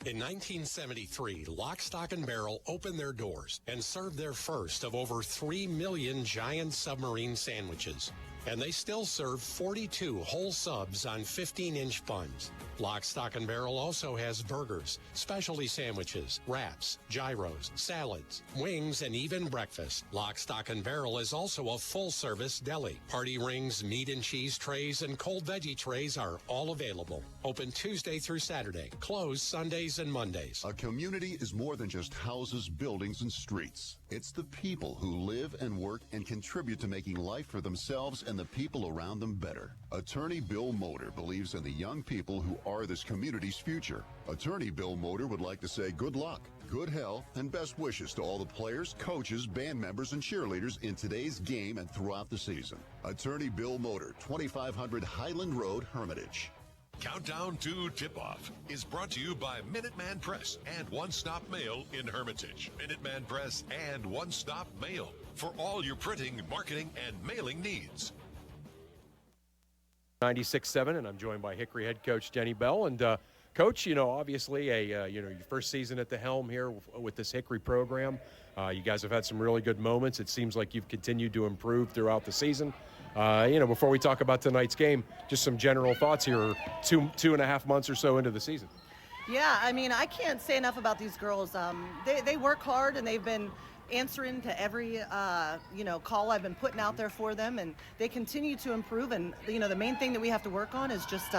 In 1973, Lock, Stock, and Barrel opened their doors and served their first of over 3 million giant submarine sandwiches. And they still serve 42 whole subs on 15-inch buns. Lock, Stock, and Barrel also has burgers, specialty sandwiches, wraps, gyros, salads, wings, and even breakfast. Lock, Stock, and Barrel is also a full-service deli. Party rings, meat and cheese trays, and cold veggie trays are all available. Open Tuesday through Saturday. Closed Sundays and Mondays. A community is more than just houses, buildings, and streets. It's the people who live and work and contribute to making life for themselves and the people around them better. Attorney Bill Motor believes in the young people who are this community's future. Attorney Bill Motor would like to say good luck, good health, and best wishes to all the players, coaches, band members, and cheerleaders in today's game and throughout the season. Attorney Bill Motor, 2500 Highland Road, Hermitage. Countdown to Tip-Off is brought to you by Minuteman Press and One Stop Mail in Hermitage. Minuteman Press and One Stop Mail for all your printing, marketing, and mailing needs. 96.7, and I'm joined by Hickory head coach Jenny Bell. And Coach, obviously your first season at the helm here with this Hickory program. You guys have had some really good moments. It seems like you've continued to improve throughout the season. Before we talk about tonight's game, just some general thoughts here, two and a half months or so into the season. Yeah, I can't say enough about these girls. They work hard, and they've been answering to every call I've been putting out there for them, and they continue to improve. And the main thing that we have to work on is just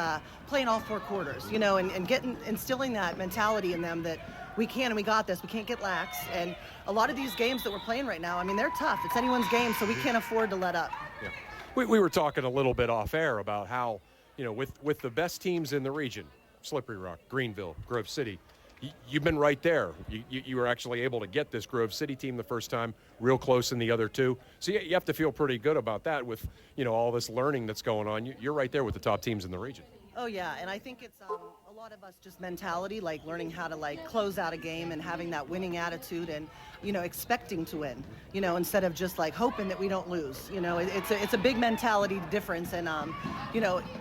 playing all four quarters, and instilling that mentality in them that we can and we got this. We can't get lax. And a lot of these games that we're playing right now, they're tough. It's anyone's game, so we can't afford to let up. Yeah. We were talking a little bit off air about how, with the best teams in the region, Slippery Rock, Greenville, Grove City, you've been right there. You were actually able to get this Grove City team the first time, real close in the other two. So you have to feel pretty good about that with, all this learning that's going on. You're right there with the top teams in the region. Oh, yeah, and I think it's a lot of us just mentality, like learning how to close out a game and having that winning attitude and, expecting to win, instead of just hoping that we don't lose. It's a big mentality difference, and,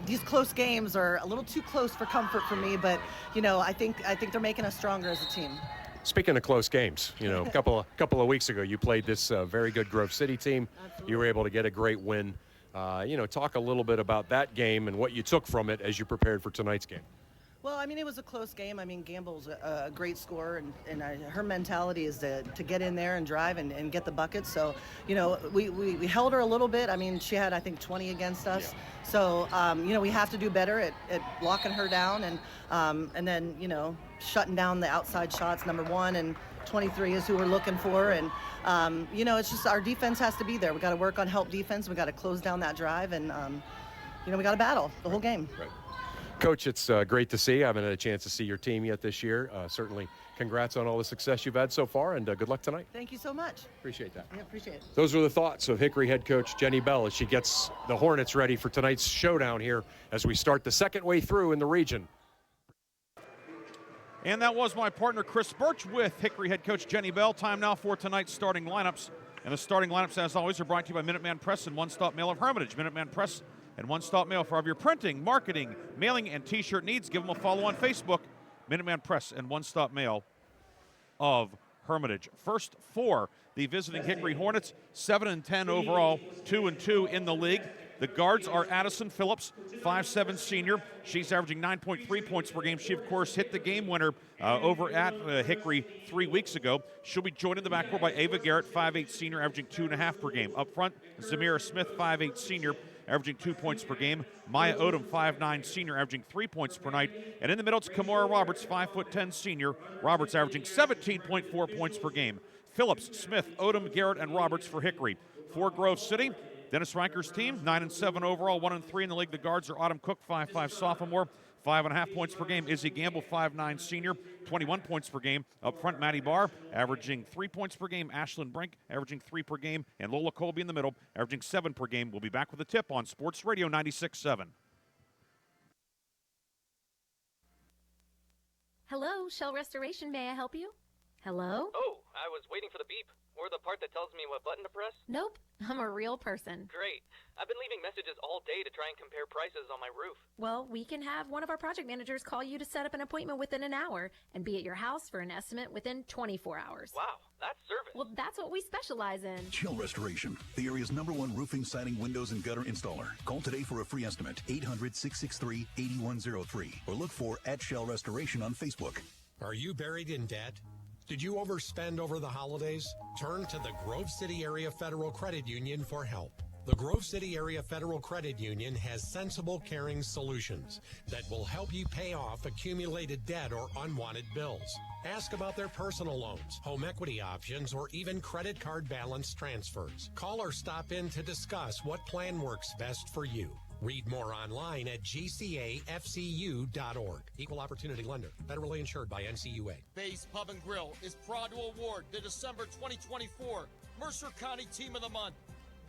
these close games are a little too close for comfort for me, but, I think they're making us stronger as a team. Speaking of close games, a couple of weeks ago, you played this very good Grove City team. Absolutely. You were able to get a great win. Talk a little bit about that game and what you took from it as you prepared for tonight's game. Well, it was a close game. Gamble's a great scorer, and her mentality is to get in there and drive and get the buckets. So, we held her a little bit. She had, I think, 20 against us. Yeah. So, we have to do better at locking her down and then, shutting down the outside shots, number one, and 23 is who we're looking for. And, it's just our defense has to be there. We got to work on help defense. We got to close down that drive, and, we got to battle the whole game. Right. Coach, it's great to see. I haven't had a chance to see your team yet this year. Certainly, congrats on all the success you've had so far, and good luck tonight. Thank you so much. Appreciate that. Yeah, appreciate it. Those were the thoughts of Hickory head coach Jenny Bell as she gets the Hornets ready for tonight's showdown here as we start the second way through in the region. And that was my partner, Chris Burtch, with Hickory head coach Jenny Bell. Time now for tonight's starting lineups. And the starting lineups, as always, are brought to you by Minuteman Press and One Stop Mail of Hermitage. Minuteman Press and One Stop Mail for all of your printing, marketing, mailing, and T-shirt needs. Give them a follow on Facebook. Minuteman Press and One Stop Mail of Hermitage. First for the visiting Hickory Hornets, 7-10 overall, 2-2 in the league. The guards are Addison Phillips, 5'7" senior. She's averaging 9.3 points per game. She, of course, hit the game winner over at Hickory 3 weeks ago. She'll be joined in the backcourt by Ava Garrett, 5'8" senior, averaging 2.5 per game. Up front, Zamira Smith, 5'8" senior, averaging 2 points per game. Maya Odom, 5'9" senior, averaging 3 points per night. And in the middle, it's Kamora Roberts, 5'10" senior. Roberts averaging 17.4 points per game. Phillips, Smith, Odom, Garrett, and Roberts for Hickory. For Grove City, Dennis Reicher's team, 9-7 overall, 1-3 in the league. The guards are Autumn Cook, 5'5" sophomore, 5.5 points per game. Izzy Gamble, 5'9" senior, 21 points per game. Up front, Maddie Barr, averaging 3 points per game. Ashlyn Brink, averaging 3 per game. And Lola Colby in the middle, averaging 7 per game. We'll be back with a tip on Sports Radio 96.7. Hello, Shell Restoration. May I help you? Hello? Oh, I was waiting for the beep. Or the part that tells me what button to press? Nope, I'm a real person. Great. I've been leaving messages all day to try and compare prices on my roof. Well, we can have one of our project managers call you to set up an appointment within an hour and be at your house for an estimate within 24 hours. Wow, that's service. Well, that's what we specialize in. Shell Restoration, the area's #1 roofing, siding, windows, and gutter installer. Call today for a free estimate, 800-663-8103, or look for @Shell Restoration on Facebook. Are you buried in debt? Did you overspend over the holidays? Turn to the Grove City Area Federal Credit Union for help. The Grove City Area Federal Credit Union has sensible, caring solutions that will help you pay off accumulated debt or unwanted bills. Ask about their personal loans, home equity options, or even credit card balance transfers. Call or stop in to discuss what plan works best for you. Read more online at gcafcu.org. Equal Opportunity Lender. Federally insured by NCUA. Bay's Pub and Grill is proud to award the December 2024 Mercer County Team of the Month.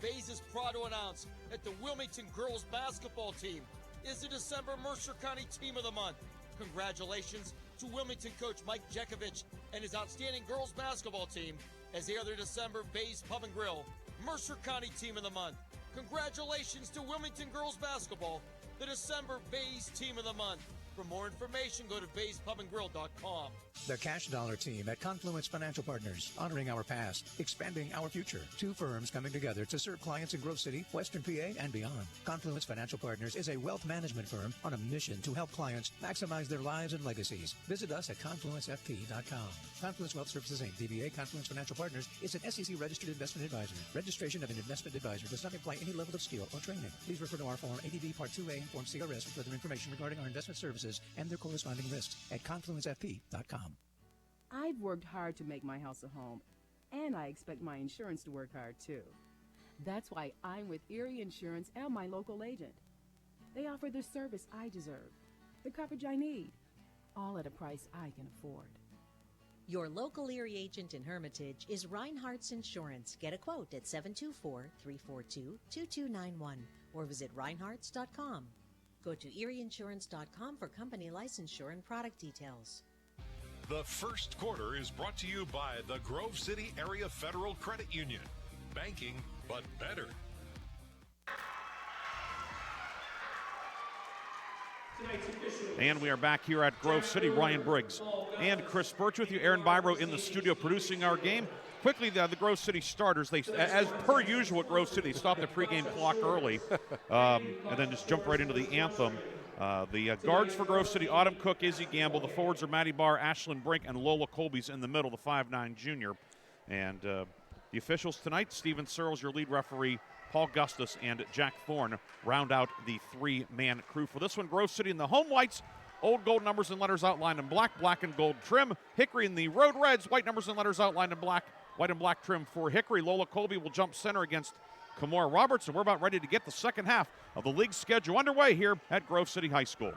Bay's is proud to announce that the Wilmington girls basketball team is the December Mercer County Team of the Month. Congratulations to Wilmington coach Mike Jekovich and his outstanding girls basketball team as they are the December Bay's Pub and Grill Mercer County Team of the Month. Congratulations to Wilmington girls basketball, the December Bays Team of the Month. For more information, go to bayspubandgrill.com. The Cash Dollar team at Confluence Financial Partners, honoring our past, expanding our future. Two firms coming together to serve clients in Grove City, Western PA, and beyond. Confluence Financial Partners is a wealth management firm on a mission to help clients maximize their lives and legacies. Visit us at confluencefp.com. Confluence Wealth Services Inc., DBA Confluence Financial Partners, is an SEC-registered investment advisor. Registration of an investment advisor does not imply any level of skill or training. Please refer to our Form ADV Part 2A and Form CRS for further information regarding our investment services and their corresponding risks at confluencefp.com. I've worked hard to make my house a home, and I expect my insurance to work hard too. That's why I'm with Erie Insurance and my local agent. They offer the service I deserve, the coverage I need, all at a price I can afford. Your local Erie agent in Hermitage is Reinhardt's Insurance. Get a quote at 724-342-2291 or visit reinhardts.com. Go to erieinsurance.com for company licensure and product details. The first quarter is brought to you by the Grove City Area Federal Credit Union. Banking, but better. And we are back here at Grove City. Ryan Briggs and Chris Burtch with you. Aaron Biro in the studio producing our game. Quickly, the Grove City starters, they, as per usual at Grove City, stop the pregame clock early and then just jump right into the anthem. The guards for Grove City, Autumn Cook, Izzy Gamble. The forwards are Maddie Barr, Ashlyn Brink, and Lola Colby's in the middle, the 5'9 junior. And the officials tonight, Steven Searles, your lead referee, Paul Gustus, and Jack Thorne round out the three-man crew. For this one, Grove City in the home whites, old gold numbers and letters outlined in black, black and gold trim. Hickory in the road reds, white numbers and letters outlined in black, white and black trim for Hickory. Lola Colby will jump center against Kamora Roberts, and we're about ready to get the second half of the league schedule underway here at Grove City High School.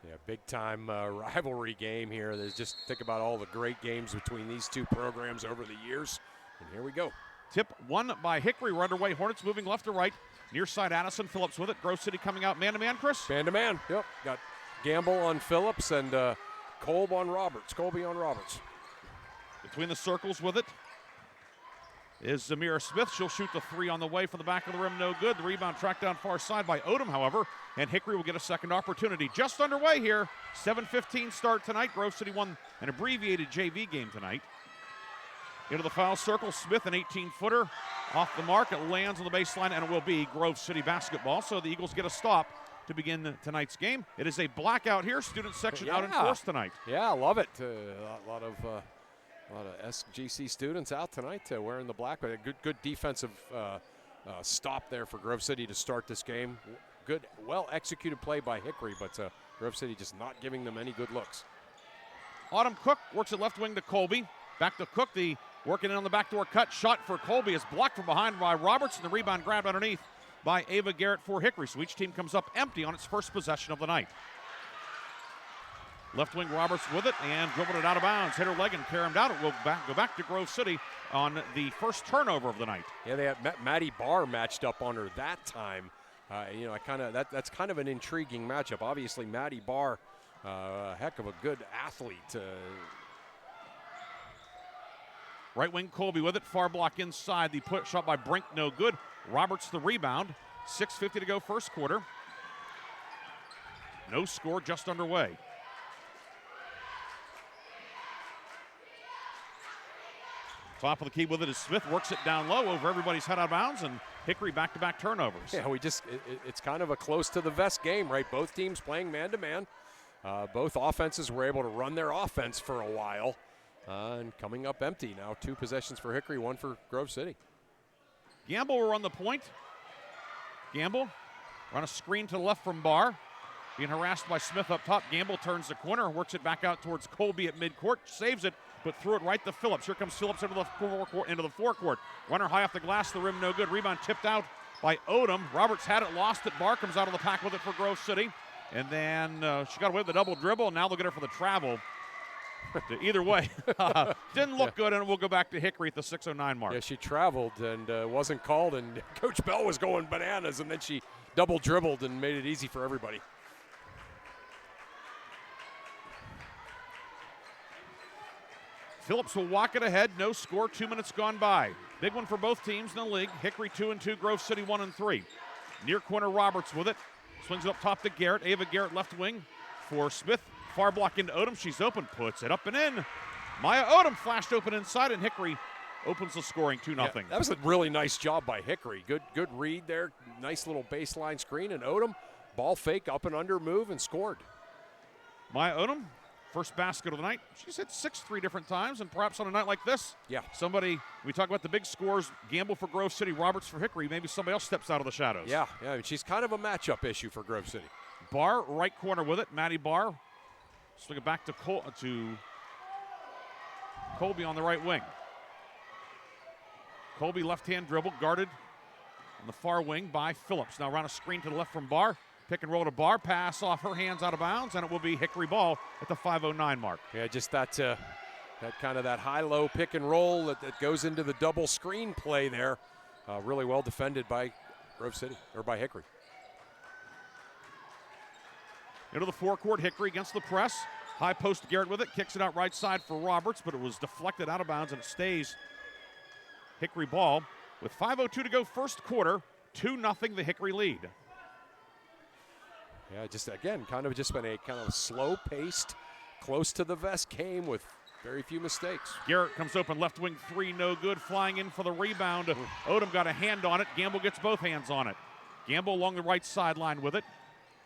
Yeah, big-time rivalry game here. There's just think about all the great games between these two programs over the years, and here we go. Tip won by Hickory. We're underway. Hornets moving left to right. Near side, Addison Phillips with it. Grove City coming out man-to-man, Chris? Man-to-man, yep. Got Gamble on Phillips and Colby on Roberts. Between the circles with it is Zamira Smith. She'll shoot the three on the way from the back of the rim. No good. The rebound tracked down far side by Odom, however, and Hickory will get a second opportunity. Just underway here. 7:15 start tonight. Grove City won an abbreviated JV game tonight. Into the foul circle, Smith, an 18-footer. Off the mark, it lands on the baseline, and it will be Grove City basketball. So the Eagles get a stop to begin tonight's game. It is a blackout here. Student section out in force tonight. Yeah, I love it. A lot of SGC students out tonight wearing the black. But a good defensive stop there for Grove City to start this game. Good, well-executed play by Hickory, but Grove City just not giving them any good looks. Autumn Cook works at left wing to Colby. Back to Cook, the working in on the backdoor cut. Shot for Colby is blocked from behind by Roberts, and the rebound grabbed underneath by Ava Garrett for Hickory. So each team comes up empty on its first possession of the night. Left wing Roberts with it and dribbled it out of bounds. Hit her leg and carried him down. It will go back to Grove City on the first turnover of the night. Yeah, they had Maddie Barr matched up on her that time. That's kind of an intriguing matchup. Obviously, Maddie Barr, a heck of a good athlete. Right wing Colby with it. Far block inside. The put shot by Brink, no good. Roberts the rebound. 6:50 to go first quarter. No score, just underway. Top of the key with it is Smith. Works it down low over everybody's head out of bounds, and Hickory back-to-back turnovers. Yeah, it's kind of a close to the vest game, right? Both teams playing man-to-man. Both offenses were able to run their offense for a while. And coming up empty now. 2 possessions for Hickory, 1 for Grove City. Gamble will run the point. Gamble run a screen to the left from Barr. Being harassed by Smith up top. Gamble turns the corner, works it back out towards Colby at midcourt, saves it, but threw it right to Phillips. Here comes Phillips into the forecourt. Runner high off the glass, the rim no good. Rebound tipped out by Odom. Roberts had it, lost it. Barr comes out of the pack with it for Grove City. And then she got away with the double dribble, and now they'll get her for the travel. Either way, didn't look good, and we'll go back to Hickory at the 6:09 mark. Yeah, she traveled and wasn't called, and Coach Bell was going bananas, and then she double dribbled and made it easy for everybody. Phillips will walk it ahead. No score. 2 minutes gone by. Big one for both teams in the league. Hickory 2-2, Grove City 1-3. Near corner Roberts with it. Swings it up top to Garrett. Ava Garrett left wing for Smith. Far block into Odom. She's open. Puts it up and in. Maya Odom flashed open inside, and Hickory opens the scoring 2-0. Yeah, that was a really nice job by Hickory. Good read there. Nice little baseline screen, and Odom ball fake up and under move and scored. Maya Odom, first basket of the night. She's hit 6 3 different times, and perhaps on a night like this, we talk about the big scores, Gamble for Grove City, Roberts for Hickory, maybe somebody else steps out of the shadows. Yeah, she's kind of a matchup issue for Grove City. Barr, right corner with it. Maddie Barr. Swing it back to Colby on the right wing. Colby left-hand dribble, guarded on the far wing by Phillips. Now around a screen to the left from Barr. Pick and roll to Barr, pass off her hands out of bounds, and it will be Hickory ball at the 5:09 mark. Yeah, just that kind of that high-low pick and roll that goes into the double screen play there. Really well defended by Grove City, or by Hickory. Into the forecourt, Hickory against the press. High post, Garrett with it, kicks it out right side for Roberts, but it was deflected out of bounds, and it stays Hickory ball. With 5:02 to go first quarter, 2-0 the Hickory lead. Yeah, just again, kind of been a kind of slow-paced, close to the vest game with very few mistakes. Garrett comes open, left wing 3, no good. Flying in for the rebound. Odom got a hand on it. Gamble gets both hands on it. Gamble along the right sideline with it.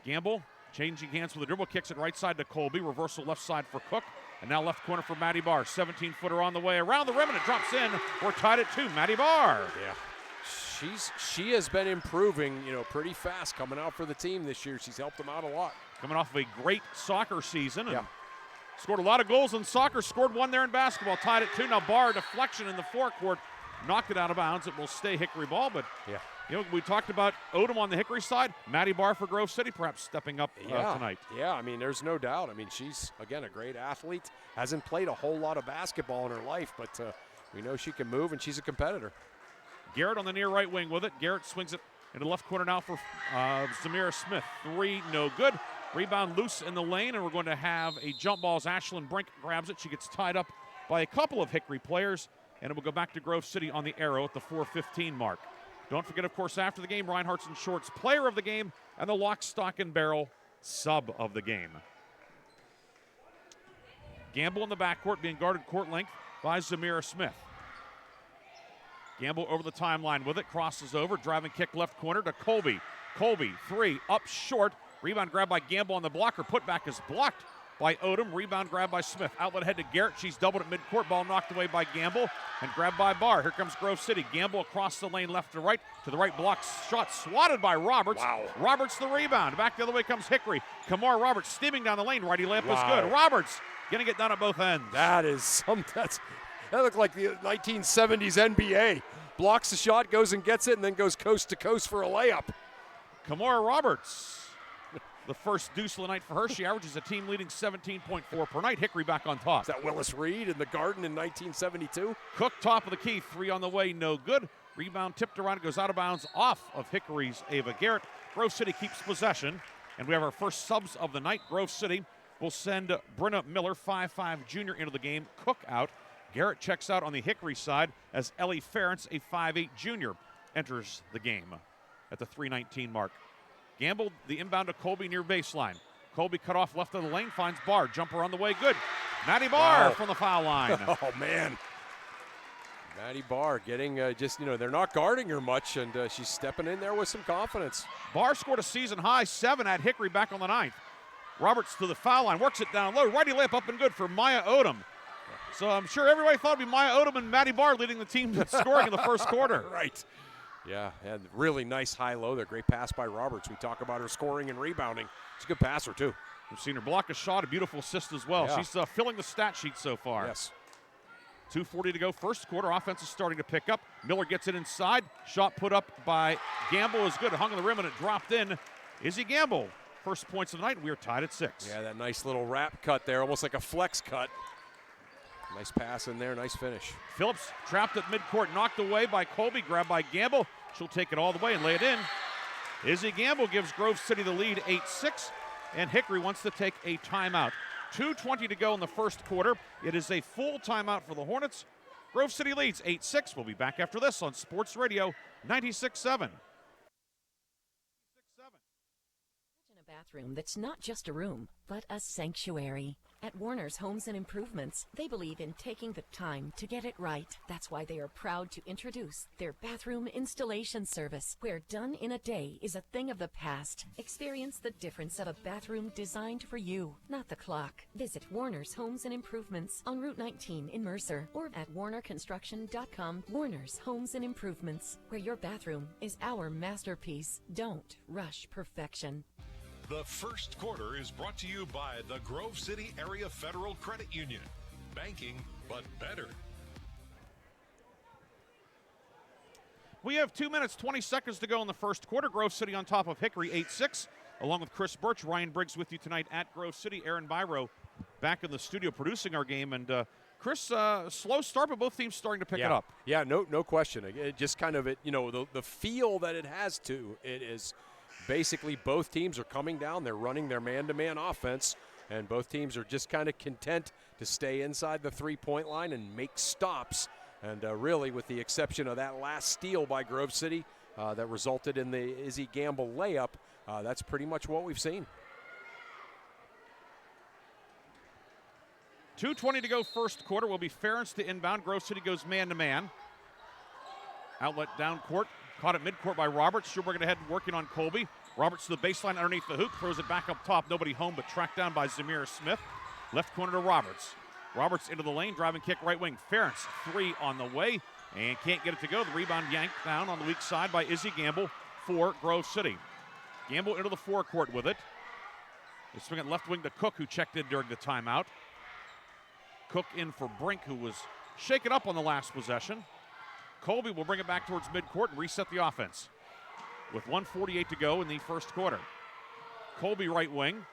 Gamble changing hands with the dribble, kicks it right side to Colby. Reversal left side for Cook. And now left corner for Maddie Barr. 17-footer on the way around the rim, and it drops in. We're tied at 2. Maddie Barr. Yeah. She has been improving, pretty fast coming out for the team this year. She's helped them out a lot. Coming off of a great soccer season. And scored a lot of goals in soccer. Scored 1 there in basketball. Tied at 2. Now Barr, deflection in the forecourt. Knocked it out of bounds. It will stay Hickory ball, but we talked about Odom on the Hickory side. Maddie Barr for Grove City, perhaps stepping up tonight. Yeah, there's no doubt. She's, again, a great athlete. Hasn't played a whole lot of basketball in her life, but we know she can move, and she's a competitor. Garrett on the near right wing with it. Garrett swings it into the left corner now for Zamira Smith. 3, no good. Rebound loose in the lane, and we're going to have a jump ball as Ashlyn Brink grabs it. She gets tied up by a couple of Hickory players, and it will go back to Grove City on the arrow at the 4:15 mark. Don't forget, of course, after the game, Reinhardt's and Shorts player of the game and the lock, stock, and barrel sub of the game. Gamble in the backcourt, being guarded court length by Zamira Smith. Gamble over the timeline with it, crosses over, driving kick left corner to Colby. Colby, 3, up short. Rebound grab by Gamble on the blocker. Putback is blocked by Odom. Rebound grab by Smith. Outlet head to Garrett. She's doubled at midcourt. Ball knocked away by Gamble and grabbed by Barr. Here comes Grove City. Gamble across the lane left to right. To the right block shot swatted by Roberts. Wow. Roberts the rebound. Back the other way comes Hickory. Kamar Roberts steaming down the lane. Righty layup is good. Roberts getting it done at both ends. That looked like the 1970s NBA. Blocks the shot, goes and gets it, and then goes coast to coast for a layup. Kamara Roberts, the first deuce of the night for her. She averages a team-leading 17.4 per night. Hickory back on top. Is that Willis Reed in the Garden in 1972? Cook, top of the key, 3 on the way, no good. Rebound tipped around, goes out of bounds off of Hickory's Ava Garrett. Grove City keeps possession, and we have our first subs of the night. Grove City will send Brenna Miller, 5'5" junior, into the game. Cook out. Garrett checks out on the Hickory side as Ellie Ferentz, a 5'8 junior, enters the game at the 3:19 mark. Gamble the inbound to Colby near baseline. Colby cut off left of the lane, finds Barr. Jumper on the way, good. Maddie Barr from the foul line. Oh, man. Maddie Barr getting they're not guarding her much, and she's stepping in there with some confidence. Barr scored a season-high 7 at Hickory back on the 9th. Roberts to the foul line, works it down low. Righty layup up and good for Maya Odom. So I'm sure everybody thought it'd be Maya Odom and Maddie Barr leading the team in scoring in the first quarter. Right. Yeah, and really nice high-low there. Great pass by Roberts. We talk about her scoring and rebounding. She's a good passer, too. We've seen her block a shot, a beautiful assist as well. Yeah. She's filling the stat sheet so far. Yes. 2:40 to go, first quarter. Offense is starting to pick up. Miller gets it inside. Shot put up by Gamble is good. It hung on the rim and it dropped in. Izzy Gamble, first points of the night, and we are tied at 6. Yeah, that nice little wrap cut there, almost like a flex cut. Nice pass in there, nice finish. Phillips trapped at midcourt, knocked away by Colby, grabbed by Gamble. She'll take it all the way and lay it in. Izzy Gamble gives Grove City the lead 8-6, and Hickory wants to take a timeout. 2:20 to go in the first quarter. It is a full timeout for the Hornets. Grove City leads 8-6. We'll be back after this on Sports Radio 96.7. Imagine a bathroom that's not just a room, but a sanctuary. At Warner's Homes and Improvements, they believe in taking the time to get it right. That's why they are proud to introduce their bathroom installation service, where done in a day is a thing of the past. Experience the difference of a bathroom designed for you, not the clock. Visit Warner's Homes and Improvements on Route 19 in Mercer or at warnerconstruction.com. Warner's Homes and Improvements, where your bathroom is our masterpiece. Don't rush perfection. The first quarter is brought to you by the Grove City Area Federal Credit Union. Banking, but better. We have 2 minutes, 20 seconds to go in the first quarter. Grove City on top of Hickory 8-6. Along with Chris Burtch, Ryan Briggs with you tonight at Grove City. Aaron Byro back in the studio producing our game. And Chris, slow start, but both teams starting to pick it up. Yeah, no question. It just kind of, the feel that it has to, it is basically both teams are coming down. They're running their man-to-man offense, and both teams are just kind of content to stay inside the three-point line and make stops. And really, with the exception of that last steal by Grove City that resulted in the Izzy Gamble layup, that's pretty much what we've seen. 2:20 to go first quarter. Will be Ferentz to inbound. Grove City goes man-to-man. Outlet down court. Caught at midcourt by Roberts. Schuberg ahead working on Colby. Roberts to the baseline underneath the hoop. Throws it back up top. Nobody home, but tracked down by Zamira Smith. Left corner to Roberts. Roberts into the lane. Driving kick right wing. Ferentz, 3 on the way. And can't get it to go. The rebound yanked down on the weak side by Izzy Gamble for Grove City. Gamble into the forecourt with it. They swing it left wing to Cook, who checked in during the timeout. Cook in for Brink, who was shaken up on the last possession. Colby will bring it back towards midcourt and reset the offense with 1:48 to go in the first quarter. Colby right wing.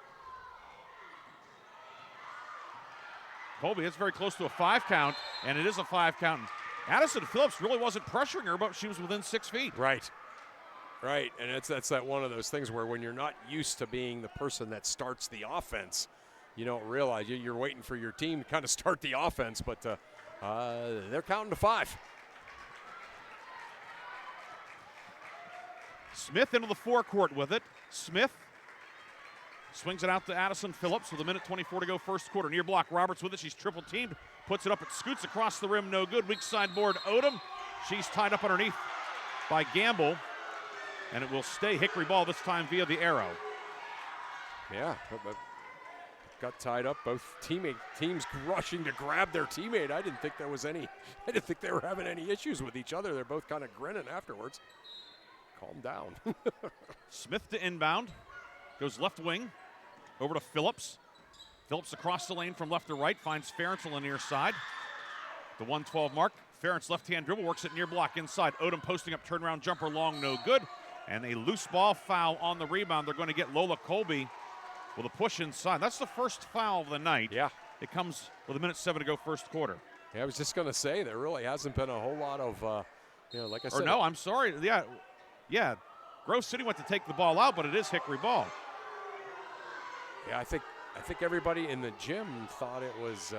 Colby, it's very close to a 5 count, and it is a 5 count. Addison Phillips really wasn't pressuring her, but she was within 6 feet. Right, and that's that one of those things where when you're not used to being the person that starts the offense, you don't realize you're waiting for your team to kind of start the offense, but they're counting to 5. Smith into the forecourt with it. Smith swings it out to Addison Phillips with 1:24 to go first quarter. Near block, Roberts with it. She's triple teamed. Puts it up. It scoots across the rim. No good. Weak side board, Odom. She's tied up underneath by Gamble. And it will stay Hickory ball this time via the arrow. Yeah, but got tied up. Both teams rushing to grab their teammate. I didn't think they were having any issues with each other. They're both kind of grinning afterwards. Calm down. Smith to inbound. Goes left wing. Over to Phillips. Phillips across the lane from left to right. Finds Ferentz on the near side. The 1:12 mark. Ferentz left-hand dribble. Works it near block inside. Odom posting up. Turnaround jumper long. No good. And a loose ball foul on the rebound. They're going to get Lola Colby with a push inside. That's the first foul of the night. Yeah. It comes with 1:07 to go first quarter. Yeah, I was just going to say there really hasn't been a whole lot of, like I said. Or no, I'm sorry. Yeah, Grove City went to take the ball out, but it is Hickory ball. Yeah, I think everybody in the gym thought it was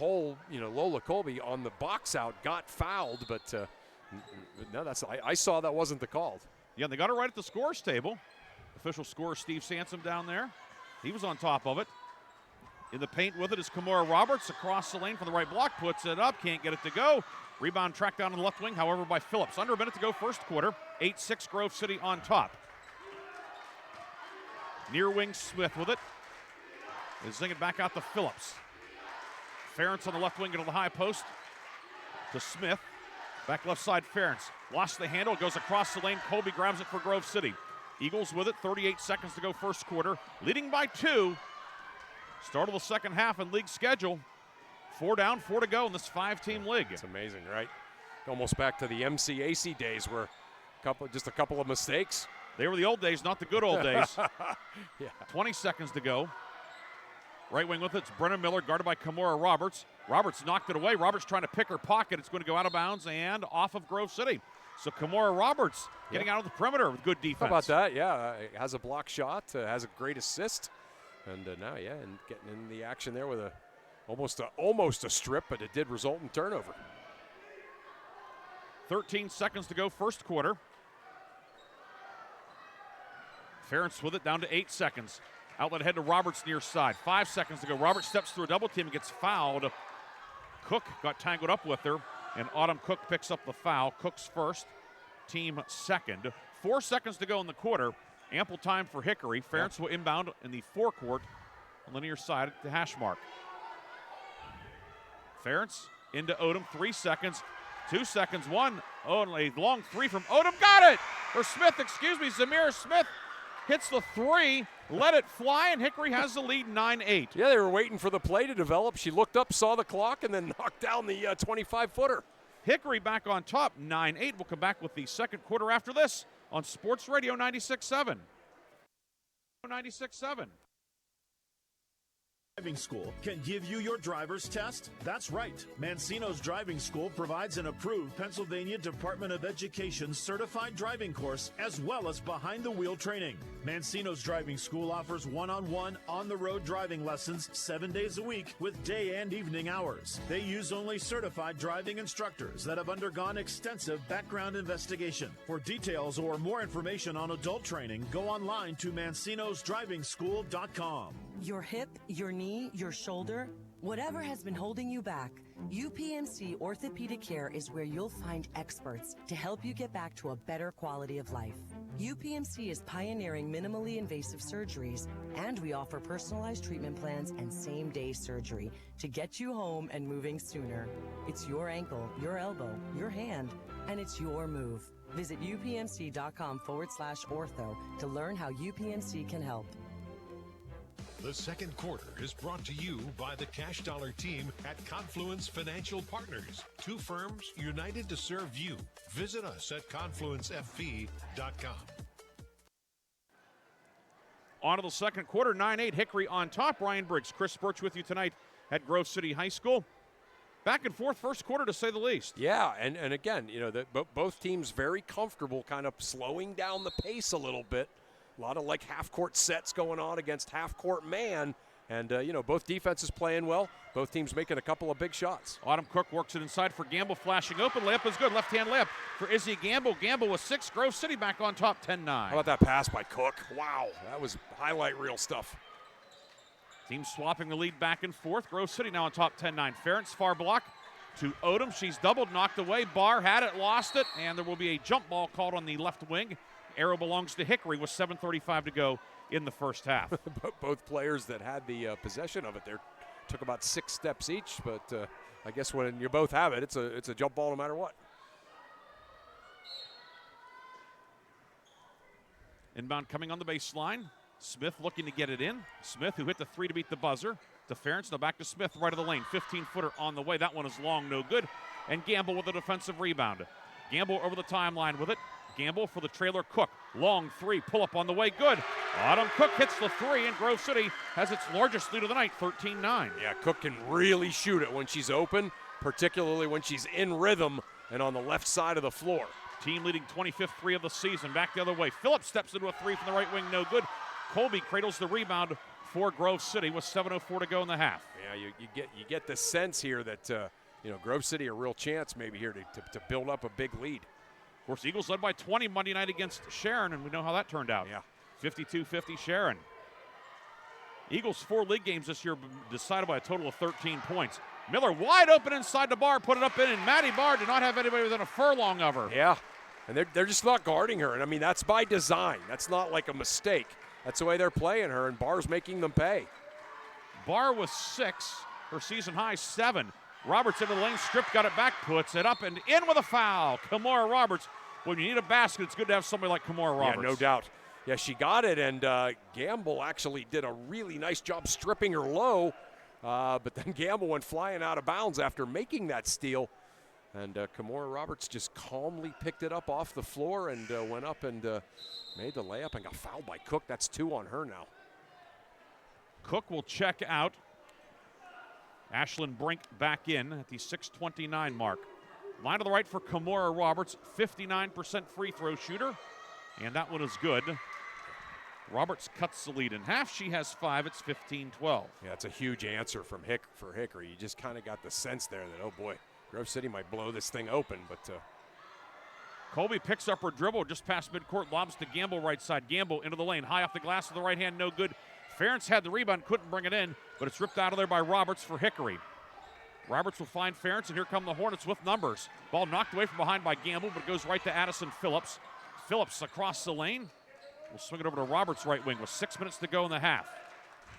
Lola Colby on the box out got fouled, but no, I saw that wasn't the call. Yeah, they got it right at the scores table. Official scorer Steve Sansom down there. He was on top of it. In the paint with it is Kimora Roberts across the lane from the right block, puts it up, can't get it to go. Rebound tracked down on the left wing, however, by Phillips. Under a minute to go, first quarter. 8-6 Grove City on top. Near wing Smith with it. Is zinging back out to Phillips. Ferentz on the left wing into the high post to Smith. Back left side, Ferentz. Lost the handle, goes across the lane. Colby grabs it for Grove City. Eagles with it, 38 seconds to go first quarter. Leading by 2. Start of the second half in league schedule. 4 down, 4 to go in this 5-team league. It's amazing, right? Almost back to the MCAC days where just a couple of mistakes. They were the old days, not the good old days. Yeah. 20 seconds to go. Right wing with it, it's Brennan Miller, guarded by Kimora Roberts. Roberts knocked it away. Roberts trying to pick her pocket. It's going to go out of bounds and off of Grove City. So Kimora Roberts getting out of the perimeter with good defense. How about that? Yeah, has a block shot, has a great assist. And now, and getting in the action there with almost a strip, but it did result in turnover. 13 seconds to go first quarter. Ferentz with it down to 8 seconds. Outlet head to Roberts near side. 5 seconds to go. Roberts steps through a double team and gets fouled. Cook got tangled up with her, and Autumn Cook picks up the foul. Cook's first, team second. 4 seconds to go in the quarter. Ample time for Hickory. Ferentz will inbound in the forecourt on the near side at the hash mark. Ferentz into Odom, 3 seconds, 2 seconds, 1. Oh, and a long 3 from Odom, got it! Or Smith, Zamira Smith hits the 3, let it fly, and Hickory has the lead 9-8. Yeah, they were waiting for the play to develop. She looked up, saw the clock, and then knocked down the 25-footer. Hickory back on top, 9-8. We'll come back with the second quarter after this on Sports Radio 96.7. 96.7. Driving School can give you your driver's test? That's right. Mancino's Driving School provides an approved Pennsylvania Department of Education certified driving course as well as behind-the-wheel training. Mancino's Driving School offers one-on-one, on-the-road driving lessons 7 days a week with day and evening hours. They use only certified driving instructors that have undergone extensive background investigation. For details or more information on adult training, go online to mancinosdrivingschool.com. Your hip, your knee, your shoulder, whatever has been holding you back, UPMC Orthopedic Care is where you'll find experts to help you get back to a better quality of life. UPMC is pioneering minimally invasive surgeries, and we offer personalized treatment plans and same-day surgery to get you home and moving sooner. It's your ankle, your elbow, your hand, and it's your move. Visit upmc.com/ortho to learn how UPMC can help. The second quarter is brought to you by the Cash Dollar team at Confluence Financial Partners. 2 firms united to serve you. Visit us at confluencefp.com. On to the second quarter, 9-8, Hickory on top. Ryan Briggs, Chris Burtch with you tonight at Grove City High School. Back and forth first quarter, to say the least. Yeah, and again, both teams very comfortable kind of slowing down the pace a little bit. A lot of half-court sets going on against half-court man. And, both defenses playing well. Both teams making a couple of big shots. Autumn Cook works it inside for Gamble, flashing open. Layup is good. Left-hand layup for Izzy Gamble. Gamble with 6. Grove City back on top, 10-9. How about that pass by Cook? Wow, that was highlight reel stuff. Team swapping the lead back and forth. Grove City now on top, 10-9. Ferentz, far block to Odom. She's doubled, knocked away. Barr had it, lost it, and there will be a jump ball called on the left wing. Arrow belongs to Hickory with 7:35 to go in the first half. Both players that had the possession of it there took about 6 steps each, but I guess when you both have it, it's a jump ball no matter what. Inbound coming on the baseline. Smith looking to get it in. Smith, who hit the 3 to beat the buzzer. To Ferentz, now back to Smith, right of the lane. 15-footer on the way. That one is long, no good. And Gamble with a defensive rebound. Gamble over the timeline with it. Gamble for the trailer Cook. Long 3, pull up on the way, good. Autumn Cook hits the 3, and Grove City has its largest lead of the night, 13-9. Yeah, Cook can really shoot it when she's open, particularly when she's in rhythm and on the left side of the floor. Team leading 25th 3 of the season. Back the other way. Phillips steps into a 3 from the right wing, no good. Colby cradles the rebound for Grove City with 7:04 to go in the half. Yeah, you get the sense here that Grove City a real chance maybe here to build up a big lead. Of course, Eagles led by 20 Monday night against Sharon, and we know how that turned out. Yeah, 52-50 Sharon. Eagles 4 league games this year decided by a total of 13 points. Miller wide open inside the bar, put it up in, and Maddie Barr did not have anybody within a furlong of her. Yeah, and they're just not guarding her, and I mean that's by design. That's not like a mistake. That's the way they're playing her, and Barr's making them pay. Barr was 6, her season high 7. Roberts into the lane, stripped, got it back, puts it up and in with a foul. Kamora Roberts. When you need a basket, it's good to have somebody like Kamora Roberts. Yeah, no doubt. Yeah, she got it, and Gamble actually did a really nice job stripping her low, but then Gamble went flying out of bounds after making that steal, and Kamora Roberts just calmly picked it up off the floor and went up and made the layup and got fouled by Cook. That's 2 on her now. Cook will check out. Ashlyn Brink back in at the 6:29 mark. Line to the right for Kamora Roberts, 59% free throw shooter, and that one is good. Roberts cuts the lead in half. She has 5. It's 15-12. Yeah, it's a huge answer from for Hickory. You just kind of got the sense there that, oh boy, Grove City might blow this thing open, but Colby picks up her dribble just past midcourt, lobs to Gamble right side. Gamble into the lane, high off the glass with the right hand, no good. Ferentz had the rebound, couldn't bring it in, but it's ripped out of there by Roberts for Hickory. Roberts will find Ferentz, and here come the Hornets with numbers. Ball knocked away from behind by Gamble, but it goes right to Addison Phillips. Phillips across the lane. We'll swing it over to Roberts' right wing with 6 minutes to go in the half.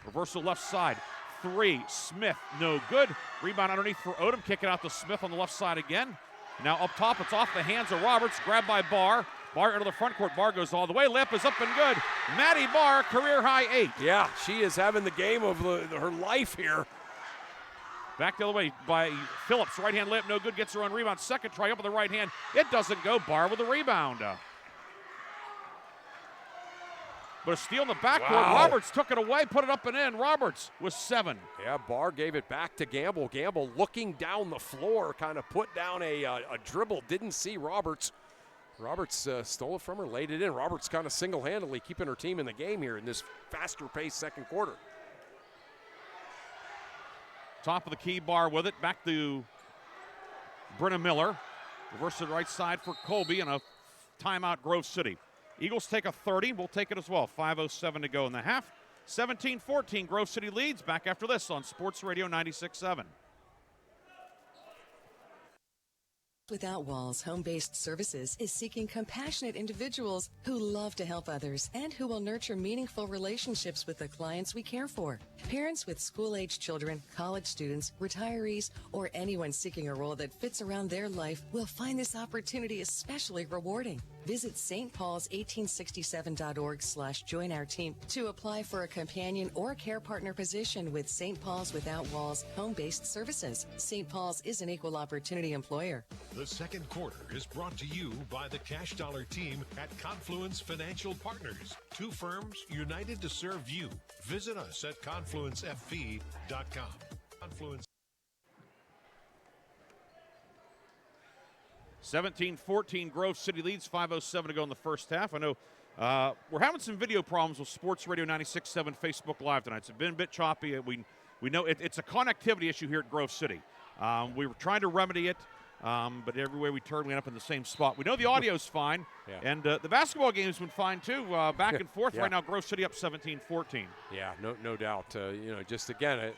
Reversal left side. 3, Smith, no good. Rebound underneath for Odom, kick it out to Smith on the left side again. Now up top, it's off the hands of Roberts, grabbed by Barr. Barr into the front court. Barr goes all the way. Layup is up and good. Maddie Barr, career high 8. Yeah, she is having the game of her life here. Back the other way by Phillips. Right hand layup, no good. Gets her on rebound. Second try up with the right hand. It doesn't go. Barr with the rebound. But a steal in the backcourt. Wow. Roberts took it away, put it up and in. Roberts with 7. Yeah, Barr gave it back to Gamble. Gamble looking down the floor, kind of put down a dribble. Didn't see Roberts. Roberts stole it from her, laid it in. Roberts kind of single-handedly keeping her team in the game here in this faster-paced second quarter. Top of the key, Barr with it. Back to Brenna Miller. Reverse to the right side for Colby and a timeout Grove City. Eagles take a 30. We'll take it as well. 5:07 to go in the half. 17-14, Grove City leads. Back after this on Sports Radio 96.7. Without Walls Home-Based Services is seeking compassionate individuals who love to help others and who will nurture meaningful relationships with the clients we care for. Parents with school-age children, college students, retirees, or anyone seeking a role that fits around their life will find this opportunity especially rewarding. Visit stpaul's1867.org/join our team to apply for a companion or care partner position with St. Paul's Without Walls Home-Based Services. St. Paul's is an equal opportunity employer. The second quarter is brought to you by the Cash Dollar team at Confluence Financial Partners. 2 firms united to serve you. Visit us at confluencefp.com. Confluence. 17-14, Grove City leads. 5:07 to go in the first half. I know we're having some video problems with Sports Radio 96.7 Facebook Live tonight. It's been a bit choppy. We know it's a connectivity issue here at Grove City. We were trying to remedy it. But everywhere we turn, we end up in the same spot. We know the audio's fine, and the basketball game's been fine too. Back and forth right now. Grove City up 17-14. Yeah, no doubt. Just again,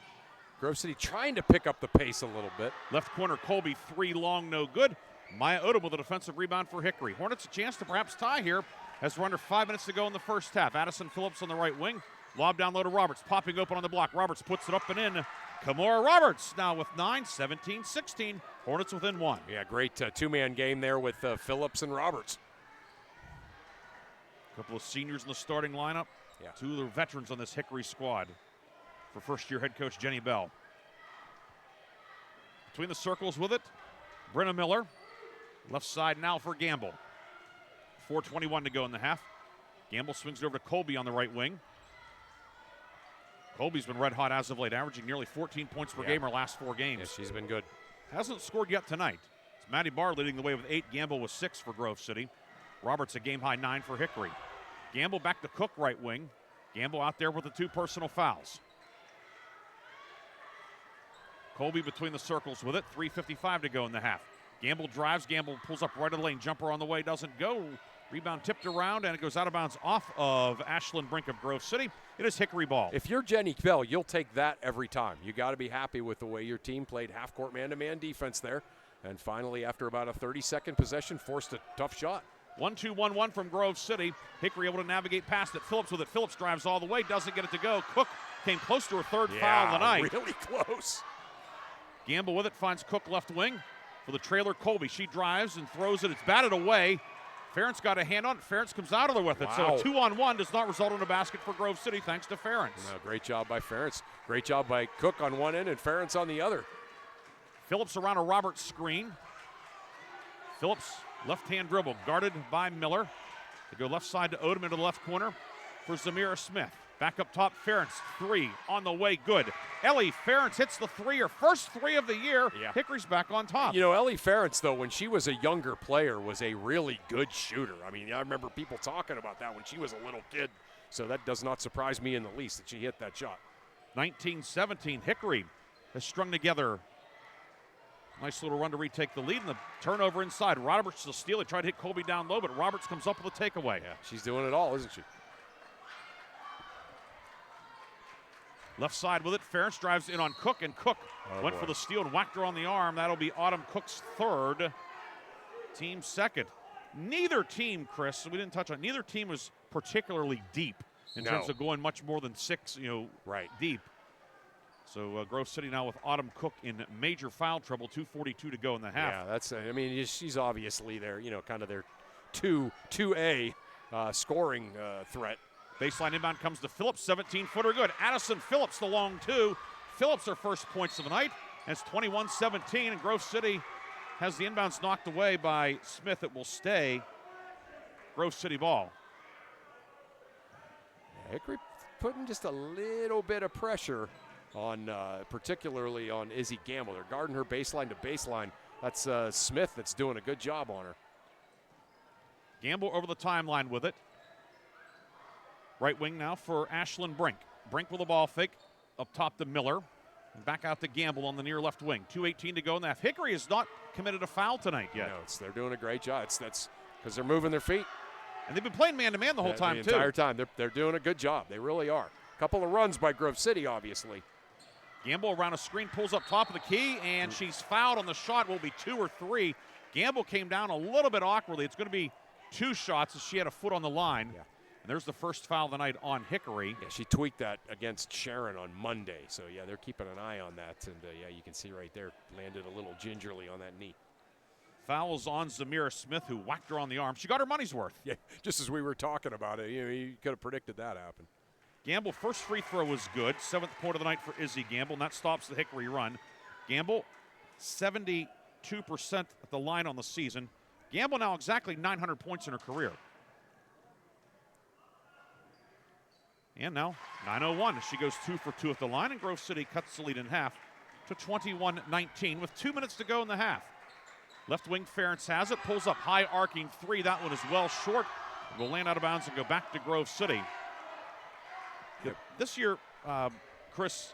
Grove City trying to pick up the pace a little bit. Left corner, Colby, 3 long, no good. Maya Odom with a defensive rebound for Hickory. Hornets a chance to perhaps tie here as we're under 5 minutes to go in the first half. Addison Phillips on the right wing. Lob down low to Roberts, popping open on the block. Roberts puts it up and in. Kamora Roberts now with 9, 17-16. Hornets within 1. Yeah, great two-man game there with Phillips and Roberts. A couple of seniors in the starting lineup. Yeah. 2 of the veterans on this Hickory squad for first-year head coach Jenny Bell. Between the circles with it, Brenna Miller. Left side now for Gamble. 4:21 to go in the half. Gamble swings it over to Colby on the right wing. Colby's been red hot as of late, averaging nearly 14 points per game her last 4 games. Yeah, she's been good. Hasn't scored yet tonight. It's Maddie Barr leading the way with 8. Gamble with 6 for Grove City. Roberts a game-high 9 for Hickory. Gamble back to Cook right wing. Gamble out there with the 2 personal fouls. Colby between the circles with it. 3:55 to go in the half. Gamble drives. Gamble pulls up right of the lane. Jumper on the way. Doesn't go. Rebound tipped around, and it goes out of bounds off of Ashland Brink of Grove City. It is Hickory ball. If you're Jenny Bell, you'll take that every time. You got to be happy with the way your team played half-court man-to-man defense there. And finally, after about a 30-second possession, forced a tough shot. 1-2-1-1 from Grove City. Hickory able to navigate past it. Phillips with it. Phillips drives all the way. Doesn't get it to go. Cook came close to her 3rd foul of the night. Really close. Gamble with it. Finds Cook left wing for the trailer Colby. She drives and throws it. It's batted away. Ferentz got a hand on it. Ferentz comes out of there with it. Wow. So a 2-on-1 does not result in a basket for Grove City thanks to Ferentz. No, great job by Ferentz. Great job by Cook on one end and Ferentz on the other. Phillips around a Roberts screen. Phillips left-hand dribble guarded by Miller. They go left side to Odom into the left corner for Zamira Smith. Back up top, Ferentz, 3 on the way, good. Ellie Ferentz hits the 3, her first 3 of the year. Yeah. Hickory's back on top. You know, Ellie Ferentz, though, when she was a younger player, was a really good shooter. I mean, I remember people talking about that when she was a little kid. So that does not surprise me in the least that she hit that shot. 19-17, Hickory has strung together. Nice little run to retake the lead, and the turnover inside. Roberts to steal. They tried to hit Colby down low, but Roberts comes up with a takeaway. Yeah, she's doing it all, isn't she? Left side with it. Ferentz drives in on Cook, and Cook went for the steal and whacked her on the arm. That'll be Autumn Cook's 3rd, team 2nd. Neither team, Chris, we didn't touch on, neither team was particularly deep in terms of going much more than 6, deep. So Grove City now with Autumn Cook in major foul trouble, 2:42 to go in the half. Yeah, that's, I mean, she's obviously their, kind of their 2A scoring threat. Baseline inbound comes to Phillips, 17-footer good. Addison Phillips, the long 2. Phillips, her first points of the night. And it's 21-17, and Grove City has the inbounds knocked away by Smith. It will stay Grove City ball. Hickory putting just a little bit of pressure on, particularly on Izzy Gamble. They're guarding her baseline to baseline. That's Smith that's doing a good job on her. Gamble over the timeline with it. Right wing now for Ashland Brink. Brink with a ball fake. Up top to Miller. And back out to Gamble on the near left wing. 2:18 to go in the half. Hickory has not committed a foul tonight yet. No, they're doing a great job. That's because they're moving their feet. And they've been playing man-to-man the whole time, the too. entire time. They're doing a good job. They really are. A couple of runs by Grove City, obviously. Gamble around a screen, pulls up top of the key, and she's fouled on the shot. Will be 2 or 3. Gamble came down a little bit awkwardly. It's going to be 2 shots as she had a foot on the line. Yeah. And there's the first foul of the night on Hickory. Yeah, she tweaked that against Sharon on Monday. So, yeah, they're keeping an eye on that. And, yeah, you can see right there, landed a little gingerly on that knee. Fouls on Zamira Smith, who whacked her on the arm. She got her money's worth. Yeah, just as we were talking about it. You could have predicted that happen. Gamble, first free throw was good. 7th point of the night for Izzy Gamble, and that stops the Hickory run. Gamble, 72% at the line on the season. Gamble now exactly 900 points in her career. And now 9:01 as she goes 2 for 2 at the line, and Grove City cuts the lead in half to 21-19 with 2 minutes to go in the half. Left wing Ferentz has it, pulls up high arcing 3. That one is well short. Will land out of bounds and go back to Grove City. This year, Chris,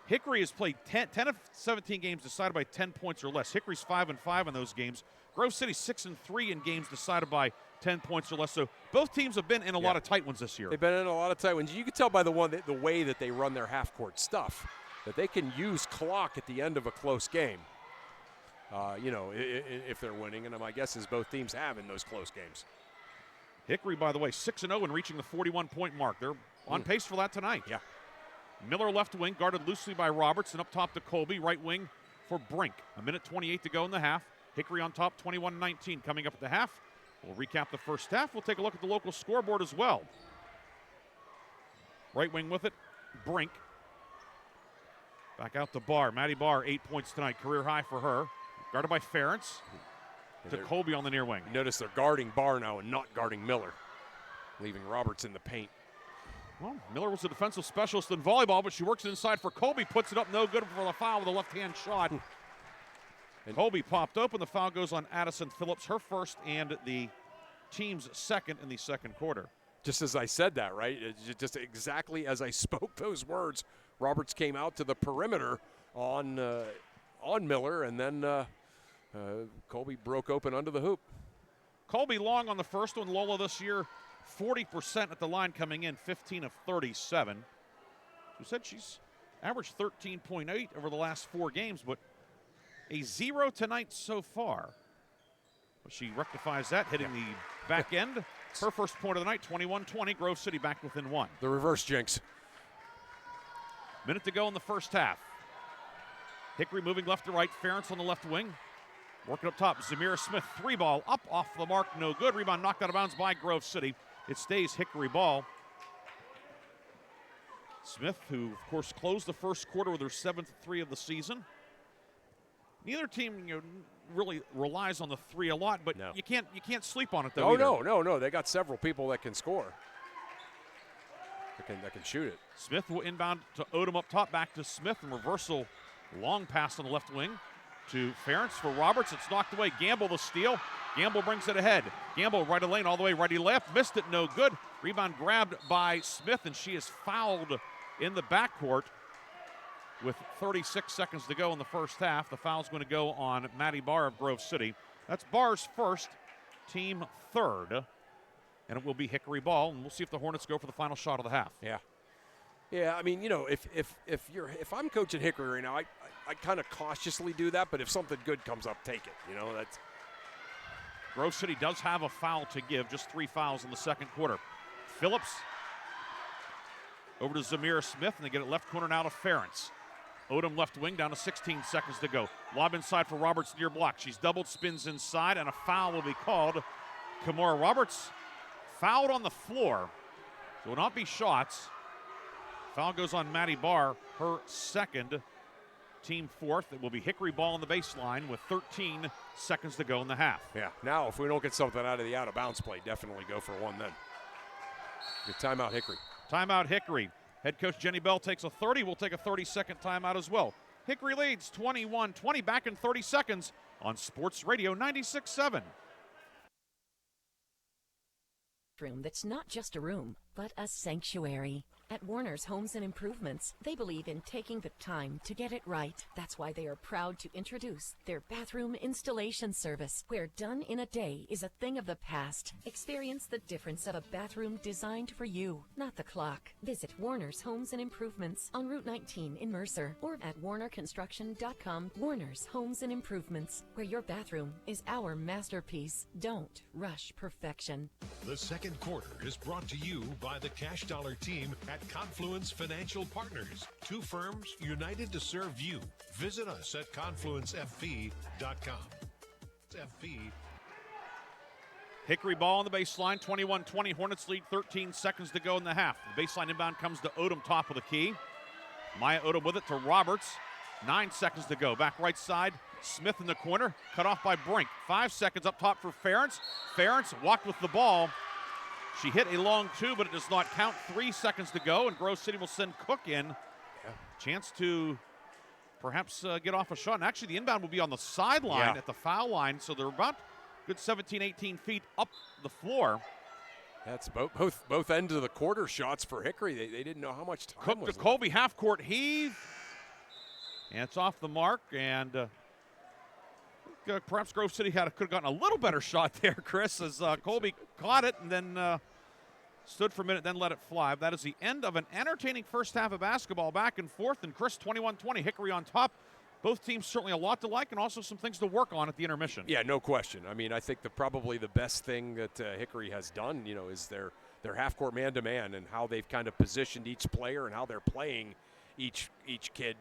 Hickory has played 10 of 17 games decided by 10 points or less. Hickory's 5-5 in those games. Grove City 6-3 in games decided by 10 points or less. So both teams have been in a lot of tight ones this year. They've been in a lot of tight ones. You can tell by the way that they run their half-court stuff that they can use clock at the end of a close game. If they're winning, and my guess is both teams have in those close games. Hickory, by the way, 6-0 and reaching the 41-point mark. They're on pace for that tonight. Yeah. Miller left wing, guarded loosely by Roberts, and up top to Colby, right wing for Brink. 1:28 to go in the half. Hickory on top, 21-19. Coming up at the half, we'll recap the first half. We'll take a look at the local scoreboard as well. Right wing with it, Brink. Back out to Barr. Maddie Barr, 8 points tonight, career high for her. Guarded by Ferentz to Colby on the near wing. Notice they're guarding Barr now and not guarding Miller, leaving Roberts in the paint. Well, Miller was a defensive specialist in volleyball, but she works inside for Colby, puts it up no good for the foul with a left-hand shot. And Colby popped open. The foul goes on Addison Phillips, her first and the team's second in the second quarter. Just as I said that, right? Just exactly as I spoke those words, Roberts came out to the perimeter on Miller, and then Colby broke open under the hoop. Colby long on the first one. Lola this year, 40% at the line coming in, 15 of 37. She said she's averaged 13.8 over the last 4 games, but a 0 tonight so far. But she rectifies that, hitting the back end. Her first point of the night, 21-20. Grove City back within 1. The reverse jinx. Minute to go in the first half. Hickory moving left to right. Ferentz on the left wing. Working up top. Zamira Smith, 3 ball. Up off the mark. No good. Rebound knocked out of bounds by Grove City. It stays Hickory ball. Smith, who, of course, closed the first quarter with her 7th 3 of the season. Neither team really relies on the 3 a lot, but you can't sleep on it, though. No. They got several people that can score. That can shoot it. Smith will inbound to Odom up top. Back to Smith. And reversal. Long pass on the left wing to Ferentz for Roberts. It's knocked away. Gamble the steal. Gamble brings it ahead. Gamble right of lane all the way righty left. Missed it. No good. Rebound grabbed by Smith, and she is fouled in the backcourt with 36 seconds to go in the first half. The foul's going to go on Maddie Barr of Grove City. That's Barr's first, team third, and it will be Hickory ball, and we'll see if the Hornets go for the final shot of the half. Yeah, I mean, if I'm coaching Hickory right now, I kind of cautiously do that, but if something good comes up, take it. That's. Grove City does have a foul to give, just 3 fouls in the second quarter. Phillips over to Zamira Smith, and they get it left corner now to Ferentz. Odom left wing, down to 16 seconds to go. Lob inside for Roberts near block. She's doubled, spins inside, and a foul will be called. Kimora Roberts fouled on the floor. So it will not be shots. Foul goes on Maddie Barr, her second, team fourth. It will be Hickory ball on the baseline with 13 seconds to go in the half. Yeah, now if we don't get something out of the out-of-bounds play, definitely go for one then. Good timeout, Hickory. Timeout, Hickory. Head coach Jenny Bell takes a 30. We'll take a 30-second timeout as well. Hickory leads 21-20, back in 30 seconds on Sports Radio 96.7. Room that's not just a room, but a sanctuary. At Warner's Homes and Improvements, they believe in taking the time to get it right. That's why they are proud to introduce their bathroom installation service, where done in a day is a thing of the past. Experience the difference of a bathroom designed for you, not the clock. Visit Warner's Homes and Improvements on Route 19 in Mercer or at warnerconstruction.com. Warner's Homes and Improvements, where your bathroom is our masterpiece. Don't rush perfection. The second quarter is brought to you by the Cash Dollar team at Confluence Financial Partners. 2 firms united to serve you. Visit us at confluencefp.com. FP. Hickory ball on the baseline, 21-20. Hornets lead, 13 seconds to go in the half. The baseline inbound comes to Odom, top of the key. Maya Odom with it to Roberts. 9 seconds to go. Back right side, Smith in the corner, cut off by Brink. 5 seconds up top for Ferentz. Ferentz walked with the ball. She hit a long 2, but it does not count. 3 seconds to go, and Grove City will send Cook in. Chance to perhaps get off a shot. And actually, the inbound will be on the sideline at the foul line, so they're about good 17, 18 feet up the floor. That's both ends of the quarter shots for Hickory. They didn't know how much time Cook was to Colby, half-court heave. And it's off the mark, and perhaps Grove City could have gotten a little better shot there, Chris, as Colby caught it and then stood for a minute, then let it fly. That is the end of an entertaining first half of basketball, back and forth. And Chris, 21-20, Hickory on top. Both teams certainly a lot to like, and also some things to work on at the intermission. Yeah, no question. I mean, I think probably the best thing that Hickory has done, is their half-court man-to-man and how they've kind of positioned each player and how they're playing each kid.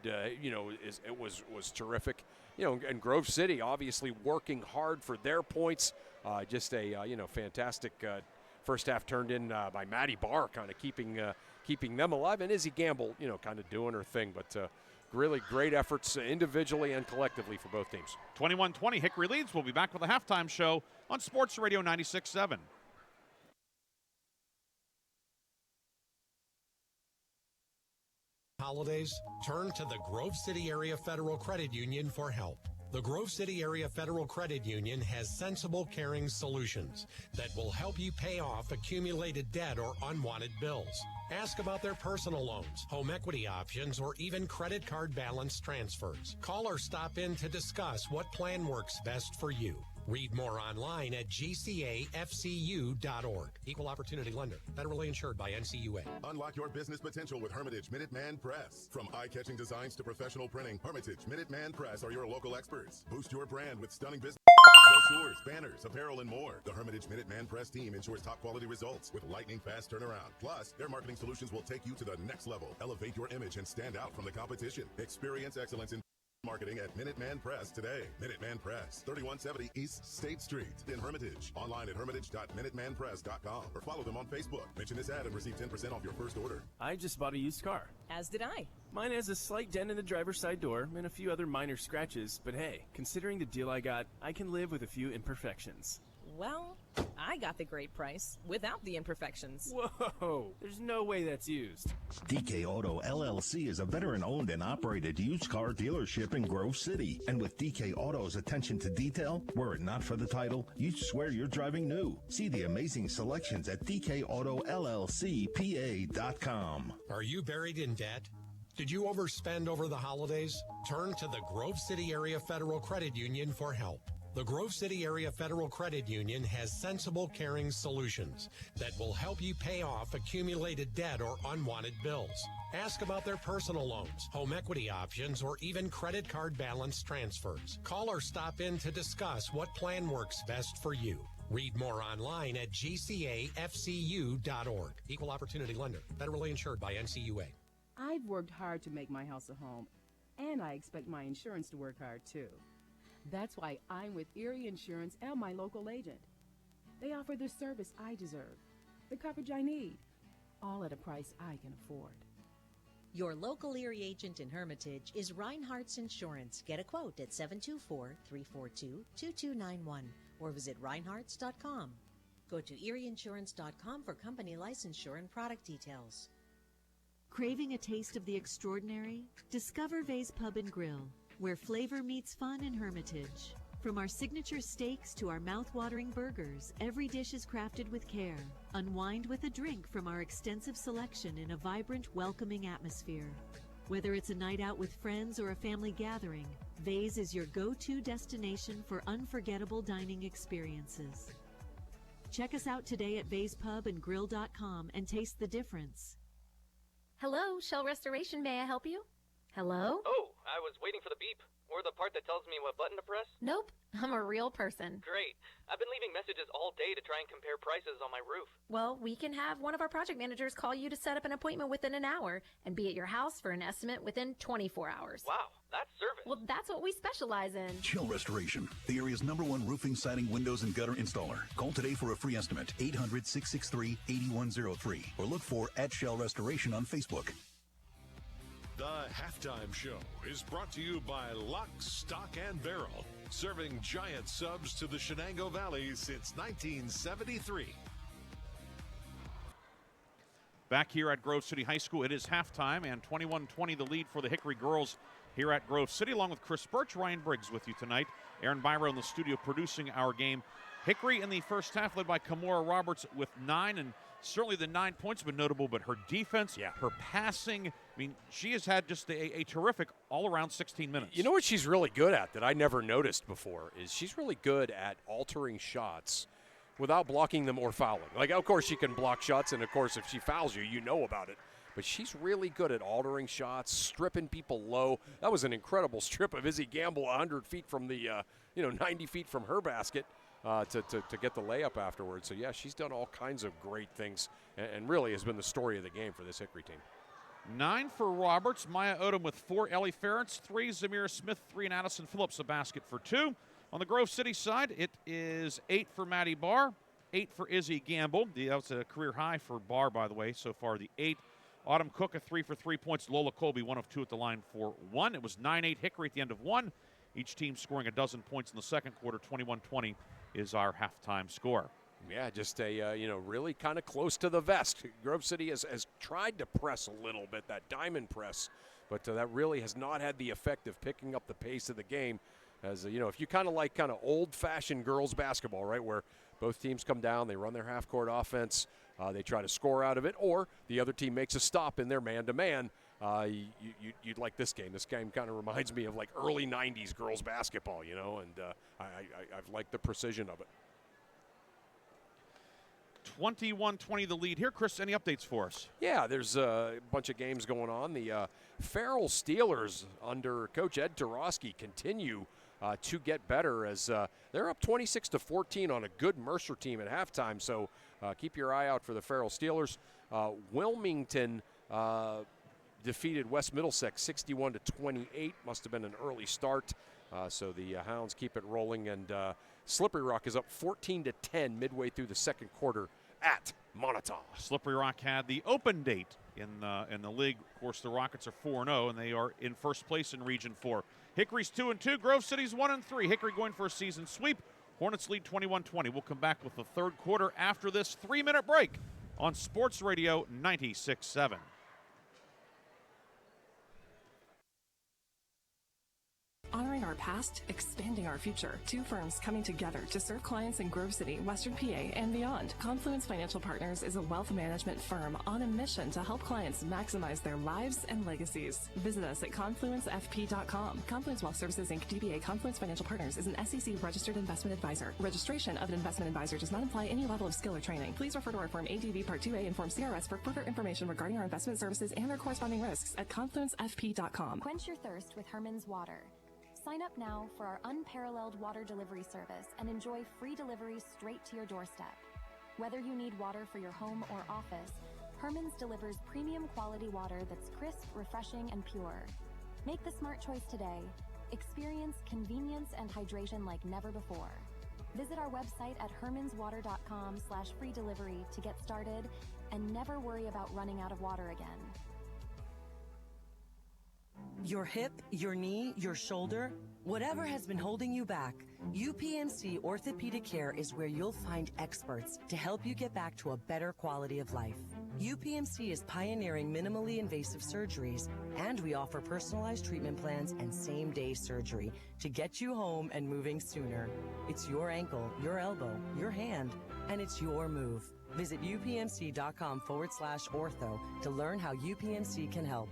Was terrific. And Grove City obviously working hard for their points. Just a fantastic first half turned in by Maddie Barr, kind of keeping them alive, and Izzy Gamble, kind of doing her thing. But really great efforts individually and collectively for both teams. 21-20, Hickory leads. We'll be back with a halftime show on Sports Radio 96.7. Holidays, turn to the Grove City Area Federal Credit Union for help. The Grove City Area Federal Credit Union has sensible, caring solutions that will help you pay off accumulated debt or unwanted bills. Ask about their personal loans, home equity options, or even credit card balance transfers. Call or stop in to discuss what plan works best for you. Read more online at gcafcu.org. Equal Opportunity Lender. Federally insured by NCUA. Unlock your business potential with Hermitage Minuteman Press. From eye-catching designs to professional printing, Hermitage Minuteman Press are your local experts. Boost your brand with stunning business. Brochures, banners, apparel, and more. The Hermitage Minuteman Press team ensures top quality results with lightning fast turnaround. Plus, their marketing solutions will take you to the next level. Elevate your image and stand out from the competition. Experience excellence in marketing at Minuteman Press today. Minuteman Press, 3170 East State Street in Hermitage. Online at hermitage.minutemanpress.com or follow them on Facebook. Mention this ad and receive 10% off your first order. I just bought a used car. As did I. Mine has a slight dent in the driver's side door and a few other minor scratches, but hey, considering the deal I got, I can live with a few imperfections. Well, I got the great price without the imperfections. Whoa, there's no way that's used. DK Auto LLC is a veteran-owned and operated used car dealership in Grove City. And with DK Auto's attention to detail, were it not for the title, you'd swear you're driving new. See the amazing selections at DKAutoLLCPA.com. Are you buried in debt? Did you overspend over the holidays? Turn to the Grove City Area Federal Credit Union for help. The Grove City Area Federal Credit Union has sensible, caring solutions that will help you pay off accumulated debt or unwanted bills. Ask about their personal loans, home equity options, or even credit card balance transfers. Call or stop in to discuss what plan works best for you. Read more online at gcafcu.org. Equal Opportunity Lender. Federally insured by NCUA. I've worked hard to make my house a home, and I expect my insurance to work hard too. That's why I'm with Erie Insurance and my local agent. They offer the service I deserve, the coverage I need, all at a price I can afford. Your local Erie agent in Hermitage is Reinhardt's Insurance. Get a quote at 724-342-2291 or visit reinhardts.com. Go to erieinsurance.com for company licensure and product details. Craving a taste of the extraordinary? Discover Vay's Pub and Grill, where flavor meets fun in Hermitage. From our signature steaks to our mouth-watering burgers, every dish is crafted with care. Unwind with a drink from our extensive selection in a vibrant, welcoming atmosphere. Whether it's a night out with friends or a family gathering, Vay's is your go-to destination for unforgettable dining experiences. Check us out today at vayspubandgrill.com and taste the difference. Hello, Shell Restoration. May I help you? Hello? Oh, I was waiting for the beep. Or the part that tells me what button to press? Nope, I'm a real person. Great. I've been leaving messages all day to try and compare prices on my roof. Well, we can have one of our project managers call you to set up an appointment within an hour and be at your house for an estimate within 24 hours. Wow, that's service. Well, that's what we specialize in. Shell Restoration, the area's #1 roofing, siding, windows, and gutter installer. Call today for a free estimate, 800-663-8103, or look for @Shell Restoration on Facebook. The Halftime Show is brought to you by Lock, Stock, and Barrel, serving giant subs to the Shenango Valley since 1973. Back here at Grove City High School, it is halftime, and 21-20 the lead for the Hickory girls here at Grove City, along with Chris Burtch, Ryan Briggs with you tonight. Aaron Byro in the studio producing our game. Hickory in the first half led by Kamora Roberts with 9, and certainly the 9 points have been notable, but her defense, her passing, I mean, she has had just a terrific all-around 16 minutes. You know what she's really good at that I never noticed before is she's really good at altering shots without blocking them or fouling. Like, of course, she can block shots, and, of course, if she fouls you, you know about it. But she's really good at altering shots, stripping people low. That was an incredible strip of Izzy Gamble 100 feet from the, 90 feet from her basket. To get the layup afterwards. So, yeah, she's done all kinds of great things and really has been the story of the game for this Hickory team. 9 for Roberts. Maya Odom with 4. Ellie Ferentz, 3. Zamira Smith, 3. And Addison Phillips a basket for 2. On the Grove City side, it is 8 for Maddie Barr, 8 for Izzy Gamble. That was a career high for Barr, by the way, so far, the 8. Autumn Cook, a 3 for 3 points. Lola Colby, 1 of 2 at the line for 1. It was 9-8 Hickory at the end of 1. Each team scoring a dozen points in the second quarter. 21-20 is our halftime score. Yeah, just a, really kind of close to the vest. Grove City has tried to press a little bit, that diamond press, but that really has not had the effect of picking up the pace of the game. As if you kind of old-fashioned girls basketball, right, where both teams come down, they run their half-court offense, they try to score out of it, or the other team makes a stop in their man-to-man. You'd like this game. This game kind of reminds me of like early 90s girls basketball, and I've liked the precision of it. 21-20 the lead here. Chris, any updates for us? Yeah, there's a bunch of games going on. The Farrell Steelers under Coach Ed Tarosky continue to get better as they're up 26-14 on a good Mercer team at halftime. So keep your eye out for the Farrell Steelers. Wilmington defeated West Middlesex 61-28. Must have been an early start. So the Hounds keep it rolling, and Slippery Rock is up 14-10 midway through the second quarter at Montauk. Slippery Rock had the open date in the league. Of course, the Rockets are 4-0, and they are in first place in Region 4. Hickory's 2-2. Grove City's 1-3. Hickory going for a season sweep. Hornets lead 21-20. We'll come back with the third quarter after this 3-minute break on Sports Radio 96.7. Honoring our past, expanding our future. Two firms coming together to serve clients in Grove City, Western PA, and beyond. Confluence Financial Partners is a wealth management firm on a mission to help clients maximize their lives and legacies. Visit us at confluencefp.com. Confluence Wealth Services, Inc., DBA Confluence Financial Partners is an SEC registered investment advisor. Registration of an investment advisor does not imply any level of skill or training. Please refer to our Form ADV Part 2A and Form CRS for further information regarding our investment services and their corresponding risks at confluencefp.com. Quench your thirst with Herman's Water. Sign up now for our unparalleled water delivery service and enjoy free delivery straight to your doorstep. Whether you need water for your home or office, Herman's delivers premium quality water that's crisp, refreshing, and pure. Make the smart choice today. Experience convenience and hydration like never before. Visit our website at hermanswater.com/free delivery to get started and never worry about running out of water again. Your hip, your knee, your shoulder, whatever has been holding you back, UPMC Orthopedic Care is where you'll find experts to help you get back to a better quality of life. UPMC is pioneering minimally invasive surgeries, and we offer personalized treatment plans and same-day surgery to get you home and moving sooner. It's your ankle, your elbow, your hand, and it's your move. Visit upmc.com/ortho to learn how UPMC can help.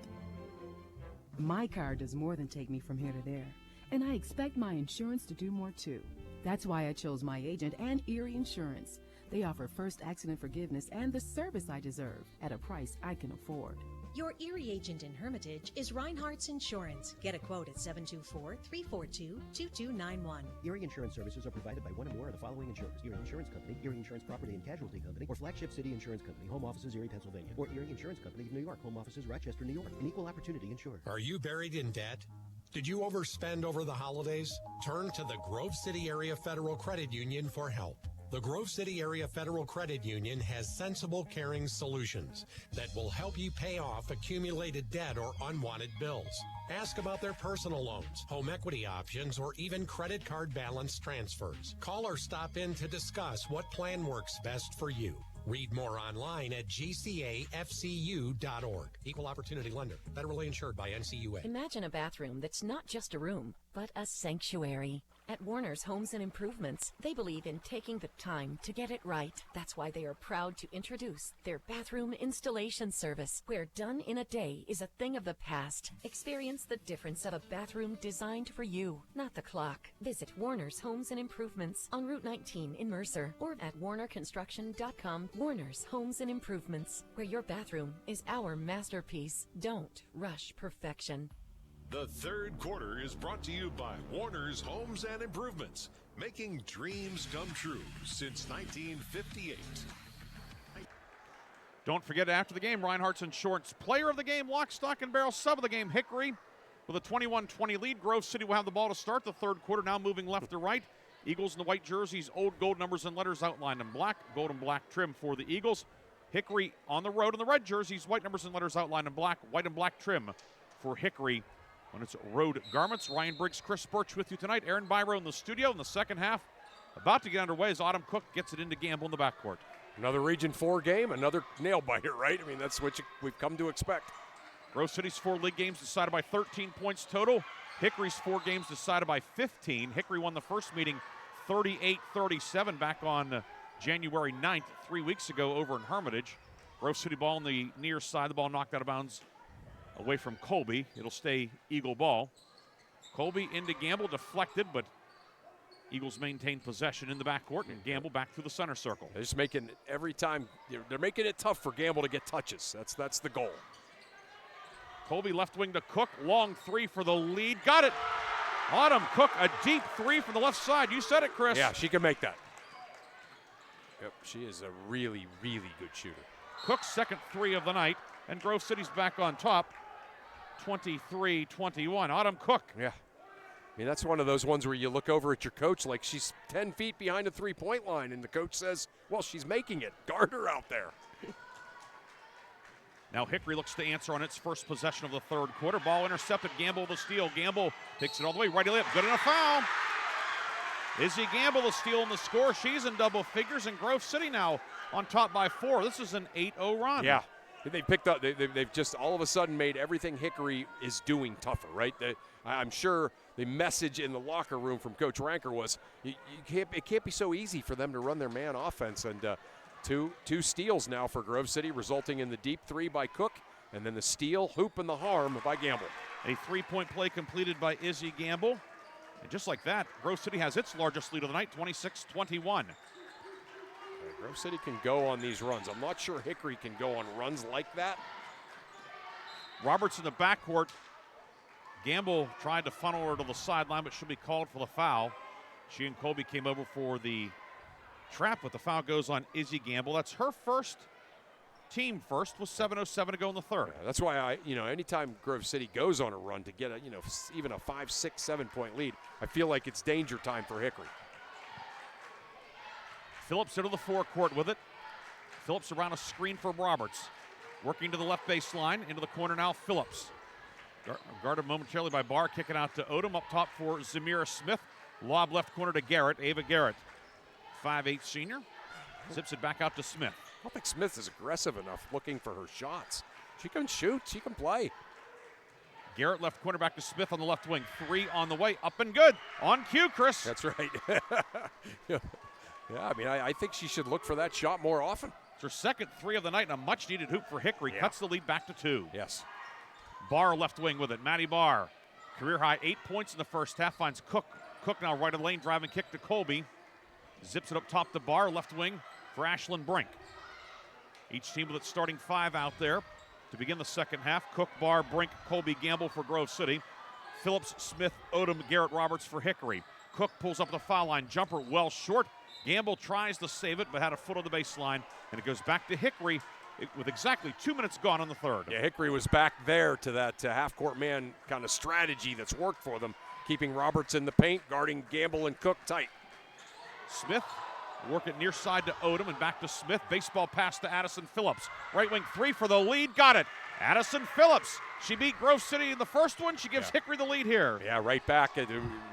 My car does more than take me from here to there, and I expect my insurance to do more too. That's why I chose my agent and Erie Insurance. They offer first accident forgiveness and the service I deserve at a price I can afford. Your Erie agent in Hermitage is Reinhardt's Insurance. Get a quote at 724-342-2291. Erie Insurance services are provided by one or more of the following insurers: Erie Insurance Company, Erie Insurance Property and Casualty Company, or Flagship City Insurance Company, home offices Erie, Pennsylvania, or Erie Insurance Company of New York, home offices Rochester, New York. An equal opportunity insurer. Are you buried in debt? Did you overspend over the holidays? Turn to the Grove City Area Federal Credit Union for help. The Grove City Area Federal Credit Union has sensible, caring solutions that will help you pay off accumulated debt or unwanted bills. Ask about their personal loans, home equity options, or even credit card balance transfers. Call or stop in to discuss what plan works best for you. Read more online at gcafcu.org. Equal Opportunity Lender. Federally insured by NCUA. Imagine a bathroom that's not just a room, but a sanctuary. At Warner's Homes and Improvements, they believe in taking the time to get it right. That's why they are proud to introduce their bathroom installation service, where done in a day is a thing of the past. Experience the difference of a bathroom designed for you, not the clock. Visit Warner's Homes and Improvements on Route 19 in Mercer or at warnerconstruction.com. Warner's Homes and Improvements, where your bathroom is our masterpiece. Don't rush perfection. The third quarter is brought to you by Warner's Homes and Improvements, making dreams come true since 1958. Don't forget, after the game, Reinhardt's Insurance Player of the Game, Lock, Stock, and Barrel Sub of the Game, Hickory. With a 21-20 lead, Grove City will have the ball to start the third quarter, now moving left to right. Eagles in the white jerseys, old gold numbers and letters outlined in black, gold and black trim for the Eagles. Hickory on the road in the red jerseys, white numbers and letters outlined in black, white and black trim for Hickory on its road garments. Ryan Briggs, Chris Burtch with you tonight. Aaron Byro in the studio in the second half. About to get underway as Autumn Cook gets it into Gamble in the backcourt. Another Region 4 game, another nail biter, right? I mean, that's what we've come to expect. Grove City's 4 league games decided by 13 points total. Hickory's 4 games decided by 15. Hickory won the first meeting 38-37 back on January 9th, 3 weeks ago over in Hermitage. Grove City ball on the near side. The ball knocked out of bounds away from Colby. It'll stay Eagle ball. Colby into Gamble, deflected, but Eagles maintain possession in the backcourt, and Gamble back through the center circle. They're just making every time, they're making it tough for Gamble to get touches. That's the goal. Colby left wing to Cook, long 3 for the lead. Got it. Autumn Cook, a deep 3 from the left side. You said it, Chris. Yeah, she can make that. Yep, she is a really, really good shooter. Cook's second 3 of the night, and Grove City's back on top, 23-21. Autumn Cook. Yeah. I mean, that's one of those ones where you look over at your coach like she's 10 feet behind the three-point line, and the coach says, well, she's making it. Guard her out there. Now Hickory looks to answer on its first possession of the third quarter. Ball intercepted. Gamble the steal. Gamble takes it all the way. Righty layup. Good enough foul. Izzy Gamble the steal and the score. She's in double figures, and Grove City now on top by 4. This is an 8-0 run. Yeah. They picked up. They've just all of a sudden made everything Hickory is doing tougher, right? I'm sure the message in the locker room from Coach Ranker was, it can't be so easy for them to run their man offense. And two steals now for Grove City, resulting in the deep 3 by Cook, and then the steal, hoop, and the harm by Gamble. A 3-point play completed by Izzy Gamble. And just like that, Grove City has its largest lead of the night, 26-21. Grove City can go on these runs. I'm not sure Hickory can go on runs like that. Roberts in the backcourt. Gamble tried to funnel her to the sideline, but she'll be called for the foul. She and Colby came over for the trap, but the foul goes on Izzy Gamble. That's her first, team first, with 7:07 to go in the third. Yeah, that's why anytime Grove City goes on a run to get even a 5, 6, 7-point lead, I feel like it's danger time for Hickory. Phillips into the forecourt with it. Phillips around a screen for Roberts. Working to the left baseline, into the corner now, Phillips. Guarded momentarily by Barr, kicking out to Odom. Up top for Zamira Smith. Lob left corner to Garrett, Ava Garrett. 5'8" senior. Zips it back out to Smith. I don't think Smith is aggressive enough looking for her shots. She can shoot, she can play. Garrett left corner back to Smith on the left wing. 3 on the way, up and good. On cue, Chris. That's right. Yeah, I mean, I think she should look for that shot more often. It's her second 3 of the night and a much-needed hoop for Hickory. Yeah. Cuts the lead back to 2. Yes. Barr left wing with it. Maddie Barr, career high 8 points in the first half. Finds Cook. Cook now right of the lane, driving kick to Colby. Zips it up top to Barr, left wing for Ashlyn Brink. Each team with its starting 5 out there to begin the second half. Cook, Barr, Brink, Colby, Gamble for Grove City. Phillips, Smith, Odom, Garrett, Roberts for Hickory. Cook pulls up the foul line. Jumper well short. Gamble tries to save it, but had a foot on the baseline, and it goes back to Hickory with exactly 2 minutes gone on the third. Yeah, Hickory was back there to that half-court man kind of strategy that's worked for them, keeping Roberts in the paint, guarding Gamble and Cook tight. Smith work it near side to Odom and back to Smith. Baseball pass to Addison Phillips. Right wing 3 for the lead. Got it. Addison Phillips. She beat Grove City in the first one. She gives Hickory the lead here. Yeah, right back. A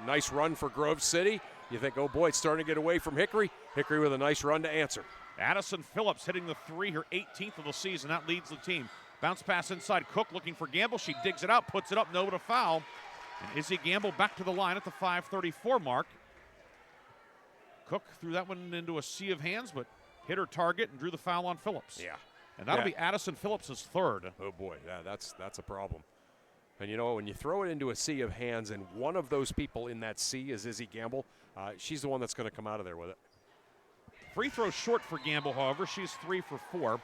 nice run for Grove City. You think, oh boy, it's starting to get away from Hickory. Hickory with a nice run to answer. Addison Phillips hitting the 3, her 18th of the season. That leads the team. Bounce pass inside. Cook looking for Gamble. She digs it out, puts it up, no to foul. And Izzy Gamble back to the line at the 5:34 mark. Cook threw that one into a sea of hands, but hit her target and drew the foul on Phillips. Yeah. And that'll be Addison Phillips' third. Oh boy, yeah, that's a problem. And you know, when you throw it into a sea of hands and one of those people in that sea is Izzy Gamble, she's the one that's going to come out of there with it. Free throw short for Gamble, however. She's 3 for 4.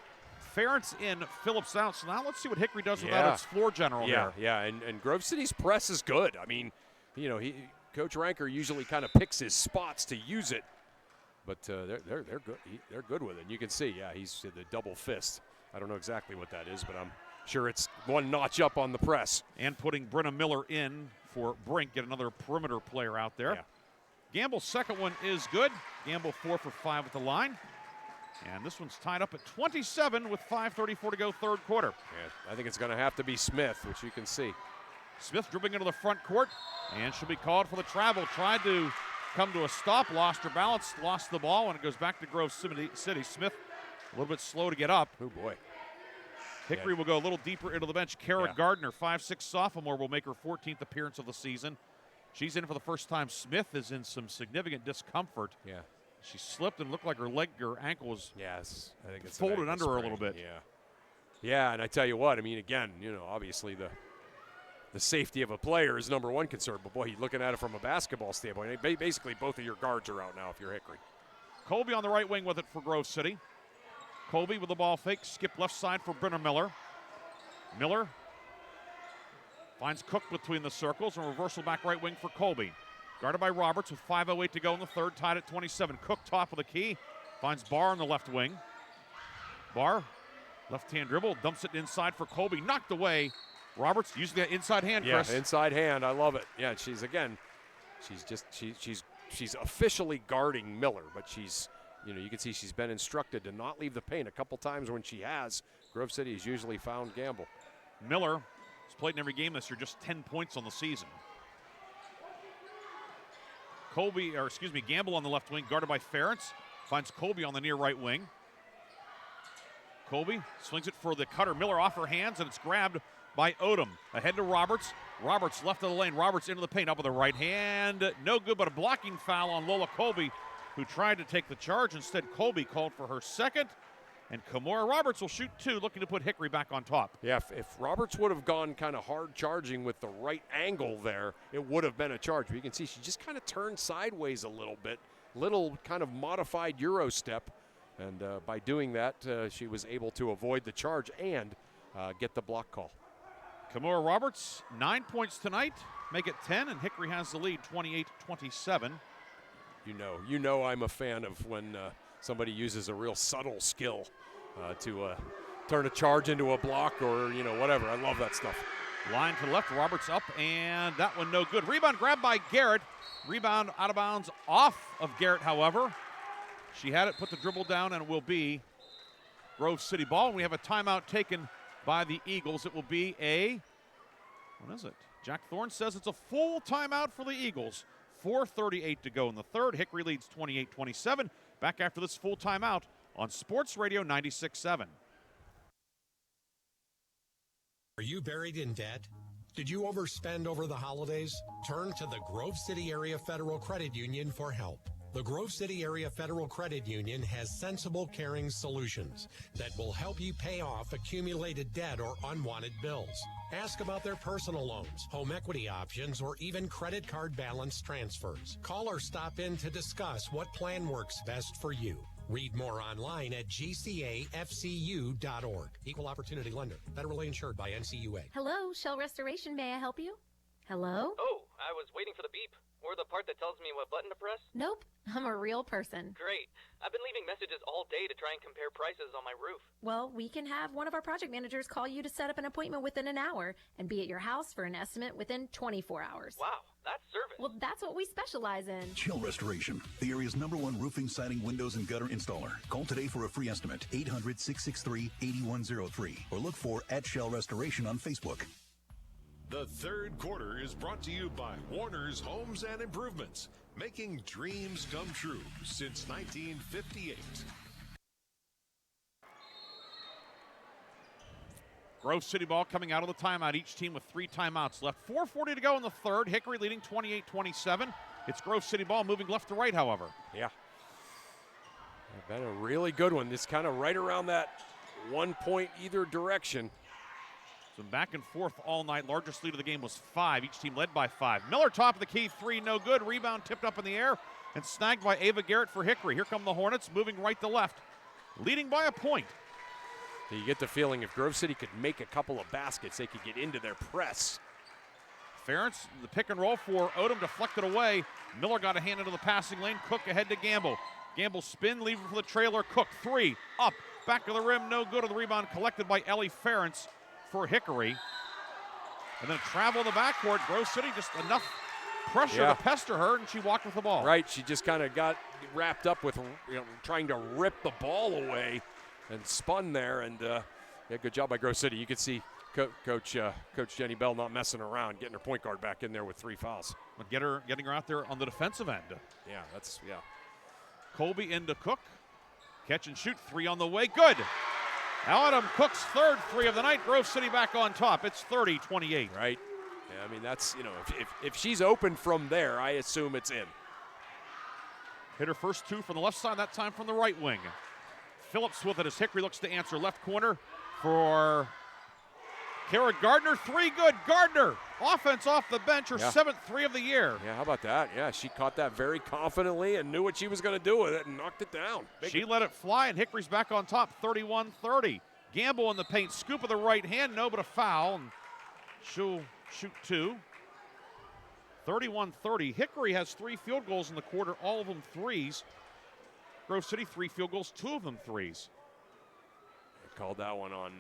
Ferentz in, Phillips out. So now let's see what Hickory does without its floor general there. Yeah, and Grove City's press is good. I mean, you know, Coach Ranker usually kind of picks his spots to use it, but they're good. They're good with it. And you can see, he's the double fist. I don't know exactly what that is, but I'm sure it's one notch up on the press. And putting Brenna Miller in for Brink, get another perimeter player out there. Yeah. Gamble's second one is good. Gamble 4 for 5 at the line. And this one's tied up at 27 with 5:34 to go third quarter. Yeah, I think it's going to have to be Smith, which you can see. Smith dribbling into the front court, and she'll be called for the travel. Tried to come to a stop, lost her balance, lost the ball, and it goes back to Grove City. Smith a little bit slow to get up. Oh, boy. Hickory will go a little deeper into the bench. Kara Gardner, 5'6" sophomore, will make her 14th appearance of the season. She's in for the first time. Smith is in some significant discomfort. Yeah. She slipped and looked like her ankle was I think it's folded under her a little bit. Yeah, and I tell you what, I mean, again, obviously the safety of a player is number one concern. But, boy, you're looking at it from a basketball standpoint. Basically, both of your guards are out now if you're Hickory. Colby on the right wing with it for Grove City. Colby with the ball fake. Skip left side for Brenner Miller. Miller finds Cook between the circles and reversal back right wing for Colby. Guarded by Roberts with 5:08 to go in the third, tied at 27. Cook top of the key. Finds Barr on the left wing. Barr, left-hand dribble, dumps it inside for Colby. Knocked away. Roberts using that inside hand, Chris. Yeah, inside hand. I love it. Yeah, she's officially guarding Miller, but she's, you can see she's been instructed to not leave the paint. A couple times when she has, Grove City has usually found Gamble. Miller has played in every game this year, just 10 points on the season. Gamble on the left wing, guarded by Ferentz. Finds Colby on the near right wing. Colby swings it for the cutter. Miller off her hands, and it's grabbed by Odom. Ahead to Roberts. Roberts left of the lane. Roberts into the paint, up with the right hand. No good, but a blocking foul on Lola Colby, who tried to take the charge. Instead, Colby called for her second. And Kimora Roberts will shoot two, looking to put Hickory back on top. Yeah, if Roberts would have gone kind of hard charging with the right angle there, it would have been a charge. But you can see she just kind of turned sideways a little bit, little kind of modified Euro step. And by doing that, she was able to avoid the charge and get the block call. Kimora Roberts, 9 points tonight, make it 10, and Hickory has the lead, 28-27. You know I'm a fan of when somebody uses a real subtle skill to turn a charge into a block or, whatever. I love that stuff. Line to the left, Roberts up, and that one no good. Rebound grabbed by Garrett. Rebound out of bounds off of Garrett, however. She had it, put the dribble down, and it will be Grove City ball. And we have a timeout taken by the Eagles. It will be what is it? Jack Thorne says it's a full timeout for the Eagles. 4:38 to go in the third. Hickory leads 28-27. Back after this full timeout on Sports Radio 96.7. Are you buried in debt? Did you overspend over the holidays? Turn to the Grove City Area Federal Credit Union for help. The Grove City Area Federal Credit Union has sensible, caring solutions that will help you pay off accumulated debt or unwanted bills. Ask about their personal loans, home equity options, or even credit card balance transfers. Call or stop in to discuss what plan works best for you. Read more online at gcafcu.org. Equal Opportunity Lender. Federally insured by NCUA. Hello, Shell Restoration. May I help you? Hello? Oh, I was waiting for the beep. Or the part that tells me what button to press? Nope, I'm a real person. Great. I've been leaving messages all day to try and compare prices on my roof. Well, we can have one of our project managers call you to set up an appointment within an hour and be at your house for an estimate within 24 hours. Wow, that's service. Well, that's what we specialize in. Shell Restoration, the area's #1 roofing, siding, windows, and gutter installer. Call today for a free estimate, 800-663-8103, or look for @Shell Restoration on Facebook. The third quarter is brought to you by Warner's Homes and Improvements, making dreams come true since 1958. Grove City ball coming out of the timeout. Each team with 3 timeouts left. 4:40 to go in the third. Hickory leading 28-27. It's Grove City ball moving left to right, however. Yeah. Been a really good one. It's kind of right around that 1 point either direction. So back and forth all night. Largest lead of the game was 5. Each team led by 5. Miller top of the key, 3, no good. Rebound tipped up in the air and snagged by Ava Garrett for Hickory. Here come the Hornets, moving right to left, leading by a point. You get the feeling if Grove City could make a couple of baskets, they could get into their press. Ferentz, the pick and roll for Odom, deflected away. Miller got a hand into the passing lane. Cook ahead to Gamble. Gamble spin, leaving for the trailer. Cook, 3, up, back of the rim, no good. On the rebound collected by Ellie Ferentz for Hickory. And then travel in the backcourt. Grove City just enough pressure to pester her, and she walked with the ball. Right, she just kind of got wrapped up with trying to rip the ball away and spun there. And good job by Grove City. You could see Coach Jenny Bell not messing around, getting her point guard back in there with 3 fouls. But getting her out there on the defensive end. Yeah, Colby into Cook. Catch and shoot, 3 on the way. Good. Adam Cook's third three of the night. Grove City back on top. It's 30-28. Right. Yeah, I mean, that's, if she's open from there, I assume it's in. Hit her first two from the left side, that time from the right wing. Phillips with it as Hickory looks to answer. Left corner for Kara Gardner. Three good. Gardner, offense off the bench, her seventh three of the year. Yeah, how about that? Yeah, she caught that very confidently and knew what she was going to do with it and knocked it down. She let it fly, and Hickory's back on top, 31-30. Gamble in the paint, scoop of the right hand, no, but a foul, and she'll shoot two. 31-30. Hickory has 3 field goals in the quarter, all of them threes. Grove City, 3 field goals, 2 of them threes. They called that one on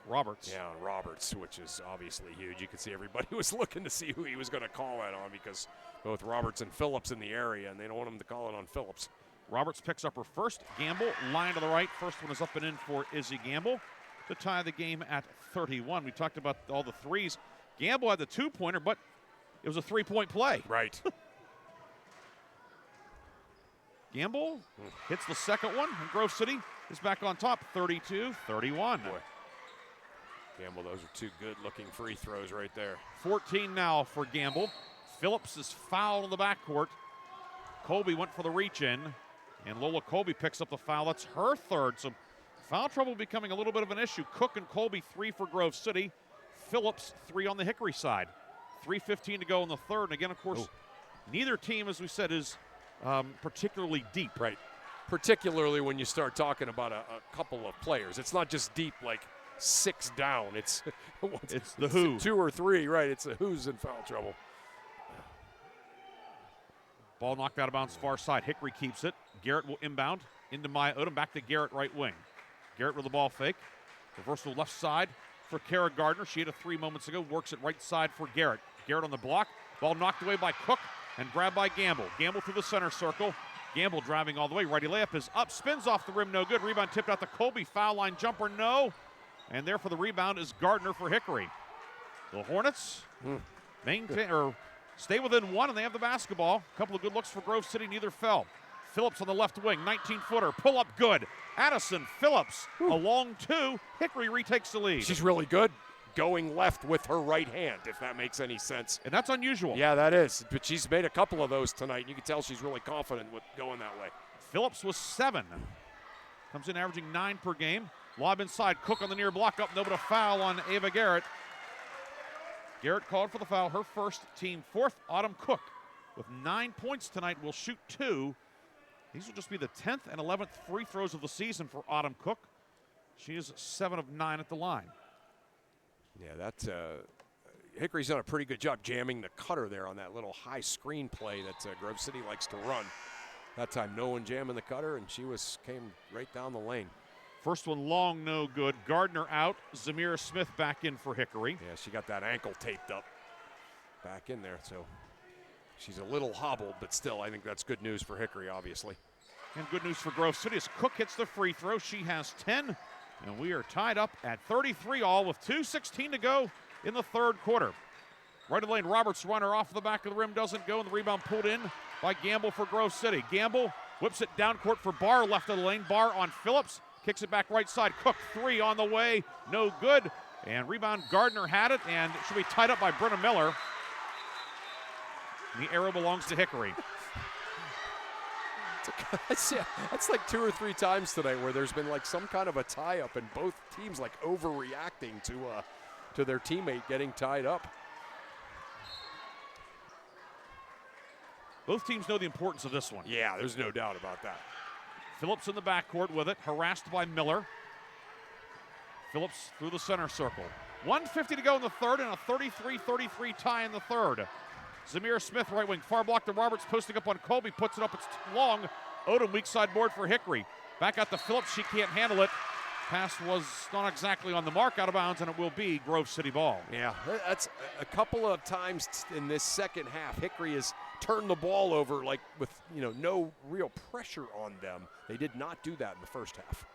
Roberts. Yeah, on Roberts, which is obviously huge. You could see everybody was looking to see who he was going to call that on because both Roberts and Phillips in the area, and they don't want him to call it on Phillips. Roberts picks up her first. Gamble, line to the right. First one is up and in for Izzy Gamble to tie the game at 31. We talked about all the threes. Gamble had the 2-pointer, but it was a 3-point play. Right. Gamble hits the second one, and Grove City is back on top, 32-31. Boy. Gamble, those are 2 good-looking free throws right there. 14 now for Gamble. Phillips is fouled in the backcourt. Colby went for the reach-in, and Lola Colby picks up the foul. That's her third, so foul trouble becoming a little bit of an issue. Cook and Colby 3 for Grove City. Phillips 3 on the Hickory side. 3:15 to go in the third, and again, of course, neither team, as we said, is particularly deep. Right. Particularly when you start talking about a couple of players. It's not just deep like 6 down. It's the who. 2 or 3, right. It's the who's in foul trouble. Ball knocked out of bounds far side. Hickory keeps it. Garrett will inbound into Maya Odom. Back to Garrett, right wing. Garrett with the ball fake. Reversal left side for Kara Gardner. She had a 3 moments ago. Works it right side for Garrett. Garrett on the block. Ball knocked away by Cook and grabbed by Gamble. Gamble through the center circle. Gamble driving all the way. Righty layup is up. Spins off the rim. No good. Rebound tipped out to Colby. Foul line jumper. No. And there for the rebound is Gardner for Hickory. The Hornets maintain or stay within 1, and they have the basketball. A couple of good looks for Grove City. Neither fell. Phillips on the left wing. 19-footer. Pull up good. Addison Phillips a long 2. Hickory retakes the lead. She's really good going left with her right hand, if that makes any sense. And that's unusual. Yeah, that is. But she's made a couple of those tonight, and you can tell she's really confident with going that way. Phillips was 7. Comes in averaging 9 per game. Lob inside. Cook on the near block. Up, no, but a foul on Ava Garrett. Garrett called for the foul. Her first, team 4th. Autumn Cook with 9 points tonight will shoot 2. These will just be the 10th and 11th free throws of the season for Autumn Cook. She is 7 of 9 at the line. Yeah, that's Hickory's done a pretty good job jamming the cutter there on that little high screen play that Grove City likes to run. That time, no one jamming the cutter, and she came right down the lane. First one long, no good. Gardner out. Zamira Smith back in for Hickory. Yeah, she got that ankle taped up back in there, so she's a little hobbled, but still, I think that's good news for Hickory, obviously. And good news for Grove City as Cook hits the free throw. She has 10, and we are tied up at 33 all with 2:16 to go in the third quarter. Right of the lane, Roberts runner off the back of the rim, doesn't go, and the rebound pulled in by Gamble for Grove City. Gamble whips it down court for Barr, left of the lane. Barr on Phillips. Kicks it back right side. Cook 3 on the way. No good. And rebound, Gardner had it, and it should be tied up by Brenna Miller. And the arrow belongs to Hickory. That's like 2 or 3 times today where there's been like some kind of a tie-up and both teams like overreacting to their teammate getting tied up. Both teams know the importance of this one. Yeah, there's no doubt about that. Phillips in the backcourt with it, harassed by Miller. Phillips through the center circle. 1:50 to go in the third, and a 33-33 tie in the third. Zamira Smith, right wing, far block to Roberts, posting up on Colby, puts it up, it's long. Odom, weak side board for Hickory. Back out to Phillips, she can't handle it. Pass was not exactly on the mark, out of bounds, and it will be Grove City ball. Yeah, that's a couple of times in this second half. Hickory has turned the ball over like with no real pressure on them. They did not do that in the first half.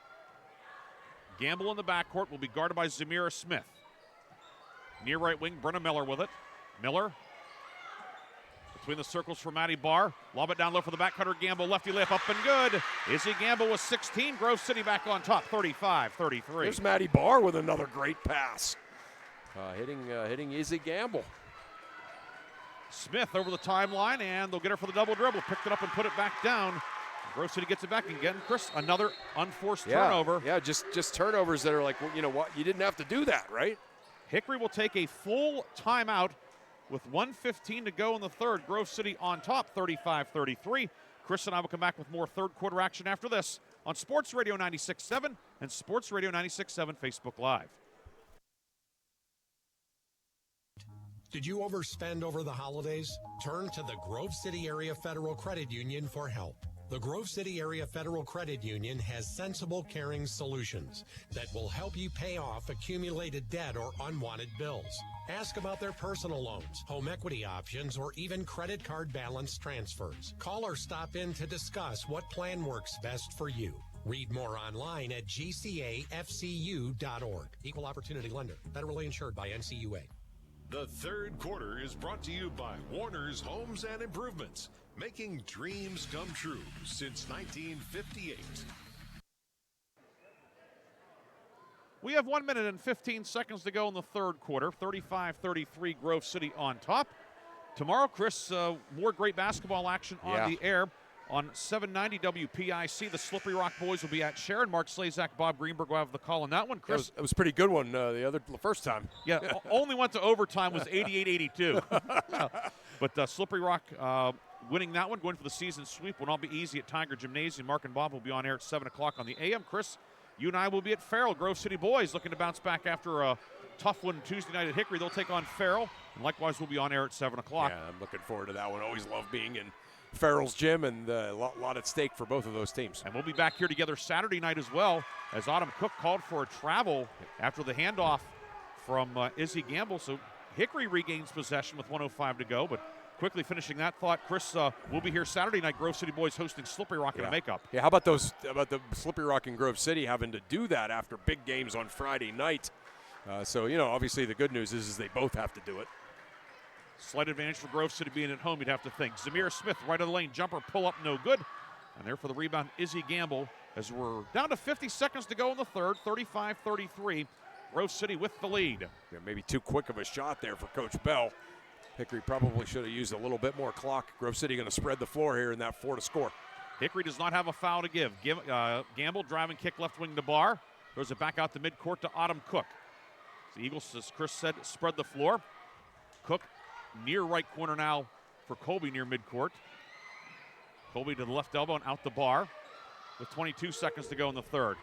Gamble in the backcourt will be guarded by Zamira Smith. Near right wing, Brenna Miller with it. Miller Between the circles for Matty Barr. Lob it down low for the back cutter. Gamble, lefty layup up and good. Izzy Gamble with 16. Grove City back on top, 35-33. There's Matty Barr with another great pass. Hitting Izzy Gamble. Smith over the timeline, and they'll get her for the double dribble. Picked it up and put it back down. Grove City gets it back again. Chris, another unforced turnover. Yeah, just turnovers that are like, well, you know what? You didn't have to do that, right? Hickory will take a full timeout with 1:15 to go in the third. Grove City on top, 35-33. Chris and I will come back with more third quarter action after this on Sports Radio 96.7 and Sports Radio 96.7 Facebook Live. Did you overspend over the holidays? Turn to the Grove City Area Federal Credit Union for help. The Grove City Area Federal Credit Union has sensible, caring solutions that will help you pay off accumulated debt or unwanted bills. Ask about their personal loans, home equity options, or even credit card balance transfers. Call or stop in to discuss what plan works best for you. Read more online at gcafcu.org. Equal Opportunity Lender. Federally insured by NCUA. The third quarter is brought to you by Warner's Homes and Improvements, making dreams come true since 1958. We have 1 minute and 15 seconds to go in the third quarter. 35-33 Grove City on top. Tomorrow, Chris, more great basketball action on the air. On 790 WPIC, the Slippery Rock boys will be at Sharon. Mark Slazak, Bob Greenberg will have the call on that one. Chris, it was a pretty good one the first time. Yeah, only went to overtime, was 88-82. But Slippery Rock winning that one, going for the season sweep will not be easy at Tiger Gymnasium. Mark and Bob will be on air at 7 o'clock on the AM. Chris, you and I will be at Farrell. Grove City boys looking to bounce back after a tough one Tuesday night at Hickory. They'll take on Farrell. And likewise, we'll be on air at 7 o'clock. Yeah, I'm looking forward to that one. Always love being in Farrell's gym, and a lot at stake for both of those teams. And we'll be back here together Saturday night as well, as Autumn Cook called for a travel after the handoff from Izzy Gamble. So Hickory regains possession with 1:05 to go, but quickly finishing that thought, Chris, we'll be here Saturday night, Grove City boys hosting Slippery Rock in a makeup. Yeah, how about the Slippery Rock and Grove City having to do that after big games on Friday night? So, obviously the good news is they both have to do it. Slight advantage for Grove City being at home, you'd have to think. Zamir Smith, right of the lane, jumper, pull up, no good. And there for the rebound, Izzy Gamble, as we're down to 50 seconds to go in the third, 35-33. Grove City with the lead. Yeah, maybe too quick of a shot there for Coach Bell. Hickory probably should have used a little bit more clock. Grove City going to spread the floor here in that 4 to score. Hickory does not have a foul to give. Gamble, driving kick left wing to Barr. Throws it back out to midcourt to Autumn Cook. The Eagles, as Chris said, spread the floor. Cook near right corner now for Colby near midcourt. Colby to the left elbow and out the bar with 22 seconds to go in the third.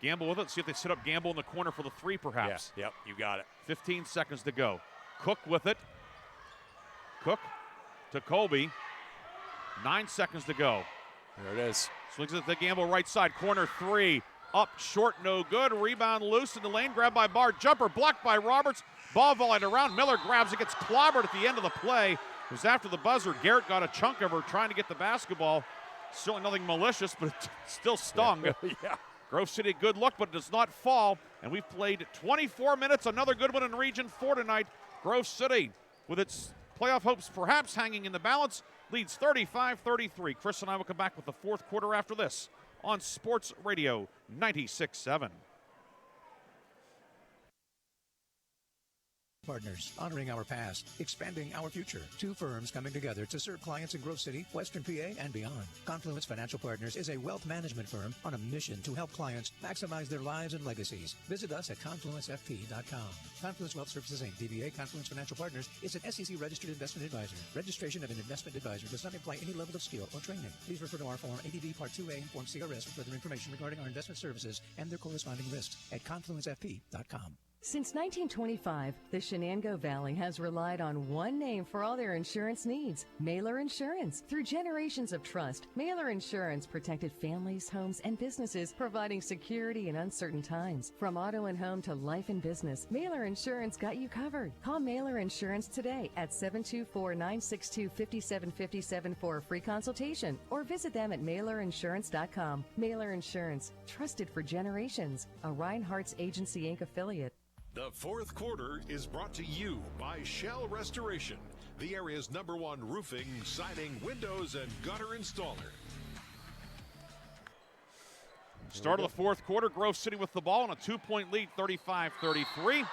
Gamble with it. See if they set up Gamble in the corner for the three, perhaps. Yeah, yep, you got it. 15 seconds to go. Cook with it. Cook to Colby. 9 seconds to go. There it is. Swings it to Gamble right side. Corner three. Up short, no good. Rebound loose in the lane. Grabbed by Barr. Jumper blocked by Roberts. Ball volleyed around. Miller grabs it. Gets clobbered at the end of the play. It was after the buzzer. Garrett got a chunk of her trying to get the basketball. Certainly nothing malicious, but it still stung. Yeah. Grove City, good look, but it does not fall. And we've played 24 minutes. Another good one in Region 4 tonight. Grove City, with its playoff hopes perhaps hanging in the balance, leads 35-33. Chris and I will come back with the fourth quarter after this on Sports Radio 96.7. Partners, honoring our past, expanding our future. Two firms coming together to serve clients in Grove City, Western PA, and beyond. Confluence Financial Partners is a wealth management firm on a mission to help clients maximize their lives and legacies. Visit us at confluencefp.com. Confluence Wealth Services, Inc., DBA Confluence Financial Partners, is an SEC-registered investment advisor. Registration of an investment advisor does not imply any level of skill or training. Please refer to our Form ADV Part 2A and Form CRS for further information regarding our investment services and their corresponding risks at confluencefp.com. Since 1925, the Shenango Valley has relied on one name for all their insurance needs, Mailer Insurance. Through generations of trust, Mailer Insurance protected families, homes, and businesses, providing security in uncertain times. From auto and home to life and business, Mailer Insurance got you covered. Call Mailer Insurance today at 724-962-5757 for a free consultation, or visit them at mailerinsurance.com. Mailer Insurance, trusted for generations. A Reinhardt's Agency Inc. affiliate. The fourth quarter is brought to you by Shell Restoration. the area's #1 roofing, siding, windows, and gutter installer. Start of the fourth quarter, Grove City with the ball and a 2-point lead, 35-33.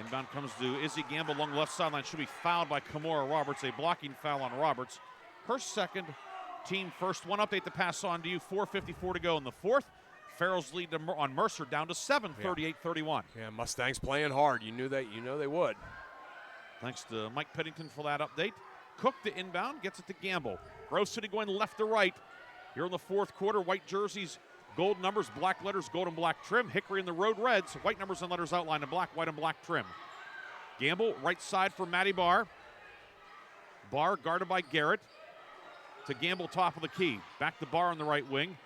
Inbound comes to Izzy Gamble along the left sideline. Should be fouled by Kimora Roberts, a blocking foul on Roberts. Her second, team first. One update to pass on to you, 4:54 to go in the fourth. Farrell's lead on Mercer down to 7, 38-31. Yeah, Mustangs playing hard. You know they would. Thanks to Mike Pennington for that update. Cook to inbound, gets it to Gamble. Grove City going left to right. Here in the fourth quarter, white jerseys, gold numbers, black letters, gold and black trim. Hickory in the road reds, white numbers and letters outlined in black, white and black trim. Gamble, right side for Maddie Barr. Barr guarded by Garrett. To Gamble, top of the key. Back to Barr on the right wing.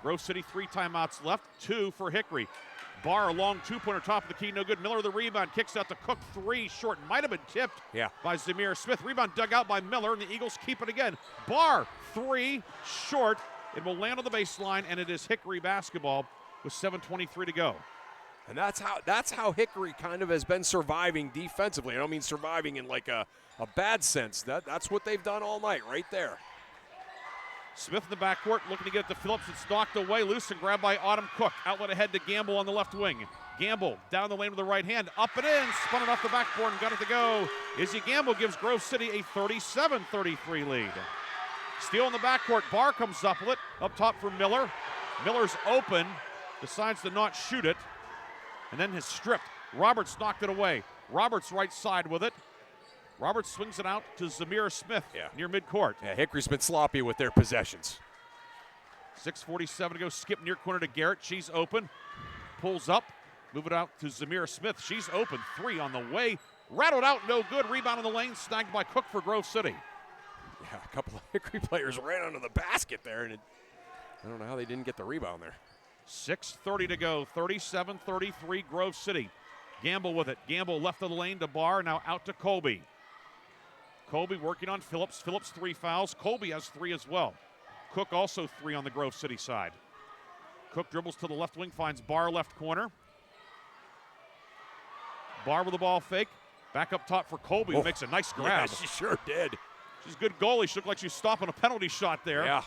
Grove City, 3 timeouts left, 2 for Hickory. Barr, a long two-pointer, top of the key, no good. Miller the rebound, kicks out to Cook, 3 short, might have been tipped by Zamir Smith. Rebound dug out by Miller, and the Eagles keep it again. Barr, 3 short. It will land on the baseline, and it is Hickory basketball with 7:23 to go. And that's how Hickory kind of has been surviving defensively. I don't mean surviving in like a bad sense. That's what they've done all night right there. Smith in the backcourt looking to get it to Phillips. It's knocked away, loose and grabbed by Autumn Cook. Outlet ahead to Gamble on the left wing. Gamble down the lane with the right hand, up and in, spun it off the backboard and got it to go. Izzy Gamble gives Grove City a 37-33 lead. Steal in the backcourt, Barr comes up with it, up top for Miller. Miller's open, decides to not shoot it, and then is stripped. Roberts knocked it away. Roberts right side with it. Roberts swings it out to Zamir Smith near midcourt. Yeah, Hickory's been sloppy with their possessions. 6:47 to go, skip near corner to Garrett. She's open, pulls up, move it out to Zamir Smith. She's open, 3 on the way. Rattled out, no good. Rebound in the lane, snagged by Cook for Grove City. Yeah, a couple of Hickory players ran under the basket there, and I don't know how they didn't get the rebound there. 6:30 to go, 37-33 Grove City. Gamble with it. Gamble left of the lane to Barr, now out to Colby. Colby working on Phillips. Phillips 3 fouls. Colby has 3 as well. Cook also 3 on the Grove City side. Cook dribbles to the left wing, finds Barr left corner. Barr with the ball fake. Back up top for Colby, who makes a nice grab. Yeah, she sure did. She's a good goalie. She looked like she was stopping a penalty shot there. Yeah.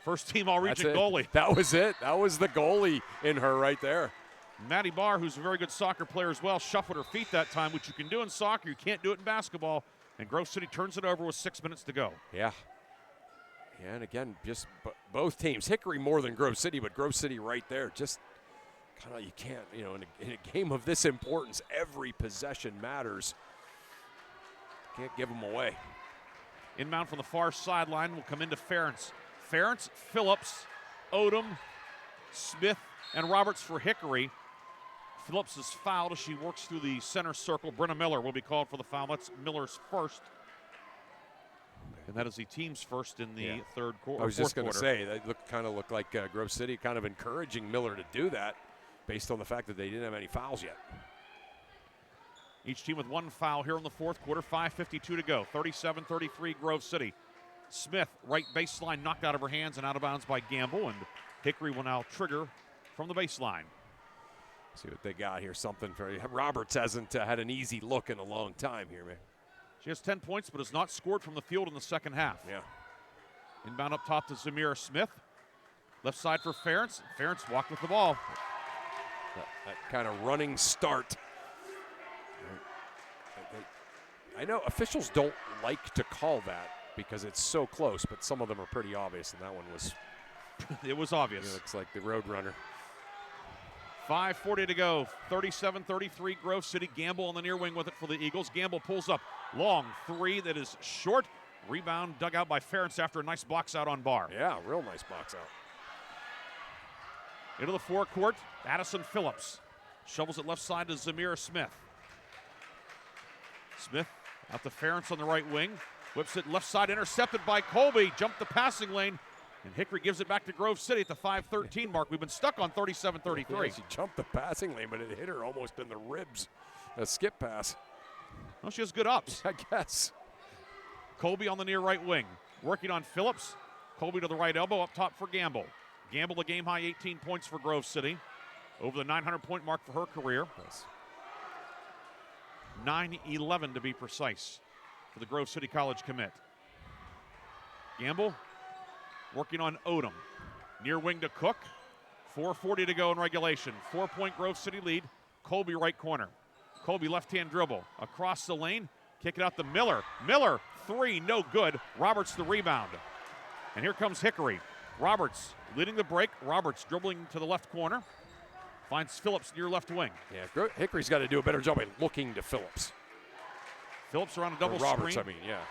First team all-region goalie. That was it. That was the goalie in her right there. Maddie Barr, who's a very good soccer player as well, shuffled her feet that time, which you can do in soccer. You can't do it in basketball. And Grove City turns it over with 6 minutes to go. Yeah. And again, just both teams. Hickory more than Grove City, but Grove City right there. Just kind of, you can't, in a game of this importance, every possession matters. Can't give them away. Inbound from the far sideline will come into Ferentz. Ferentz, Phillips, Odom, Smith, and Roberts for Hickory. Phillips is fouled as she works through the center circle. Brenna Miller will be called for the foul. That's Miller's first. And that is the team's first in the third quarter. I was just going to say, that kind of looked like Grove City kind of encouraging Miller to do that based on the fact that they didn't have any fouls yet. Each team with 1 foul here in the fourth quarter. 5:52 to go. 37-33 Grove City. Smith, right baseline, knocked out of her hands and out of bounds by Gamble. And Hickory will now trigger from the baseline. See what they got here. Something for Roberts hasn't had an easy look in a long time here, man. She has 10 points, but has not scored from the field in the second half. Yeah. Inbound up top to Zamira Smith. Left side for Ferentz. Ferentz walked with the ball. That kind of running start. I know officials don't like to call that because it's so close, but some of them are pretty obvious, and that one was. It was obvious. It looks like the road runner. 5:40 to go. 37-33 Grove City. Gamble on the near wing with it for the Eagles. Gamble pulls up. Long 3 that is short. Rebound dug out by Ferentz after a nice box out on Barr. Yeah, real nice box out. Into the forecourt, Addison Phillips. Shovels it left side to Zamira Smith. Smith out to Ferentz on the right wing. Whips it left side, intercepted by Colby. Jumped the passing lane. And Hickory gives it back to Grove City at the 5:13 mark. We've been stuck on 37-33. Yeah, she jumped the passing lane, but it hit her almost in the ribs. A skip pass. Well, she has good ups. I guess. Colby on the near right wing. Working on Phillips. Colby to the right elbow, up top for Gamble. Gamble, a game-high 18 points for Grove City. Over the 900-point mark for her career. Nice. 9-11 to be precise. for the Grove City College commit. Gamble working on Odom. Near wing to Cook. 4:40 to go in regulation. 4-point Grove City lead. Colby right corner. Colby left-hand dribble. Across the lane. Kick it out to Miller. Miller, 3, no good. Roberts the rebound. And here comes Hickory. Roberts leading the break. Roberts dribbling to the left corner. Finds Phillips near left wing. Yeah, Hickory's got to do a better job at looking to Phillips. Phillips around a double Roberts, screen. yeah.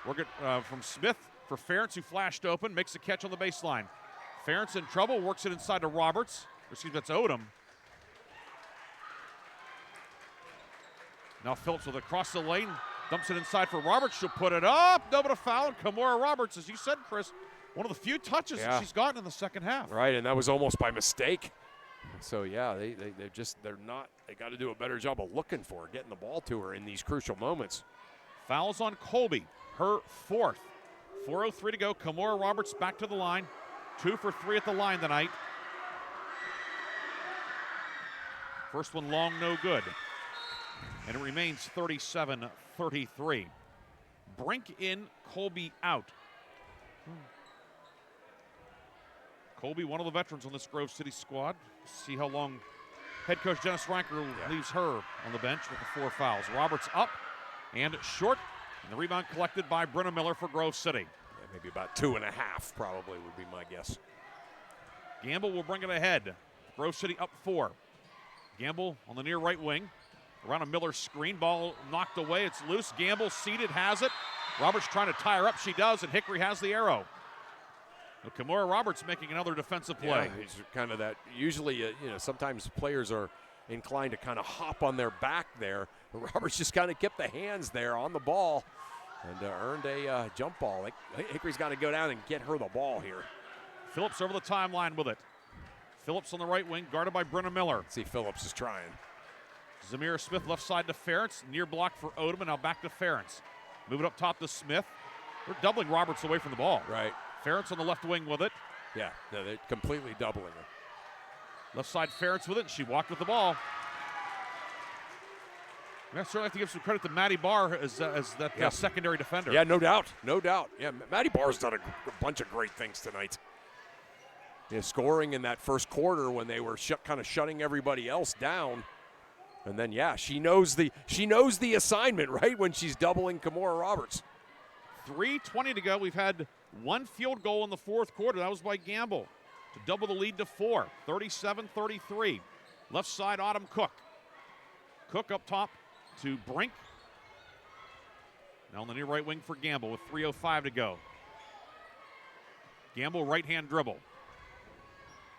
Work it from Smith for Ferentz, who flashed open, makes a catch on the baseline. Ferentz in trouble, works it inside to Roberts. Excuse me, that's Odom. Now Phillips with it across the lane, dumps it inside for Roberts. She'll put it up. No, but a foul. And Kimora Roberts, as you said, Chris, one of the few touches that she's gotten in the second half. Right, and that was almost by mistake. So yeah, they got to do a better job of looking for her, getting the ball to her in these crucial moments. Fouls on Colby, her 4th. 4:03 to go. Kimora Roberts back to the line. 2 for 3 at the line tonight. First one long, no good. And it remains 37-33. Brink in, Colby out. Colby, one of the veterans on this Grove City squad. See how long head coach Dennis Ranker leaves her on the bench with the 4 fouls. Roberts up and short. And the rebound collected by Brenna Miller for Grove City. Yeah, maybe about 2.5 probably would be my guess. Gamble will bring it ahead. Grove City up 4. Gamble on the near right wing. Around a Miller screen. Ball knocked away. It's loose. Gamble seated, has it. Roberts trying to tie her up. She does, and Hickory has the arrow. Kimora Roberts making another defensive play. Yeah, he's kind of that. Usually, sometimes players are inclined to kind of hop on their back there. Roberts just kind of kept the hands there on the ball and earned a jump ball. Hickory's got to go down and get her the ball here. Phillips over the timeline with it. Phillips on the right wing, guarded by Brenna Miller. Let's see, Phillips is trying. Zamira Smith left side to Ferentz. Near block for Odom, and now back to Ferentz. Move it up top to Smith. They're doubling Roberts away from the ball. Right. Ferentz on the left wing with it. Yeah, no, they're completely doubling her. Left side Ferentz with it, and she walked with the ball. I certainly have to give some credit to Maddie Barr as that secondary defender. Yeah, no doubt. Yeah, Maddie Barr's done a bunch of great things tonight. Yeah, scoring in that first quarter when they were kind of shutting everybody else down. And then, she knows the assignment, right, when she's doubling Kimora Roberts. 3:20 to go. We've had 1 field goal in the fourth quarter. That was by Gamble to double the lead to 4. 37-33. Left side, Autumn Cook. Cook up top to Brink. Now on the near right wing for Gamble with 3:05 to go. Gamble right-hand dribble.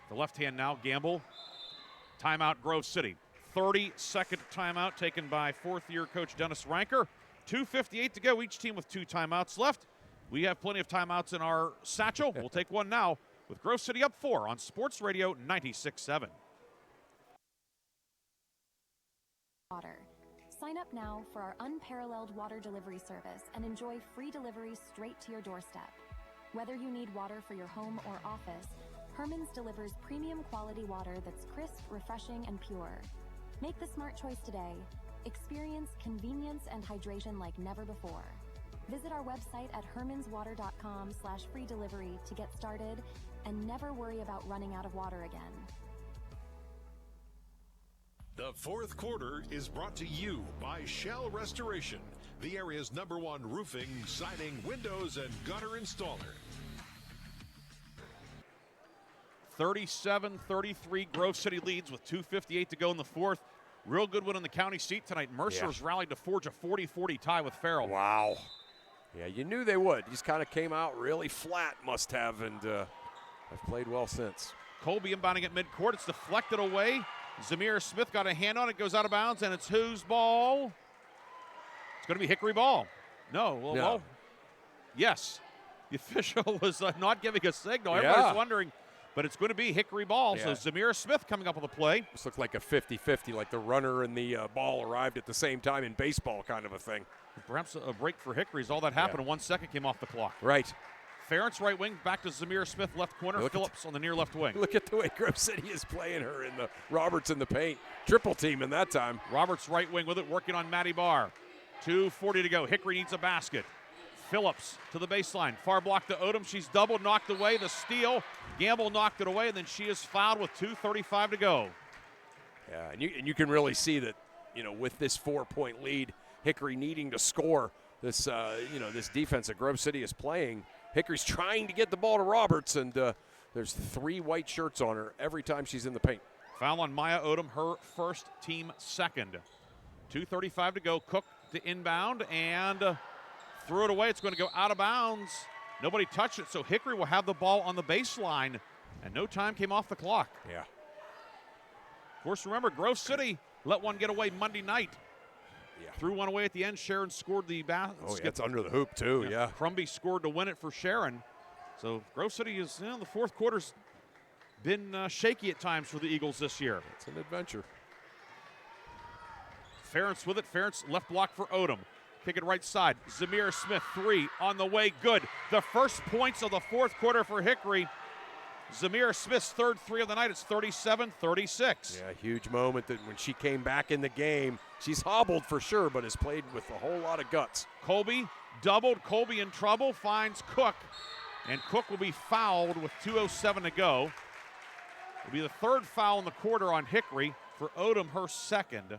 The left hand now, Gamble. Timeout, Grove City. 30-second timeout taken by fourth-year coach Dennis Ranker. 2:58 to go, each team with 2 timeouts left. We have plenty of timeouts in our satchel. We'll take one now with Grove City up 4 on Sports Radio 96.7. Water. Sign up now for our unparalleled water delivery service and enjoy free delivery straight to your doorstep. Whether you need water for your home or office, Herman's delivers premium quality water that's crisp, refreshing, and pure. Make the smart choice today. Experience convenience and hydration like never before. Visit our website at hermanswater.com/free delivery to get started and never worry about running out of water again. The fourth quarter is brought to you by Shell Restoration, the area's #1 roofing, siding, windows, and gutter installer. 37-33, Grove City leads with 2:58 to go in the fourth. Real good one in the county seat tonight. Mercer's rallied to forge a 40-40 tie with Farrell. Wow. Yeah, you knew they would. Just kind of came out really flat, must have, and have played well since. Colby inbounding at midcourt. It's deflected away. Zamira Smith got a hand on it, goes out of bounds, and it's whose ball? It's going to be Hickory ball. No. Yes. The official was not giving a signal. Everybody's wondering. But it's going to be Hickory ball. So Zamira Smith coming up with a play. This looked like a 50-50, like the runner and the ball arrived at the same time in baseball kind of a thing. Perhaps a break for Hickory as all that happened and 1 second came off the clock. Right. Ferentz right wing, back to Zamira Smith left corner. Phillips on the near left wing. Look at the way Grove City is playing her in the Roberts in the paint. Triple team in that time. Roberts right wing with it, working on Maddie Barr. 2:40 to go. Hickory needs a basket. Phillips to the baseline. Far block to Odom. She's doubled, knocked away. The steal. Gamble knocked it away, and then she is fouled with 2:35 to go. Yeah, and you can really see that, with this 4-point lead, Hickory needing to score. This this defense that Grove City is playing. Hickory's trying to get the ball to Roberts, and there's 3 white shirts on her every time she's in the paint. Foul on Maya Odom, her first, team second. 2:35 to go. Cook to inbound and threw it away. It's going to go out of bounds. Nobody touched it, so Hickory will have the ball on the baseline, and no time came off the clock. Yeah. Of course, remember, Grove City let one get away Monday night. Yeah. Threw one away at the end. Sharon scored the basket. Oh, yeah, it's under the hoop, too, yeah. Crumby scored to win it for Sharon. So Grove City is, the fourth quarter's been shaky at times for the Eagles this year. It's an adventure. Ferentz with it. Ferentz left block for Odom. Kick it right side. Zamira Smith, 3 on the way, good. The first points of the fourth quarter for Hickory. Zamira Smith's third 3 of the night. It's 37-36. Yeah, huge moment that when she came back in the game, she's hobbled for sure, but has played with a whole lot of guts. Colby doubled. Colby in trouble, finds Cook, and Cook will be fouled with 2:07 to go. It'll be the third foul in the quarter on Hickory. For Odom, her second.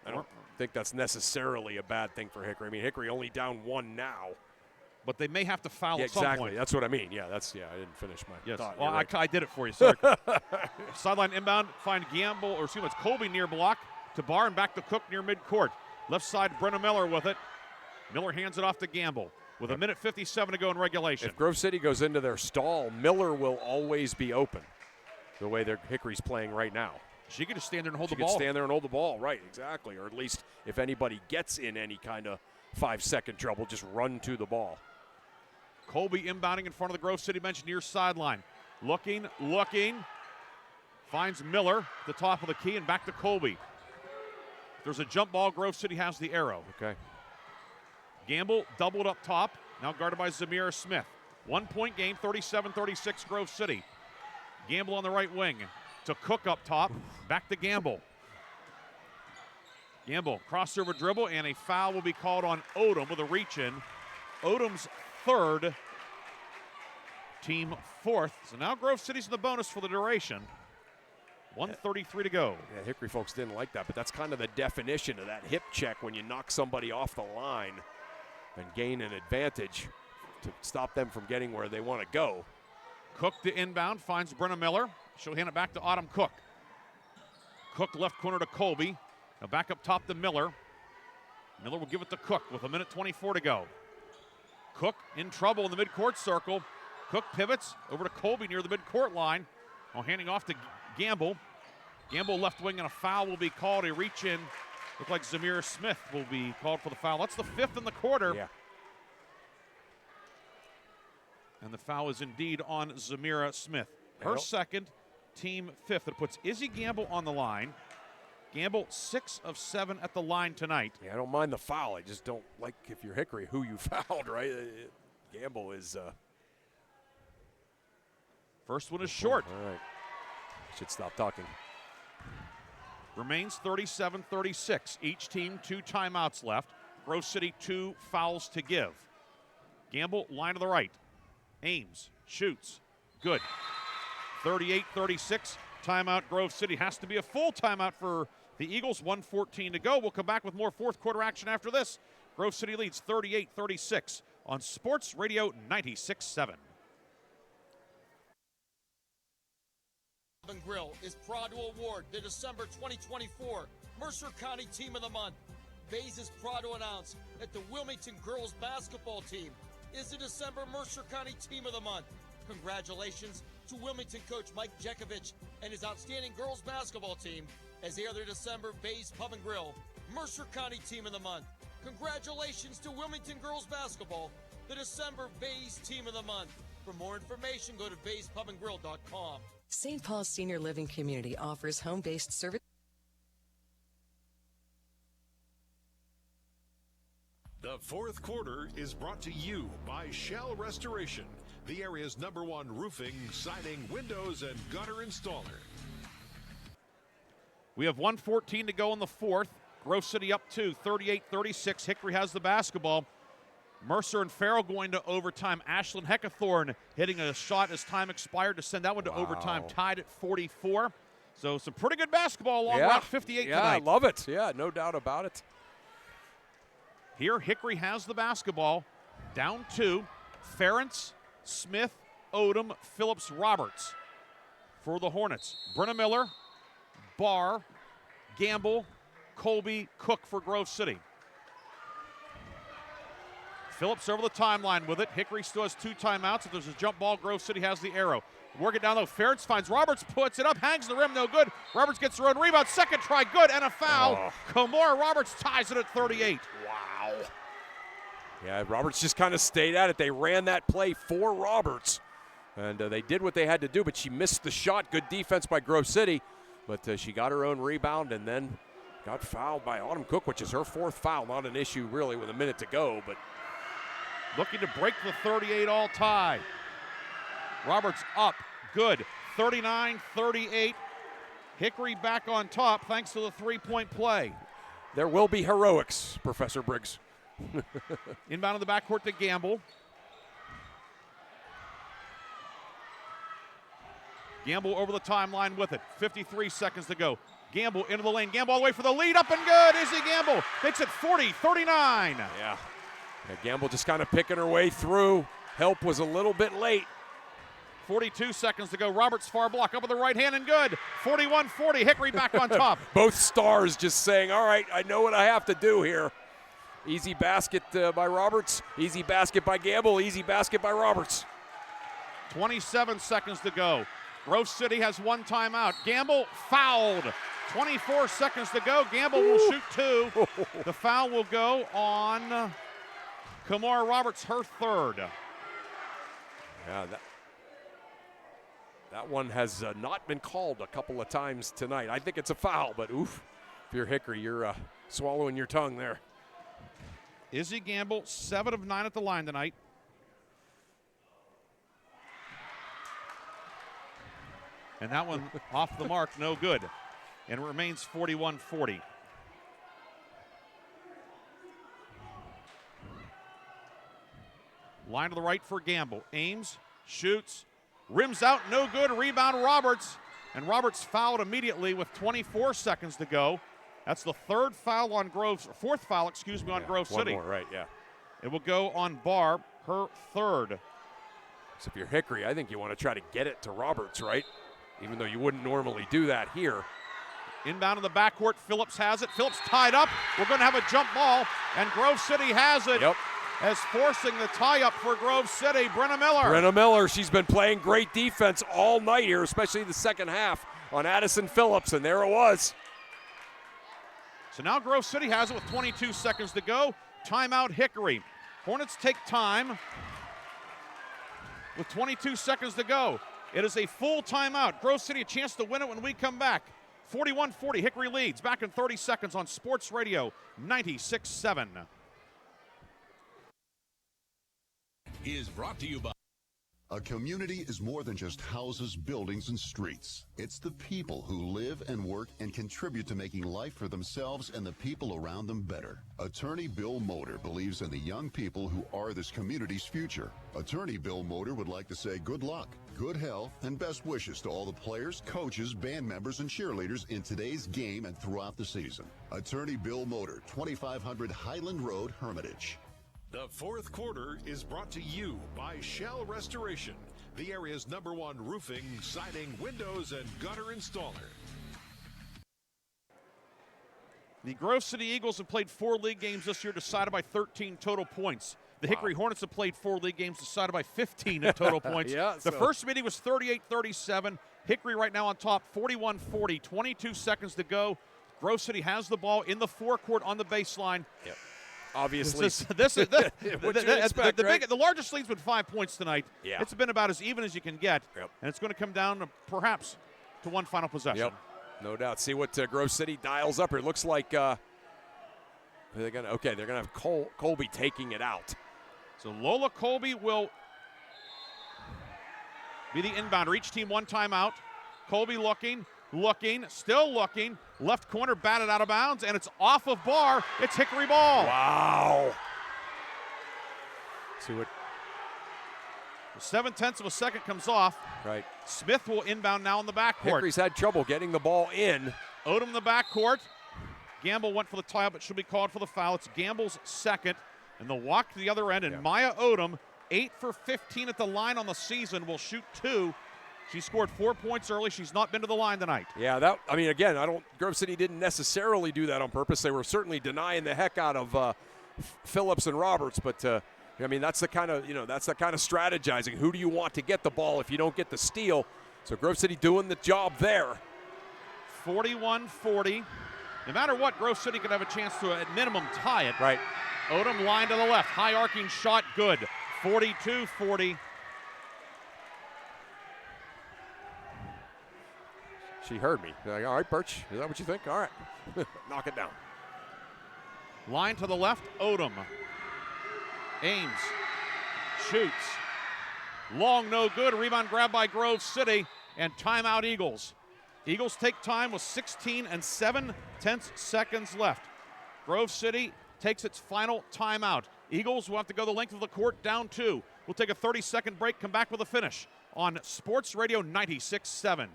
I don't think that's necessarily a bad thing for Hickory. I mean, Hickory only down 1 now. But they may have to foul at exactly. some point. That's what I mean. Yeah, I didn't finish my thought. Well, right. I did it for you, sorry. Sideline inbound, find Gamble, or excuse me, it's Colby near block to Barr and back to Cook near midcourt. Left side, Brenna Miller with it. Miller hands it off to Gamble with 1:57 to go in regulation. If Grove City goes into their stall, Miller will always be open the way Hickory's playing right now. She could just stand there and hold the She ball. could stand there and hold the ball, right, exactly. Or at least if anybody gets in any kind of 5-second trouble, just run to the ball. Colby inbounding in front of the Grove City bench near sideline. Looking. Finds Miller at the top of the key and back to Colby. If there's a jump ball, Grove City has the arrow. Okay. Gamble doubled up top, now guarded by Zamira Smith. 1-point game, 37-36 Grove City. Gamble on the right wing to Cook up top, back to Gamble. Gamble, crossover dribble, and a foul will be called on Odom with a reach-in. Odom's third, team fourth. So now Grove City's in the bonus for the duration. 1:33 to go. Yeah, Hickory folks didn't like that, but that's kind of the definition of that hip check when you knock somebody off the line and gain an advantage to stop them from getting where they want to go. Cook to inbound, finds Brenna Miller. She'll hand it back to Autumn Cook. Cook left corner to Colby. Now back up top to Miller. Miller will give it to Cook with 1:24 to go. Cook in trouble in the midcourt circle. Cook pivots over to Colby near the midcourt line. Now handing off to Gamble. Gamble left wing, and a foul will be called. A reach in. Look like Zamira Smith will be called for the foul. That's the 5th in the quarter. Yeah. And the foul is indeed on Zamira Smith. Her second, team 5th. That puts Izzy Gamble on the line. Gamble 6 of 7 at the line tonight. Yeah, I don't mind the foul. I just don't like, if you're Hickory, who you fouled, right? Gamble is... First one is short. All right. Should stop talking. Remains 37-36. Each team 2 timeouts left. Grove City 2 fouls to give. Gamble, line to the right. Ames, shoots. Good. 38-36. Timeout, Grove City. Has to be a full timeout for the Eagles. 1:14 to go. We'll come back with more fourth quarter action after this. Grove City leads 38-36 on Sports Radio 96.7. Grill is proud to award the December 2024 Mercer County Team of the Month. Bays is proud to announce that the Wilmington girls basketball team is the December Mercer County Team of the Month. Congratulations to Wilmington coach Mike Jekovich and his outstanding girls basketball team as they are the December Bays Pub and Grill Mercer County Team of the Month. Congratulations to Wilmington girls basketball, the December Bays Team of the Month. For more information, go to bayspubandgrill.com. St. Paul's Senior Living Community offers home-based service. The fourth quarter is brought to you by Shell Restoration, the area's #1 roofing, siding, windows, and gutter installer. We have 1:14 to go in the fourth. Grove City up 2, 38-36. Hickory has the basketball. Mercer and Farrell going to overtime. Ashlyn Heckathorn hitting a shot as time expired to send that one to overtime, tied at 44. So some pretty good basketball along Route 58 tonight. Yeah, I love it. Yeah, no doubt about it. Here, Hickory has the basketball. Down 2. Ferentz, Smith, Odom, Phillips, Roberts. For the Hornets, Brenna Miller, Barr, Gamble, Colby, Cook for Grove City. Phillips over the timeline with it. Hickory still has 2 timeouts. If there's a jump ball, Grove City has the arrow. Work it down low. Ferentz finds Roberts, puts it up, hangs the rim, no good. Roberts gets her own rebound. Second try, good, and a foul. Kamora Roberts ties it at 38. Wow. Yeah, Roberts just kind of stayed at it. They ran that play for Roberts, and they did what they had to do, but she missed the shot. Good defense by Grove City, but she got her own rebound and then got fouled by Autumn Cook, which is her 4th foul. Not an issue really with a minute to go, but looking to break the 38-all tie. Roberts up, good, 39-38. Hickory back on top thanks to the 3-point play. There will be heroics, Professor Briggs. Inbound in the backcourt to Gamble. Gamble over the timeline with it. 53 seconds to go. Gamble into the lane. Gamble all the way for the lead. Up and good. Izzy Gamble makes it 40-39. Yeah, Gamble just kind of picking her way through. Help was a little bit late. 42 seconds to go. Roberts far block up with the right hand and good. 41-40. Hickory back on top. Both stars just saying, all right, I know what I have to do here. Easy basket by Roberts. Easy basket by Gamble. Easy basket by Roberts. 27 seconds to go. Grove City has 1 timeout. Gamble fouled. 24 seconds to go. Gamble will shoot 2. The foul will go on Kamora Roberts, her 3rd. Yeah, that one has not been called a couple of times tonight. I think it's a foul, but oof. If you're Hickory, you're swallowing your tongue there. Izzy Gamble, 7 of 9 at the line tonight. And that one off the mark, no good. And it remains 41-40. Line to the right for Gamble. Aims, shoots, rims out, no good. Rebound Roberts. And Roberts fouled immediately with 24 seconds to go. That's the 4th foul on Grove City. One more, right, yeah. It will go on Barr, her 3rd. So if you're Hickory, I think you want to try to get it to Roberts, right? Even though you wouldn't normally do that here. Inbound in the backcourt, Phillips has it. Phillips tied up. We're going to have a jump ball, and Grove City has it. Yep. As forcing the tie-up for Grove City, Brenna Miller. Brenna Miller, she's been playing great defense all night here, especially the second half on Addison Phillips, and there it was. So now Grove City has it with 22 seconds to go. Timeout Hickory. Hornets take time with 22 seconds to go. It is a full timeout. Grove City a chance to win it when we come back. 41-40, Hickory leads. Back in 30 seconds on Sports Radio 96.7. Is brought to you by... A community is more than just houses, buildings, and streets. It's the people who live and work and contribute to making life for themselves and the people around them better. Attorney Bill Motor believes in the young people who are this community's future. Attorney Bill Motor would like to say good luck, good health, and best wishes to all the players, coaches, band members, and cheerleaders in today's game and throughout the season. Attorney Bill Motor, 2500 Highland Road, Hermitage. The 4th quarter is brought to you by Shell Restoration, the area's #1 roofing, siding, windows, and gutter installer. The Grove City Eagles have played 4 league games this year, decided by 13 total points. The Hickory Hornets have played 4 league games, decided by 15 in total points. The first meeting was 38-37. Hickory right now on top, 41-40, 22 seconds to go. Grove City has the ball in the forecourt on the baseline. Yep. Obviously, the largest lead's been 5 points tonight. Yeah. It's been about as even as you can get, and it's going to come down to perhaps to one final possession. Yep, no doubt. See what Grove City dials up here. It looks like they're gonna have Colby taking it out. So Lola Colby will be the inbounder. Each team 1 timeout. Colby looking, still looking. Left corner batted out of bounds, and it's off of Barr. It's Hickory ball. Wow. See what? 0.7 of a second comes off. Right. Smith will inbound now in the backcourt. Hickory's had trouble getting the ball in. Odom in the backcourt. Gamble went for the tie, but should be called for the foul. It's Gamble's second. And the walk to the other end, and Maya Odom, 8 for 15 at the line on the season, will shoot 2. She scored 4 points early. She's not been to the line tonight. Yeah, again, Grove City didn't necessarily do that on purpose. They were certainly denying the heck out of Phillips and Roberts, but that's the kind of strategizing. Who do you want to get the ball if you don't get the steal? So Grove City doing the job there. 41-40. No matter what, Grove City could have a chance to, at minimum, tie it. Right. Odom line to the left. High arcing shot, good. 42-40. She heard me. Like, all right, Burtch, is that what you think? All right. Knock it down. Line to the left, Odom. Ames. Shoots. Long, no good. Rebound grab by Grove City. And timeout Eagles. Eagles take time with 16 and 7/10 seconds left. Grove City takes its final timeout. Eagles will have to go the length of the court, down 2. We'll take a 30-second break, come back with a finish on Sports Radio 96.7.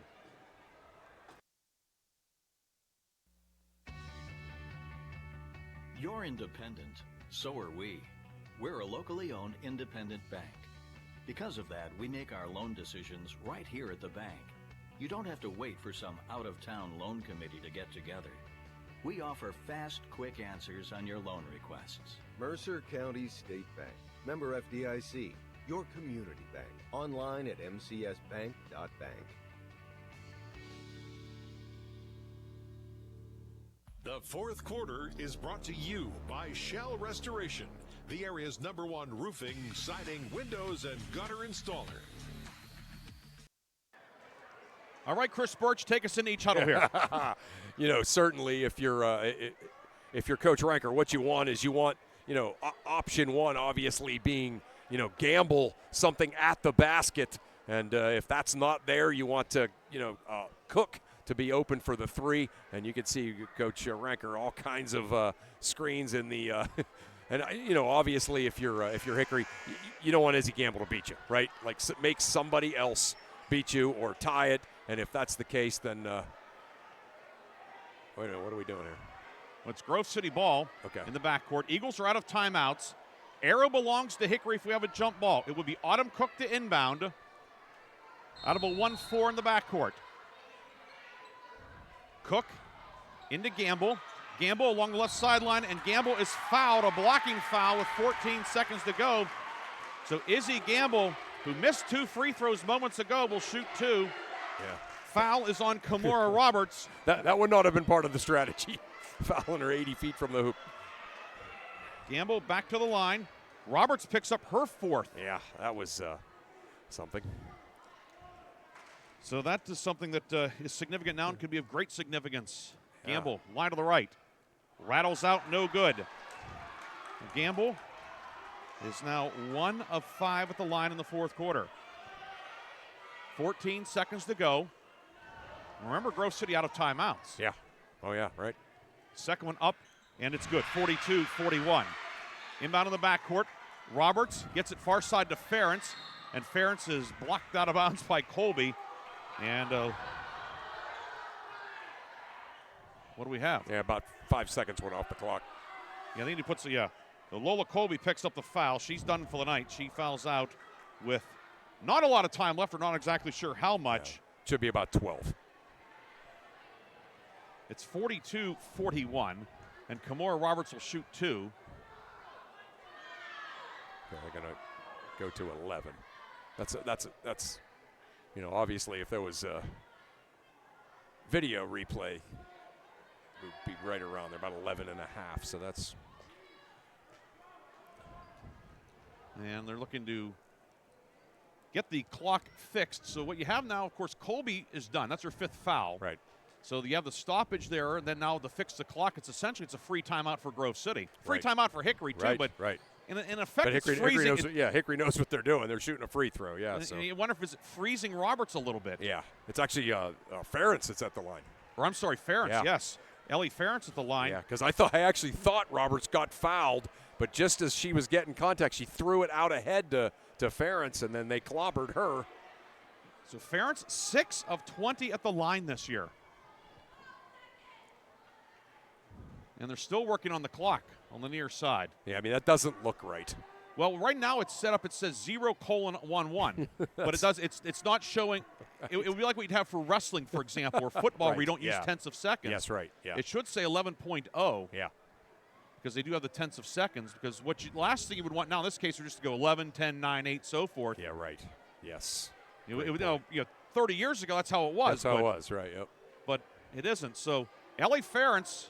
You're independent, so are we. We're a locally owned independent bank. Because of that, we make our loan decisions right here at the bank. You don't have to wait for some out-of-town loan committee to get together. We offer fast, quick answers on your loan requests. Mercer County State Bank. Member FDIC. Your community bank. Online at mcsbank.bank. The fourth quarter is brought to you by Shell Restoration, the area's #1 roofing, siding, windows, and gutter installer. All right, Chris Burtch, take us into each huddle here. Certainly if you're Coach Ranker, what you want is option one obviously being, gamble something at the basket. And if that's not there, you want to, Cook to be open for the 3. And you can see Coach Ranker, all kinds of screens in the and obviously if you're Hickory, you don't want Izzy Gamble to beat you, right? Like make somebody else beat you or tie it. And if that's the case, then wait a minute, what are we doing here? Well, it's Grove City ball in the backcourt. Eagles are out of timeouts. Arrow belongs to Hickory if we have a jump ball. It would be Autumn Cook to inbound out of a 1-4 in the backcourt. Cook into Gamble. Gamble along the left sideline, and Gamble is fouled, a blocking foul with 14 seconds to go. So Izzy Gamble, who missed 2 free throws moments ago, will shoot 2. Yeah. Foul is on Kimora Roberts. That would not have been part of the strategy. Fouling her 80 feet from the hoop. Gamble back to the line. Roberts picks up her 4th. Yeah, that was something. So that is something that is significant now and could be of great significance. Gamble, line to the right. Rattles out, no good. Gamble is now 1 of 5 at the line in the fourth quarter. 14 seconds to go. Remember, Grove City out of timeouts. Yeah. Oh, yeah, right. Second one up, and it's good. 42-41. Inbound in the backcourt. Roberts gets it far side to Ferentz, and Ferentz is blocked out of bounds by Colby. And what do we have? Yeah, about 5 seconds went off the clock. Yeah, I think he puts the Lola Colby picks up the foul. She's done for the night. She fouls out with not a lot of time left. We're not exactly sure how much. Yeah, should be about 12. It's 42-41, and Kimora Roberts will shoot 2. Yeah, they're going to go to 11. That's obviously if there was a video replay, it would be right around there, about 11 and a half. So that's. And they're looking to get the clock fixed. So what you have now, of course, Colby is done. That's her 5th foul. Right. So you have the stoppage there, and then now to fix the clock, it's a free timeout for Grove City. Free timeout for Hickory, too. Right, but right. in effect, But it's Hickory freezing. knows, Hickory knows what they're doing. They're shooting a free throw, yeah. And So you wonder if it's freezing Roberts a little bit. yeah, it's actually Ferentz that's at the line. Or I'm sorry, Ferentz, Yeah. yes. Ellie Ferentz at the line. Yeah, because I actually thought Roberts got fouled, but just as she was getting contact, she threw it out ahead to Ferentz, and then they clobbered her. So Ferentz, 6 of 20 at the line this year. And they're still working on the clock on the near side. Yeah, I mean, that doesn't look right. Well, right now it's set up. It says 0:11, but it does. It's not showing. It would be like what you'd have for wrestling, for example, or football, Right, where you don't use yeah. tenths of seconds. Yes, right, yeah. It should say 11.0. Yeah. Because they do have the tenths of seconds. Because last thing you would want now in this case would just to go 11, 10, 9, 8, so forth. Yeah, right. Yes. 30 years ago that's how it was. That's how it was, right? Yep. But it isn't. So Ellie Ferentz,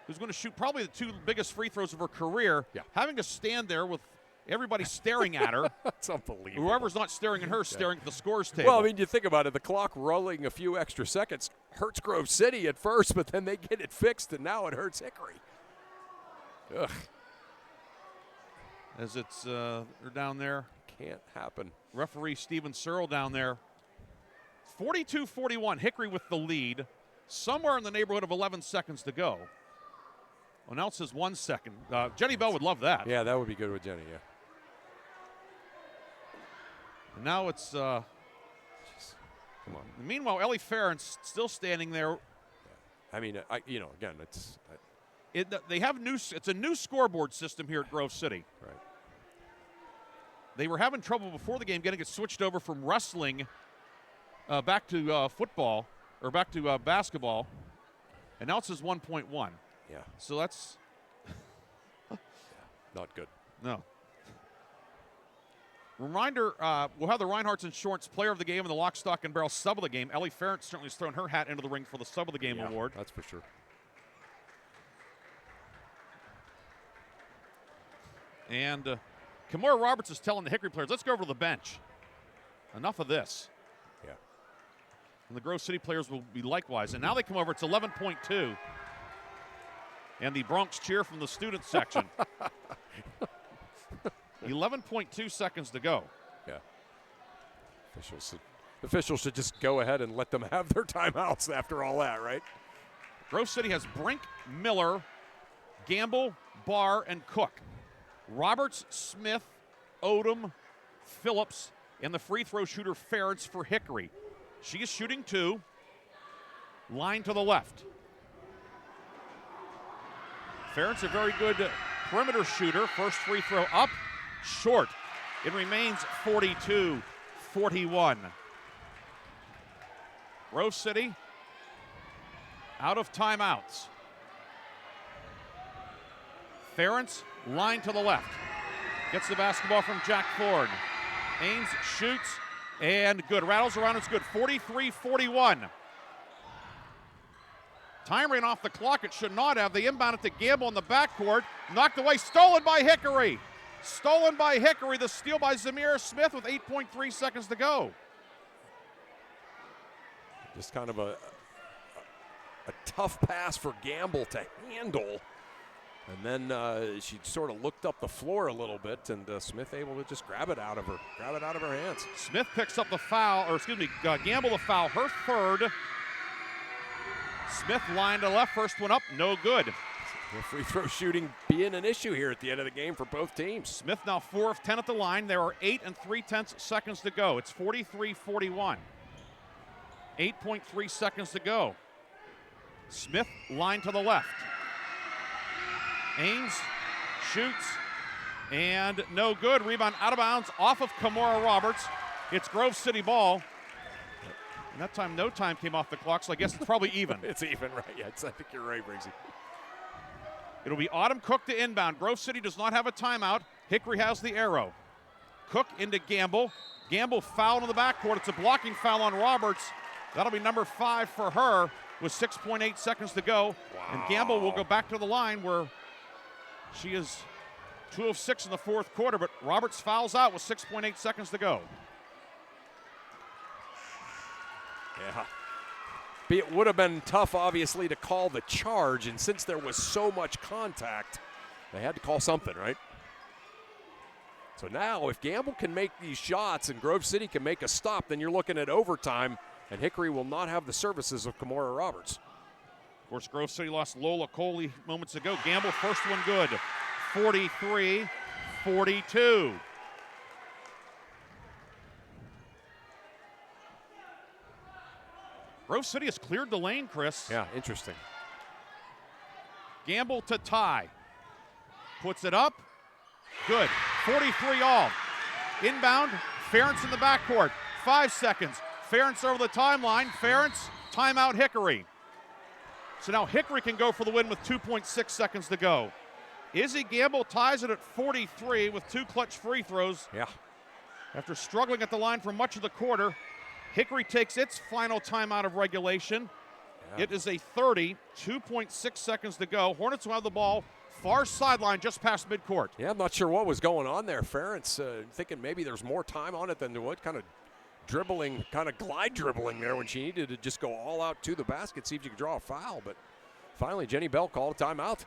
who's going to shoot probably the 2 biggest free throws of her career, having to stand there with everybody staring at her. That's unbelievable. Whoever's not staring at her, staring at the scores table. Well, I mean, you think about it. The clock rolling a few extra seconds hurts Grove City at first, but then they get it fixed, and now it hurts Hickory. Ugh. As it's they're down there. Can't happen. Referee Steven Searle down there. 42-41, Hickory with the lead. Somewhere in the neighborhood of 11 seconds to go. Well, now it says 1 second. Jenny Bell would love that. Yeah, that would be good with Jenny, yeah. And now it's come on. Meanwhile, Ellie Ferentz still standing there. I mean, again, it's they have it's a new scoreboard system here at Grove City. Right. They were having trouble before the game getting it switched over from wrestling back to football or back to basketball, and now it says 1.1. Yeah. So that's not good. No. Reminder, we'll have the Reinhardt's Insurance Player of the Game and the Lock, Stock, and Barrel Sub of the Game. Ellie Ferentz certainly has thrown her hat into the ring for the Sub of the Game award. That's for sure. And Kimora Roberts is telling the Hickory players, let's go over to the bench. Enough of this. Yeah. And the Grove City players will be likewise. And now they come over. It's 11.2. And the Bronx cheer from the student section. 11.2 seconds to go. Yeah. Officials should just go ahead and let them have their timeouts after all that, right? Grove City has Brink, Miller, Gamble, Barr, and Cook. Roberts, Smith, Odom, Phillips, and the free throw shooter Ferentz for Hickory. She is shooting 2. Line to the left. Ferentz, a very good perimeter shooter. First free throw up, short. It remains 42-41. Grove City out of timeouts. Ferentz, line to the left. Gets the basketball from Jack Ford. Ames shoots, and good. Rattles around, it's good. 43-41. Time ran off the clock. It should not have. They inbound it to Gamble in the backcourt. Knocked away. Stolen by Hickory. Stolen by Hickory. The steal by Zamira Smith with 8.3 seconds to go. Just kind of a tough pass for Gamble to handle. And then she sort of looked up the floor a little bit, and Smith able to just grab it out of her hands. Smith picks up the foul, Gamble the foul, her third. Smith line to left, first one up, no good. The free throw shooting being an issue here at the end of the game for both teams. Smith now 4 of 10 at the line. There are 8 3/10 seconds to go. It's 43-41. 8.3 seconds to go. Smith line to the left. Ames shoots, and no good. Rebound out of bounds off of Kimora Roberts. It's Grove City ball. And that time, no time came off the clock, so I guess it's probably even. It's even, right? Yeah, I think you're right, Briggsy. It'll be Autumn Cook to inbound. Grove City does not have a timeout. Hickory has the arrow. Cook into Gamble. Gamble fouled in the backcourt. It's a blocking foul on Roberts. That'll be number 5 for her with 6.8 seconds to go. Wow. And Gamble will go back to the line where she is 2 of 6 in the fourth quarter, but Roberts fouls out with 6.8 seconds to go. Yeah. It would have been tough, obviously, to call the charge, and since there was so much contact, they had to call something, right? So now if Gamble can make these shots and Grove City can make a stop, then you're looking at overtime, and Hickory will not have the services of Kimora Roberts. Of course, Grove City lost Lola Coley moments ago. Gamble, first one good, 43-42. Grove City has cleared the lane, Chris. Yeah, interesting. Gamble to tie. Puts it up. Good. 43 all. Inbound. Ferentz in the backcourt. 5 seconds. Ferentz over the timeline. Ferentz, timeout Hickory. So now Hickory can go for the win with 2.6 seconds to go. Izzy Gamble ties it at 43 with 2 clutch free throws. Yeah. After struggling at the line for much of the quarter, Hickory takes its final timeout of regulation. Yeah. It is a 30, 2.6 seconds to go. Hornets will have the ball far sideline just past midcourt. Yeah, I'm not sure what was going on there. Ferentz thinking maybe there's more time on it than what kind of dribbling, kind of glide dribbling there when she needed to just go all out to the basket, see if you could draw a foul. But finally, Jenny Bell called a timeout.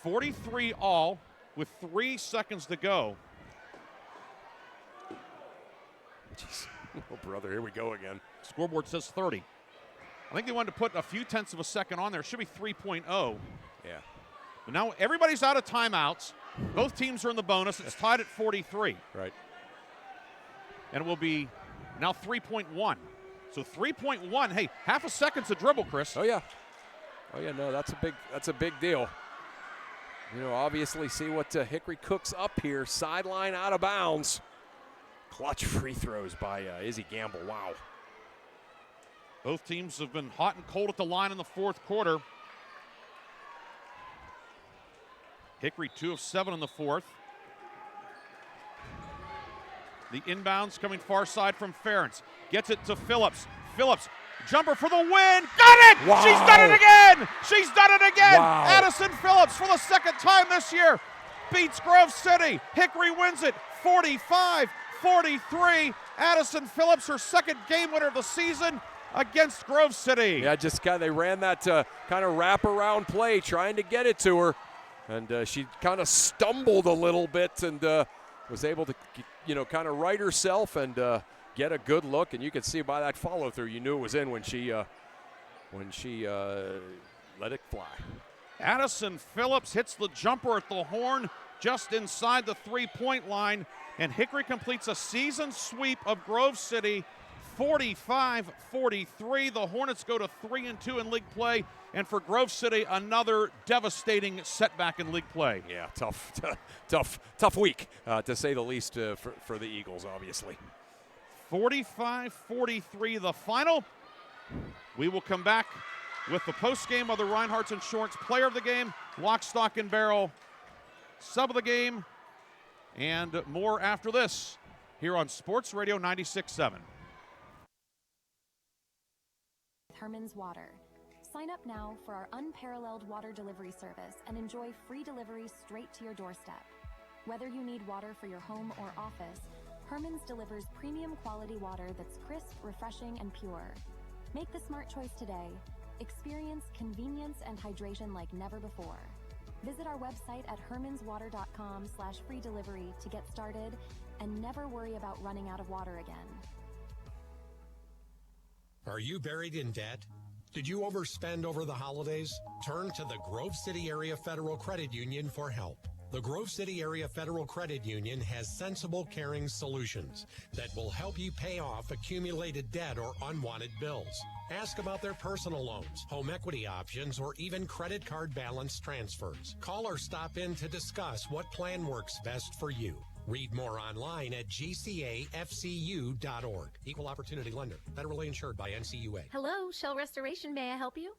43 all with 3 seconds to go. Jeez. Oh, brother, here we go again. Scoreboard says 30. I think they wanted to put a few tenths of a second on there. It should be 3.0. Yeah. But now everybody's out of timeouts. Both teams are in the bonus. It's tied at 43. Right. And it will be now 3.1. So 3.1. Hey, half a second's a dribble, Chris. Oh yeah. Oh yeah. No, that's a big deal. You know, obviously see what Hickory cooks up here. Sideline out of bounds. Clutch free throws by Izzy Gamble. Wow. Both teams have been hot and cold at the line in the fourth quarter. Hickory 2 of 7 in the fourth. The inbounds coming far side from Ferentz. Gets it to Phillips. Phillips, jumper for the win. Got it! Wow. She's done it again! She's done it again! Wow. Addison Phillips for the second time this year beats Grove City. Hickory wins it 45-43. Addison Phillips, her second game winner of the season against Grove City. Yeah, just they ran that kind of wraparound play trying to get it to her. And she kind of stumbled a little bit and was able to, kind of right herself and get a good look. And you could see by that follow through, you knew it was in when she let it fly. Addison Phillips hits the jumper at the horn just inside the three-point line. And Hickory completes a season sweep of Grove City, 45-43. The Hornets go to 3-2 in league play. And for Grove City, another devastating setback in league play. Yeah, tough week, to say the least, for the Eagles, obviously. 45-43 the final. We will come back with the postgame of the Reinhardt's Insurance Player of the Game, Lock, Stock, and Barrel Sub of the Game, and more after this here on Sports Radio 96.7. Herman's Water. Sign up now for our unparalleled water delivery service and enjoy free delivery straight to your doorstep. Whether you need water for your home or office, Herman's delivers premium quality water that's crisp, refreshing, and pure. Make the smart choice today. Experience convenience and hydration like never before. Visit our website at hermanswater.com/free delivery to get started and never worry about running out of water again. Are you buried in debt? Did you overspend over the holidays? Turn to the Grove City Area Federal Credit Union for help. The Grove City Area Federal Credit Union has sensible, caring solutions that will help you pay off accumulated debt or unwanted bills. Ask about their personal loans, home equity options, or even credit card balance transfers. Call or stop in to discuss what plan works best for you. Read more online at gcafcu.org. Equal Opportunity Lender. Federally insured by NCUA. Hello, Shell Restoration. May I help you?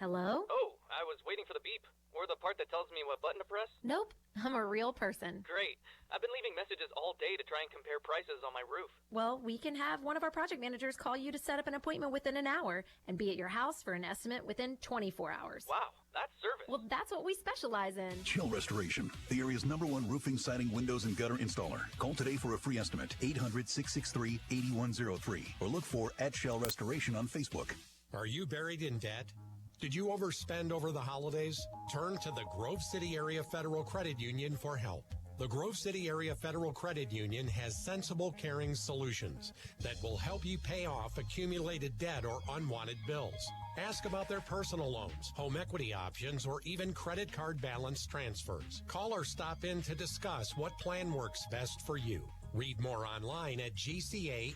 Hello? Oh, I was waiting for the beep. Or the part that tells me what button to press? Nope, I'm a real person. Great. I've been leaving messages all day to try and compare prices on my roof. Well, we can have one of our project managers call you to set up an appointment within an hour and be at your house for an estimate within 24 hours. Wow, that's service. Well, that's what we specialize in. Shell Restoration, the area's #1 roofing, siding, windows, and gutter installer. Call today for a free estimate, 800-663-8103, or look for @Shell Restoration on Facebook. Are you buried in debt? Did you overspend over the holidays? Turn to the Grove City Area Federal Credit Union for help. The Grove City Area Federal Credit Union has sensible, caring solutions that will help you pay off accumulated debt or unwanted bills. Ask about their personal loans, home equity options, or even credit card balance transfers. Call or stop in to discuss what plan works best for you. Read more online at gcafcu.org.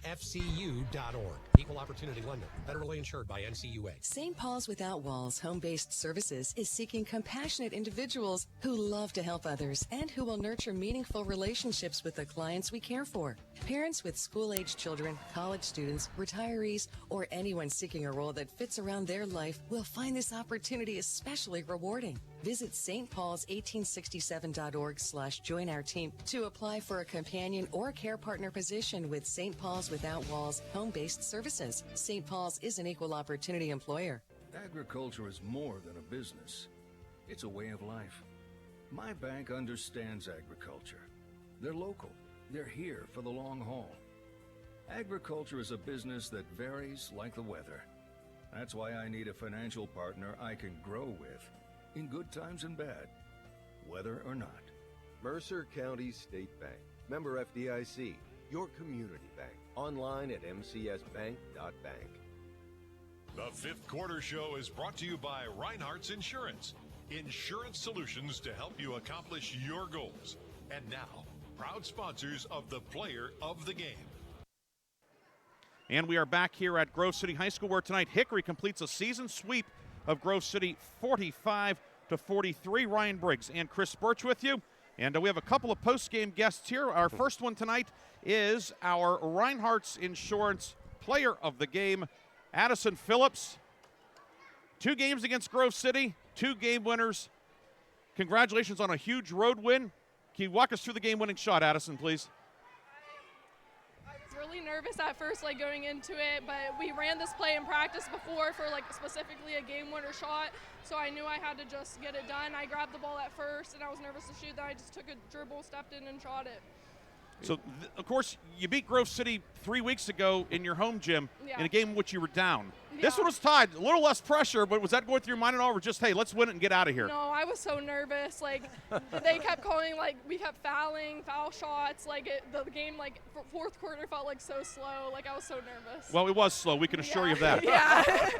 Equal Opportunity Lender. Federally insured by NCUA. St. Paul's Without Walls Home-Based Services is seeking compassionate individuals who love to help others and who will nurture meaningful relationships with the clients we care for. Parents with school-age children, college students, retirees, or anyone seeking a role that fits around their life will find this opportunity especially rewarding. Visit stpaul's1867.org/join our team to apply for a companion or care partner position with St. Paul's Without Walls Home-Based Services. St. Paul's is an equal opportunity employer. Agriculture is more than a business. It's a way of life. My bank understands agriculture. They're local. They're here for the long haul. Agriculture is a business that varies like the weather. That's why I need a financial partner I can grow with, in good times and bad, whether or not. Mercer County State Bank. Member FDIC. Your community bank. Online at mcsbank.bank. The Fifth Quarter Show is brought to you by Reinhardt's Insurance. Insurance solutions to help you accomplish your goals. And now, proud sponsors of the Player of the Game. And we are back here at Grove City High School, where tonight Hickory completes a season sweep of Grove City 45-43. Ryan Briggs and Chris Burtch with you. And we have a couple of post-game guests here. Our first one tonight is our Reinhardt's Insurance Player of the Game, Addison Phillips. 2 games against Grove City, 2 game winners. Congratulations on a huge road win. Can you walk us through the game-winning shot, Addison, please? I was really nervous at first, going into it, but we ran this play in practice before for, specifically a game-winner shot, so I knew I had to just get it done. I grabbed the ball at first, and I was nervous to shoot. Then I just took a dribble, stepped in, and shot it. So, of course, you beat Grove City 3 weeks ago in your home gym in a game in which you were down. Yeah. This one was tied. A little less pressure, but was that going through your mind at all, or just, hey, let's win it and get out of here? No, I was so nervous. They kept calling, we kept foul shots. The game, fourth quarter felt, so slow. I was so nervous. Well, it was slow. We can assure you of that. Yeah.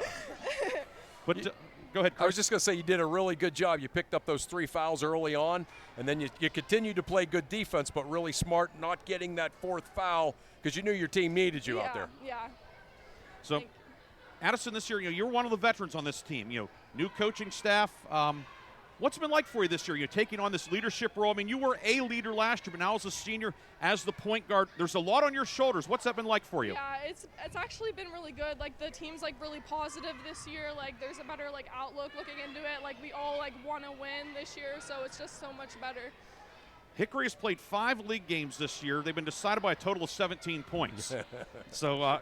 But go ahead, Chris. I was just going to say you did a really good job. You picked up those 3 fouls early on, and then you continued to play good defense, but really smart not getting that 4th foul because you knew your team needed you out there. Yeah. So, Addison, this year, you're one of the veterans on this team. New coaching staff. What's it been like for you this year? You're taking on this leadership role. I mean, you were a leader last year, but now as a senior, as the point guard, there's a lot on your shoulders. What's that been like for you? Yeah, it's actually been really good. The team's really positive this year. There's a better outlook looking into it. We all want to win this year, so it's just so much better. Hickory has played 5 league games this year. They've been decided by a total of 17 points. So, I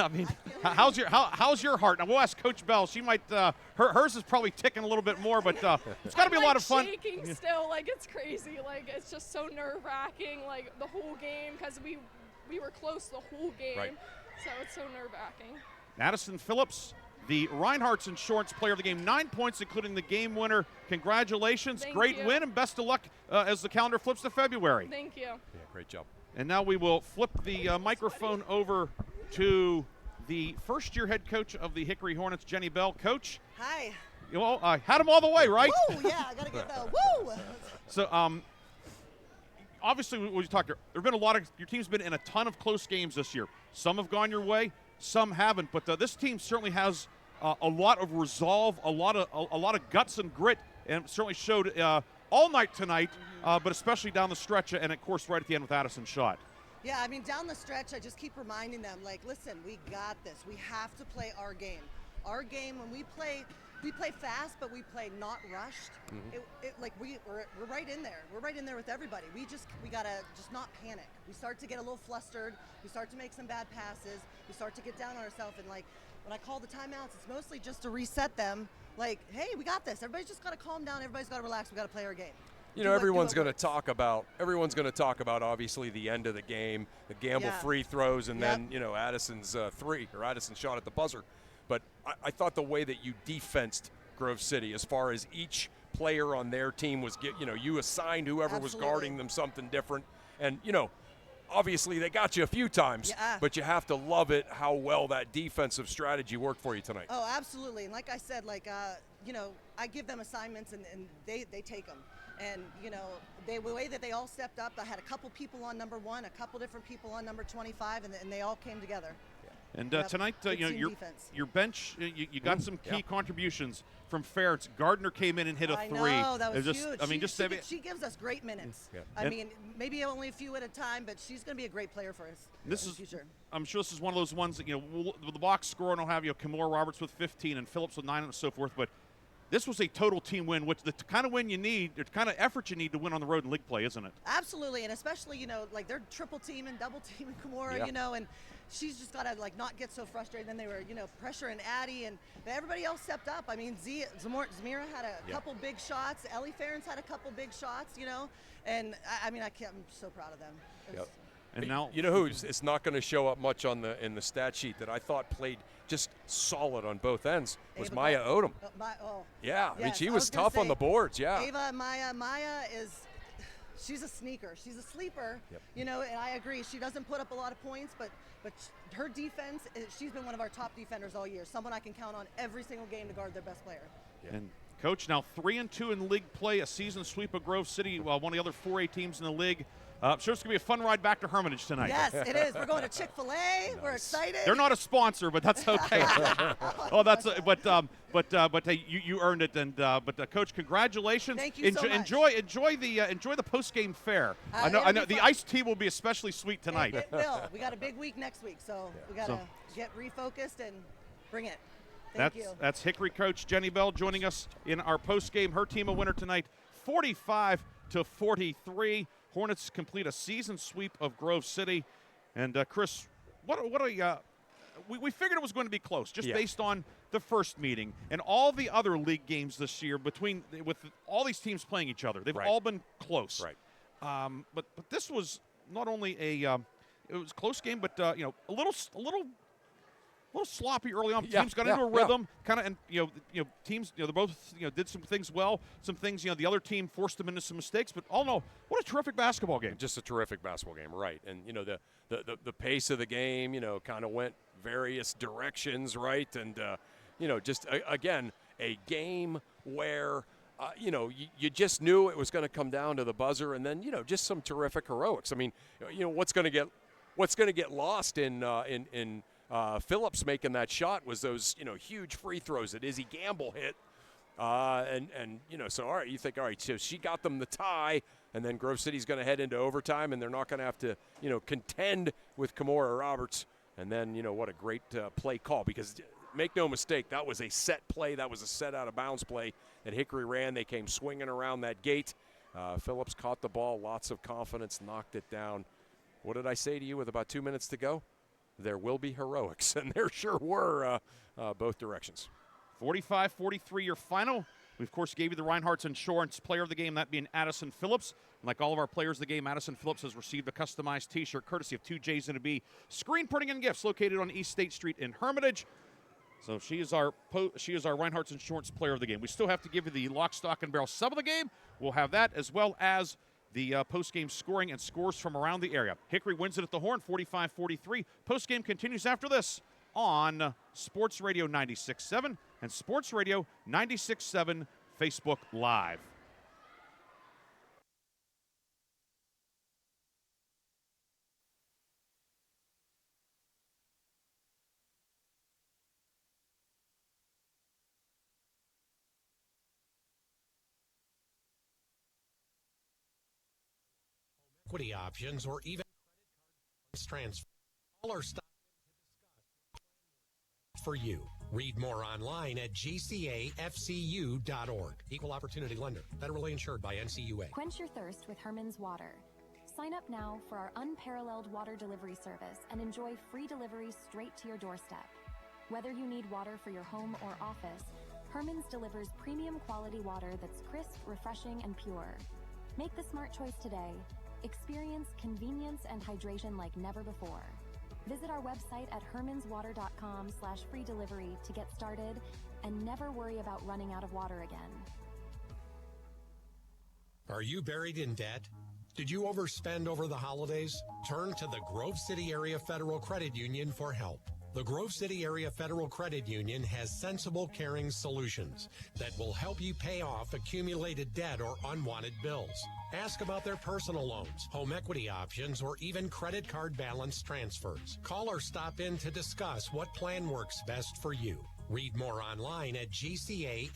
mean, how's your heart? Now we'll ask Coach Bell. She might hers is probably ticking a little bit more, but it's got to be a lot of fun. Shaking still, it's crazy. It's just so nerve-wracking, the whole game, because we were close the whole game. Right. So it's so nerve-wracking. Addison Phillips, the Reinhardt's Insurance Player of the Game, 9 points, including the game winner. Congratulations. Thank Great you. win, and best of luck as the calendar flips to February. Thank you. Yeah, great job. And now we will flip the microphone over to the first-year head coach of the Hickory Hornets, Jenny Bell. Coach. Hi. I had them all the way, right? Woo, yeah, I got to get that. Woo! So, obviously, we talked. There have been your team's been in a ton of close games this year. Some have gone your way, some haven't. But this team certainly has a lot of resolve, a lot of guts and grit, and certainly showed all night tonight, but especially down the stretch, and of course, right at the end with Addison's shot. Yeah, I mean, down the stretch, I just keep reminding them, listen, we got this. We have to play our game. Our game, when we play fast, but we play not rushed. We're right in there. We're right in there with everybody. We gotta just not panic. We start to get a little flustered. We start to make some bad passes. We start to get down on ourselves, and when I call the timeouts, it's mostly just to reset them. Hey, we got this. Everybody's just gotta calm down. Everybody's gotta relax. We gotta play our game. Everyone's going to talk about obviously the end of the game, the gamble free throws, and then Addison's Addison's shot at the buzzer. But I thought the way that you defensed Grove City, as far as each player on their team was, you assigned whoever was guarding them something different. And, obviously they got you a few times, but you have to love it how well that defensive strategy worked for you tonight. Oh, absolutely. And like I said, I give them assignments and they take them. And, the way that they all stepped up, I had a couple people on number 1, a couple different people on number 25, and they all came together. And tonight, your bench, you got some key contributions from Ferretz. Gardner came in and hit a 3. I know, that was huge. I mean, she gives us great minutes. I mean, maybe only a few at a time, but she's going to be a great player for us in the future. I'm sure this is one of those ones that, with the box score, and I'll have Kimura Roberts with 15 and Phillips with 9 and so forth, but this was a total team win, which the kind of win you need, the kind of effort you need to win on the road in league play, isn't it? Absolutely, and especially, they're triple team and double team and Kimura, and she's just got to, not get so frustrated. Then they were, pressuring Addie, and everybody else stepped up. I mean, Zamira had a couple big shots. Ellie Ferentz had a couple big shots, and I'm so proud of them. And now, it's not going to show up much in the stat sheet that I thought played just solid on both ends was Maya Odom. I mean, she was tough on the boards. Ava, Maya she's a sneaker. She's a sleeper. And I agree. She doesn't put up a lot of points, but her defense, she's been one of our top defenders all year. Someone I can count on every single game to guard their best player. And Coach, now 3-2 in league play, a season sweep of Grove City, one of the other 4A teams in the league. I'm sure it's going to be a fun ride back to Hermitage tonight. Yes, it is. We're going to Chick-fil-A. Nice. We're excited. They're not a sponsor, but that's okay. But hey, you earned it. And Coach, congratulations. Thank you so much. Enjoy the post-game fare. I know the iced tea will be especially sweet tonight. It will. We got a big week next week, so we got to get refocused and bring it. Thank you. That's Hickory coach Jenny Bell joining us in our post-game. Her team a winner tonight, 45-43. Hornets complete a season sweep of Grove City. And, Chris, we figured it was going to be close just based on the first meeting and all the other league games this year with all these teams playing each other. They've all been close. Right. But this was not only it was a close game, but a little sloppy early on. Teams got into a rhythm, kind of, and teams, they both did some things well. Some things, the other team forced them into some mistakes. But all in all, what a terrific basketball game! Just a terrific basketball game, right? And the pace of the game, kind of went various directions, right? And just again a game where. You just knew it was going to come down to the buzzer, and then just some terrific heroics. I mean, what's going to get lost in Phillips making that shot was those huge free throws that Izzy Gamble hit, so all right, you think all right, so she got them the tie, and then Grove City's going to head into overtime, and they're not going to have to contend with Kimura Roberts, and then what a great play call, because make no mistake, that was a set play, that was a set out of bounds play that Hickory ran. They came swinging around that gate. Phillips caught the ball, lots of confidence, knocked it down. What did I say to you with about 2 minutes to go? There will be heroics, and there sure were both directions. 45-43 your final. We, of course, gave you the Reinhardt's Insurance Player of the Game, that being Addison Phillips. And like all of our players of the game, Addison Phillips has received a customized T-shirt courtesy of 2J's and a B Screen Printing and Gifts, located on East State Street in Hermitage. So she is our Reinhardt's Insurance Player of the Game. We still have to give you the lock, stock, and barrel sub of the game. We'll have that, as well as the post-game scoring and scores from around the area. Hickory wins it at the Horn, 45-43. Post-game continues after this on Sports Radio 96.7 and Sports Radio 96.7 Facebook Live. Equity options, or even transfer. All our stock for you. Read more online at gcafcu.org. Equal opportunity lender. Federally insured by NCUA. Quench your thirst with Herman's Water. Sign up now for our unparalleled water delivery service and enjoy free delivery straight to your doorstep. Whether you need water for your home or office, Herman's delivers premium quality water that's crisp, refreshing, and pure. Make the smart choice today. Experience convenience and hydration like never before. Visit our website at hermanswater.com/free delivery to get started and never worry about running out of water again. Are you buried in debt? Did you overspend over the holidays? Turn to the Grove City Area Federal Credit Union for help. The Grove City Area Federal Credit Union has sensible, caring solutions that will help you pay off accumulated debt or unwanted bills. Ask about their personal loans, home equity options, or even credit card balance transfers. Call or stop in to discuss what plan works best for you. Read more online at gcafcu.org.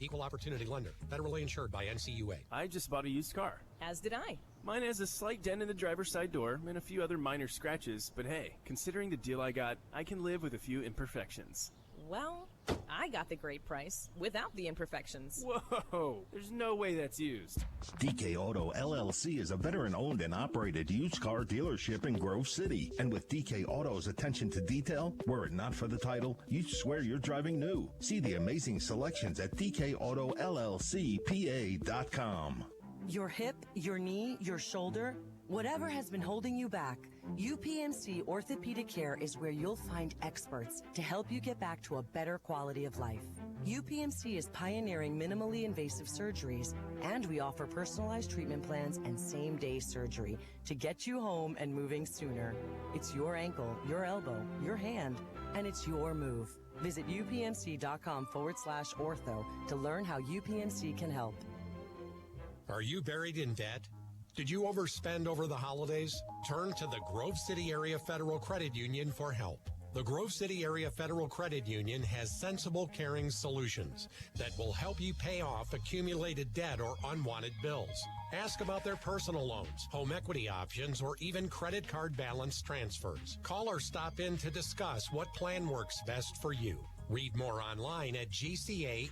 Equal Opportunity Lender. Federally insured by NCUA. I just bought a used car. As did I. Mine has a slight dent in the driver's side door and a few other minor scratches, but hey, considering the deal I got, I can live with a few imperfections. Well, I got the great price without the imperfections. Whoa, there's no way that's used. DK Auto LLC is a veteran-owned and operated used car dealership in Grove City. And with DK Auto's attention to detail, were it not for the title, you'd swear you're driving new. See the amazing selections at DKAutoLLCPA.com. Your hip, your knee, your shoulder, whatever has been holding you back, UPMC Orthopedic Care is where you'll find experts to help you get back to a better quality of life. UPMC is pioneering minimally invasive surgeries, and we offer personalized treatment plans and same-day surgery to get you home and moving sooner. It's your ankle, your elbow, your hand, and it's your move. Visit upmc.com/ortho to learn how UPMC can help. Are you buried in debt? Did you overspend over the holidays? Turn to the Grove City Area Federal Credit Union for help. The Grove City Area Federal Credit Union has sensible, caring solutions that will help you pay off accumulated debt or unwanted bills. Ask about their personal loans, home equity options, or even credit card balance transfers. Call or stop in to discuss what plan works best for you. Read more online at gcafcu.org.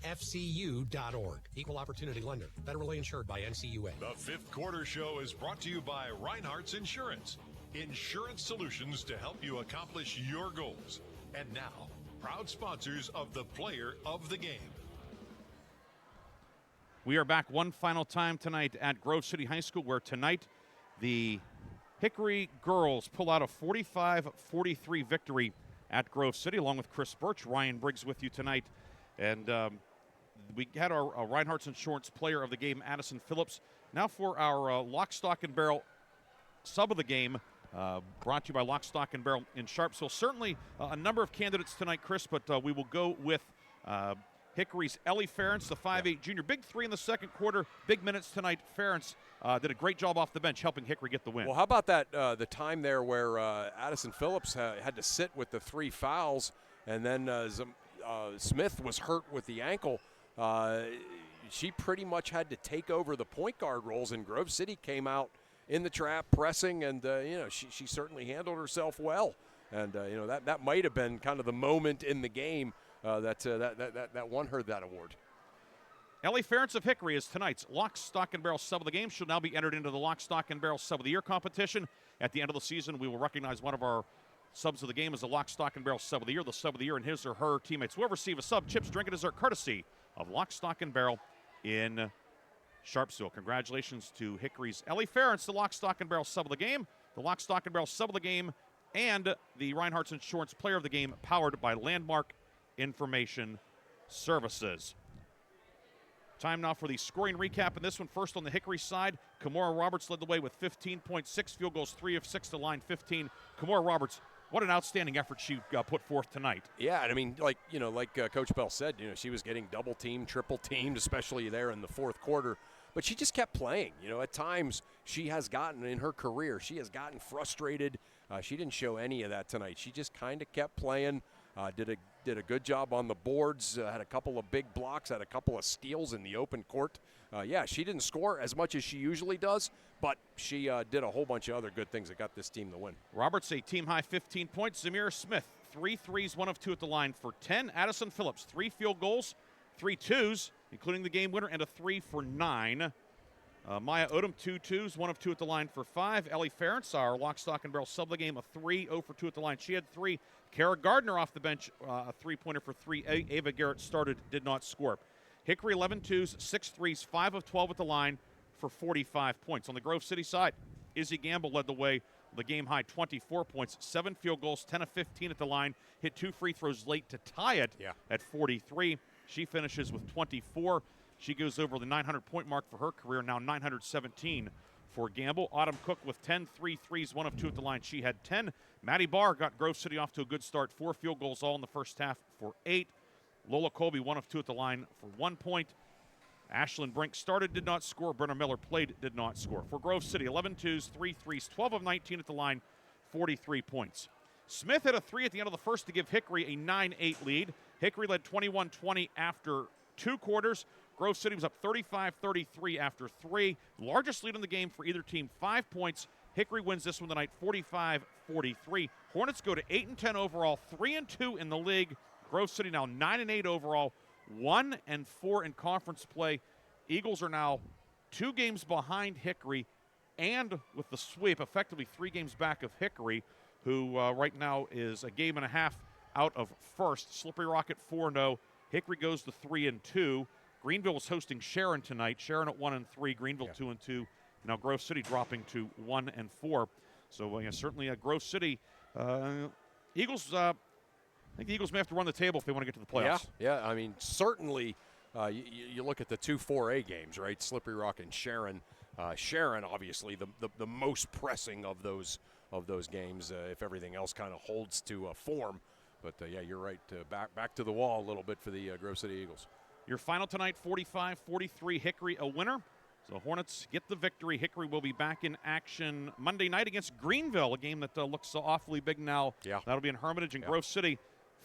Equal Opportunity Lender. Federally insured by NCUA. The Fifth Quarter Show is brought to you by Reinhardt's Insurance. Insurance solutions to help you accomplish your goals. And now, proud sponsors of the Player of the Game. We are back one final time tonight at Grove City High School, where tonight the Hickory girls pull out a 45-43 victory at Grove City, along with Chris Burtch. Ryan Briggs with you tonight. And we had our Reinhardt's Insurance Player of the Game, Addison Phillips. Now for our Lock, Stock, and Barrel sub of the game, brought to you by Lock, Stock, and Barrel in Sharpsville. Certainly a number of candidates tonight, Chris, but we will go with Hickory's Ellie Ferentz, the 5'8 junior. Big three in the second quarter, big minutes tonight. Ferentz did a great job off the bench helping Hickory get the win. Well, how about that, the time there where Addison Phillips had to sit with the 3 fouls, and then Smith was hurt with the ankle. She pretty much had to take over the point guard roles, and Grove City came out in the trap, pressing, and she certainly handled herself well. And that might have been kind of the moment in the game that won her that award. Ellie Ferentz of Hickory is tonight's Lock, Stock, and Barrel sub of the game. She'll now be entered into the Lock, Stock, and Barrel sub of the year competition. At the end of the season, we will recognize one of our subs of the game as the Lock, Stock, and Barrel sub of the year. The sub of the year and his or her teammates will receive a sub, chips, drink, and dessert courtesy of Lock, Stock, and Barrel in Sharpsville. Congratulations to Hickory's Ellie Ferentz, the Lock, Stock, and Barrel sub of the game, the Lock, Stock, and Barrel sub of the game, and the Reinhardt's Insurance Player of the Game, powered by Landmark Information Services. Time now for the scoring recap, and this one first on the Hickory side. Kimora Roberts led the way with 15.6 field goals, 3 of 6 to line 15. Kimora Roberts, what an outstanding effort she put forth tonight. Yeah, and I mean, like Coach Bell said, she was getting double teamed, triple teamed, especially there in the fourth quarter. But she just kept playing. At times she has gotten in her career, she has gotten frustrated. She didn't show any of that tonight. She just kind of kept playing. Did a good job on the boards, had a couple of big blocks, had a couple of steals in the open court. She didn't score as much as she usually does, but she did a whole bunch of other good things that got this team the win. Roberts, a team-high 15 points. Zamira Smith, 3 threes, 1 of 2 at the line for 10. Addison Phillips, 3 field goals, 3 twos, including the game winner, and a 3 for 9. Maya Odom, 2 twos, 1 of 2 at the line for 5. Ellie Ferentz, our Lock, Stock, and Barrel sub of the game, a 3, 0 for 2 at the line. She had 3. Kara Gardner off the bench, a 3-pointer for 3. Ava Garrett started, did not score. Hickory, 11 twos, 6 threes, 5 of 12 at the line for 45 points. On the Grove City side, Izzy Gamble led the way, the game-high 24 points, 7 field goals, 10 of 15 at the line, hit 2 free throws late to tie it at 43. She finishes with 24. She goes over the 900-point mark for her career, now 917 for Gamble. Autumn Cook with 10 3-3s, 1 of 2 at the line. She had 10. Maddie Barr got Grove City off to a good start. 4 field goals all in the first half for 8. Lola Colby, 1 of 2 at the line for 1 point. Ashlyn Brink started, did not score. Brenna Miller played, did not score. For Grove City, 11 twos, 3 threes, 12 of 19 at the line, 43 points. Smith hit a 3 at the end of the first to give Hickory a 9-8 lead. Hickory led 21-20 after 2 quarters. Grove City was up 35-33 after 3. Largest lead in the game for either team, 5 points. Hickory wins this one tonight, 45-43. Hornets go to 8-10 overall, 3-2 in the league. Grove City now 9-8 overall, 1-4 in conference play. Eagles are now 2 games behind Hickory, and with the sweep, effectively 3 games back of Hickory, who right now is a game and a half out of first. Slippery Rock at 4-0. Hickory goes to 3-2. Greenville is hosting Sharon tonight. Sharon at 1-3. Greenville 2-2. Now Grove City dropping to 1-4. So certainly Grove City. Eagles. I think the Eagles may have to run the table if they want to get to the playoffs. Yeah. I mean, certainly. You look at the 2 4A games, right? Slippery Rock and Sharon. Sharon, obviously, the most pressing of those games. If everything else kind of holds to form. But yeah, you're right. Back to the wall a little bit for the Grove City Eagles. Your final tonight, 45-43, Hickory a winner. So Hornets get the victory. Hickory will be back in action Monday night against Greenville, a game that looks so awfully big now. Yeah. That'll be in Hermitage and Grove City.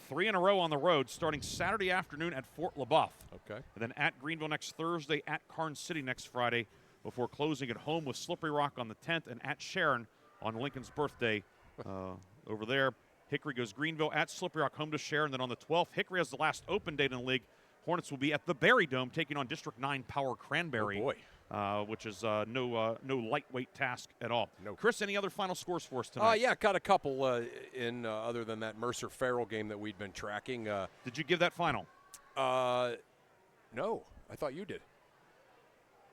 3 in a row on the road, starting Saturday afternoon at Fort LaBeouf. Okay. And then at Greenville next Thursday, at Karn City next Friday, before closing at home with Slippery Rock on the 10th and at Sharon on Lincoln's birthday over there. Hickory goes Greenville at Slippery Rock, home to Sharon. Then on the 12th, Hickory has the last open date in the league. Hornets will be at the Berry Dome taking on District 9 Power Cranberry, which is no lightweight task at all. No. Chris, any other final scores for us tonight? Yeah, got a couple other than that Mercer Farrell game that we'd been tracking. Did you give that final? No, I thought you did.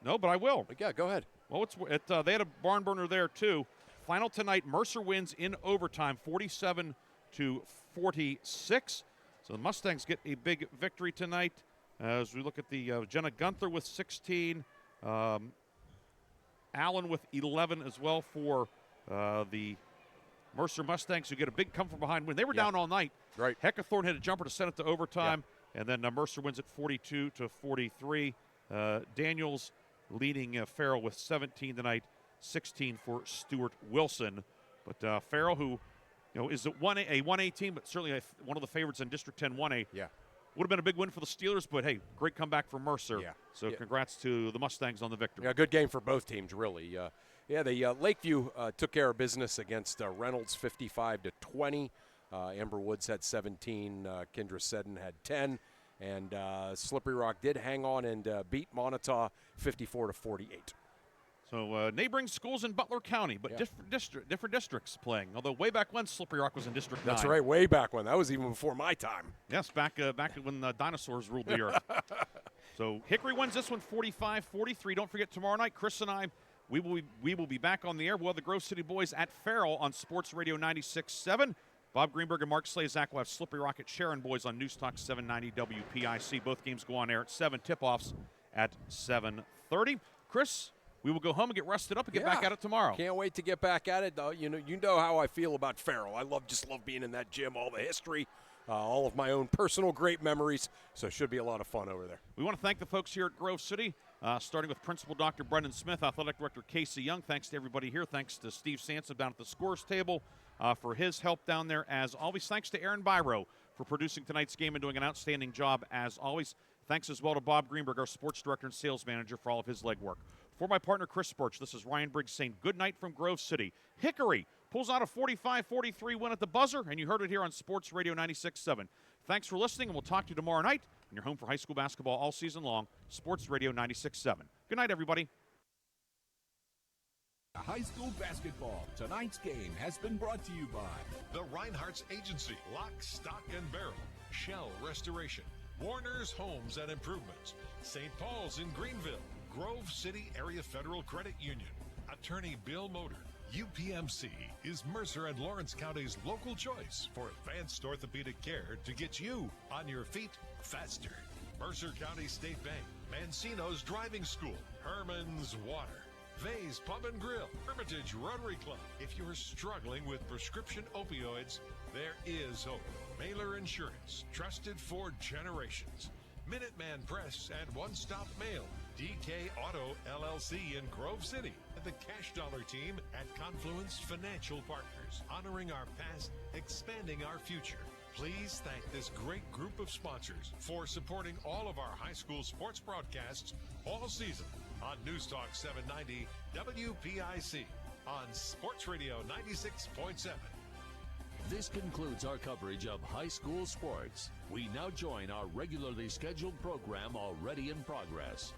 No, but I will. But yeah, go ahead. Well, they had a barn burner there too. Final tonight, Mercer wins in overtime, 47-46. So the Mustangs get a big victory tonight. As we look at the Jenna Gunther with 16, Allen with 11 as well for the Mercer Mustangs, who get a big come from behind win. They were down all night. Right. Heckathorn hit a jumper to send it to overtime, and then Mercer wins at 42-43. Daniels leading Farrell with 17 tonight, 16 for Stuart Wilson. But Farrell, who is a 1A team, but certainly one of the favorites in District 10 1A. Yeah. Would have been a big win for the Steelers, but hey, great comeback for Mercer. Yeah. So congrats to the Mustangs on the victory. Yeah, good game for both teams, really. The Lakeview took care of business against Reynolds 55-20. Amber Woods had 17. Kendra Seddon had 10. And Slippery Rock did hang on and beat Montauk 54-48. So neighboring schools in Butler County, but different districts playing. Although way back when Slippery Rock was in District 9. That's right, way back when. That was even before my time. Yes, back when the dinosaurs ruled the earth. So Hickory wins this one 45-43. Don't forget, tomorrow night, Chris and I, we will be back on the air. We'll have the Grove City Boys at Farrell on Sports Radio 96.7. Bob Greenberg and Mark Slazak will have Slippery Rock at Sharon Boys on News Talk 790 WPIC. Both games go on air at 7. Tip-offs at 7:30. Chris, we will go home and get rested up and get back at it tomorrow. Can't wait to get back at it. You know how I feel about Farrell. I just love being in that gym, all the history, all of my own personal great memories. So it should be a lot of fun over there. We want to thank the folks here at Grove City, starting with Principal Dr. Brendan Smith, Athletic Director Casey Young. Thanks to everybody here. Thanks to Steve Sansom down at the scores table for his help down there as always. Thanks to Aaron Byro for producing tonight's game and doing an outstanding job as always. Thanks as well to Bob Greenberg, our sports director and sales manager, for all of his legwork. For my partner, Chris Burtch, this is Ryan Briggs saying good night from Grove City. Hickory pulls out a 45-43 win at the buzzer, and you heard it here on Sports Radio 96.7. Thanks for listening, and we'll talk to you tomorrow night when you're home for high school basketball all season long. Sports Radio 96.7. Good night, everybody. High school basketball. Tonight's game has been brought to you by the Reinhardt's Agency, Lock, Stock, and Barrel, Shell Restoration, Warner's Homes and Improvements, St. Paul's in Greenville, Grove City Area Federal Credit Union, Attorney Bill Motor. UPMC is Mercer and Lawrence County's local choice for advanced orthopedic care to get you on your feet faster. Mercer County State Bank, Mancino's Driving School, Herman's Water, Vay's Pub and Grill, Hermitage Rotary Club. If you're struggling with prescription opioids, there is hope. Mailer Insurance, trusted for generations. Minuteman Press and One Stop Mail, DK Auto LLC in Grove City, and the Cash Dollar team at Confluence Financial Partners, honoring our past, expanding our future. Please thank this great group of sponsors for supporting all of our high school sports broadcasts all season on News Talk 790 WPIC on Sports Radio 96.7. This concludes our coverage of high school sports. We now join our regularly scheduled program already in progress.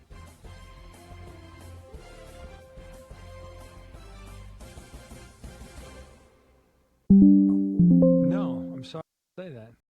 No, I'm sorry to say that.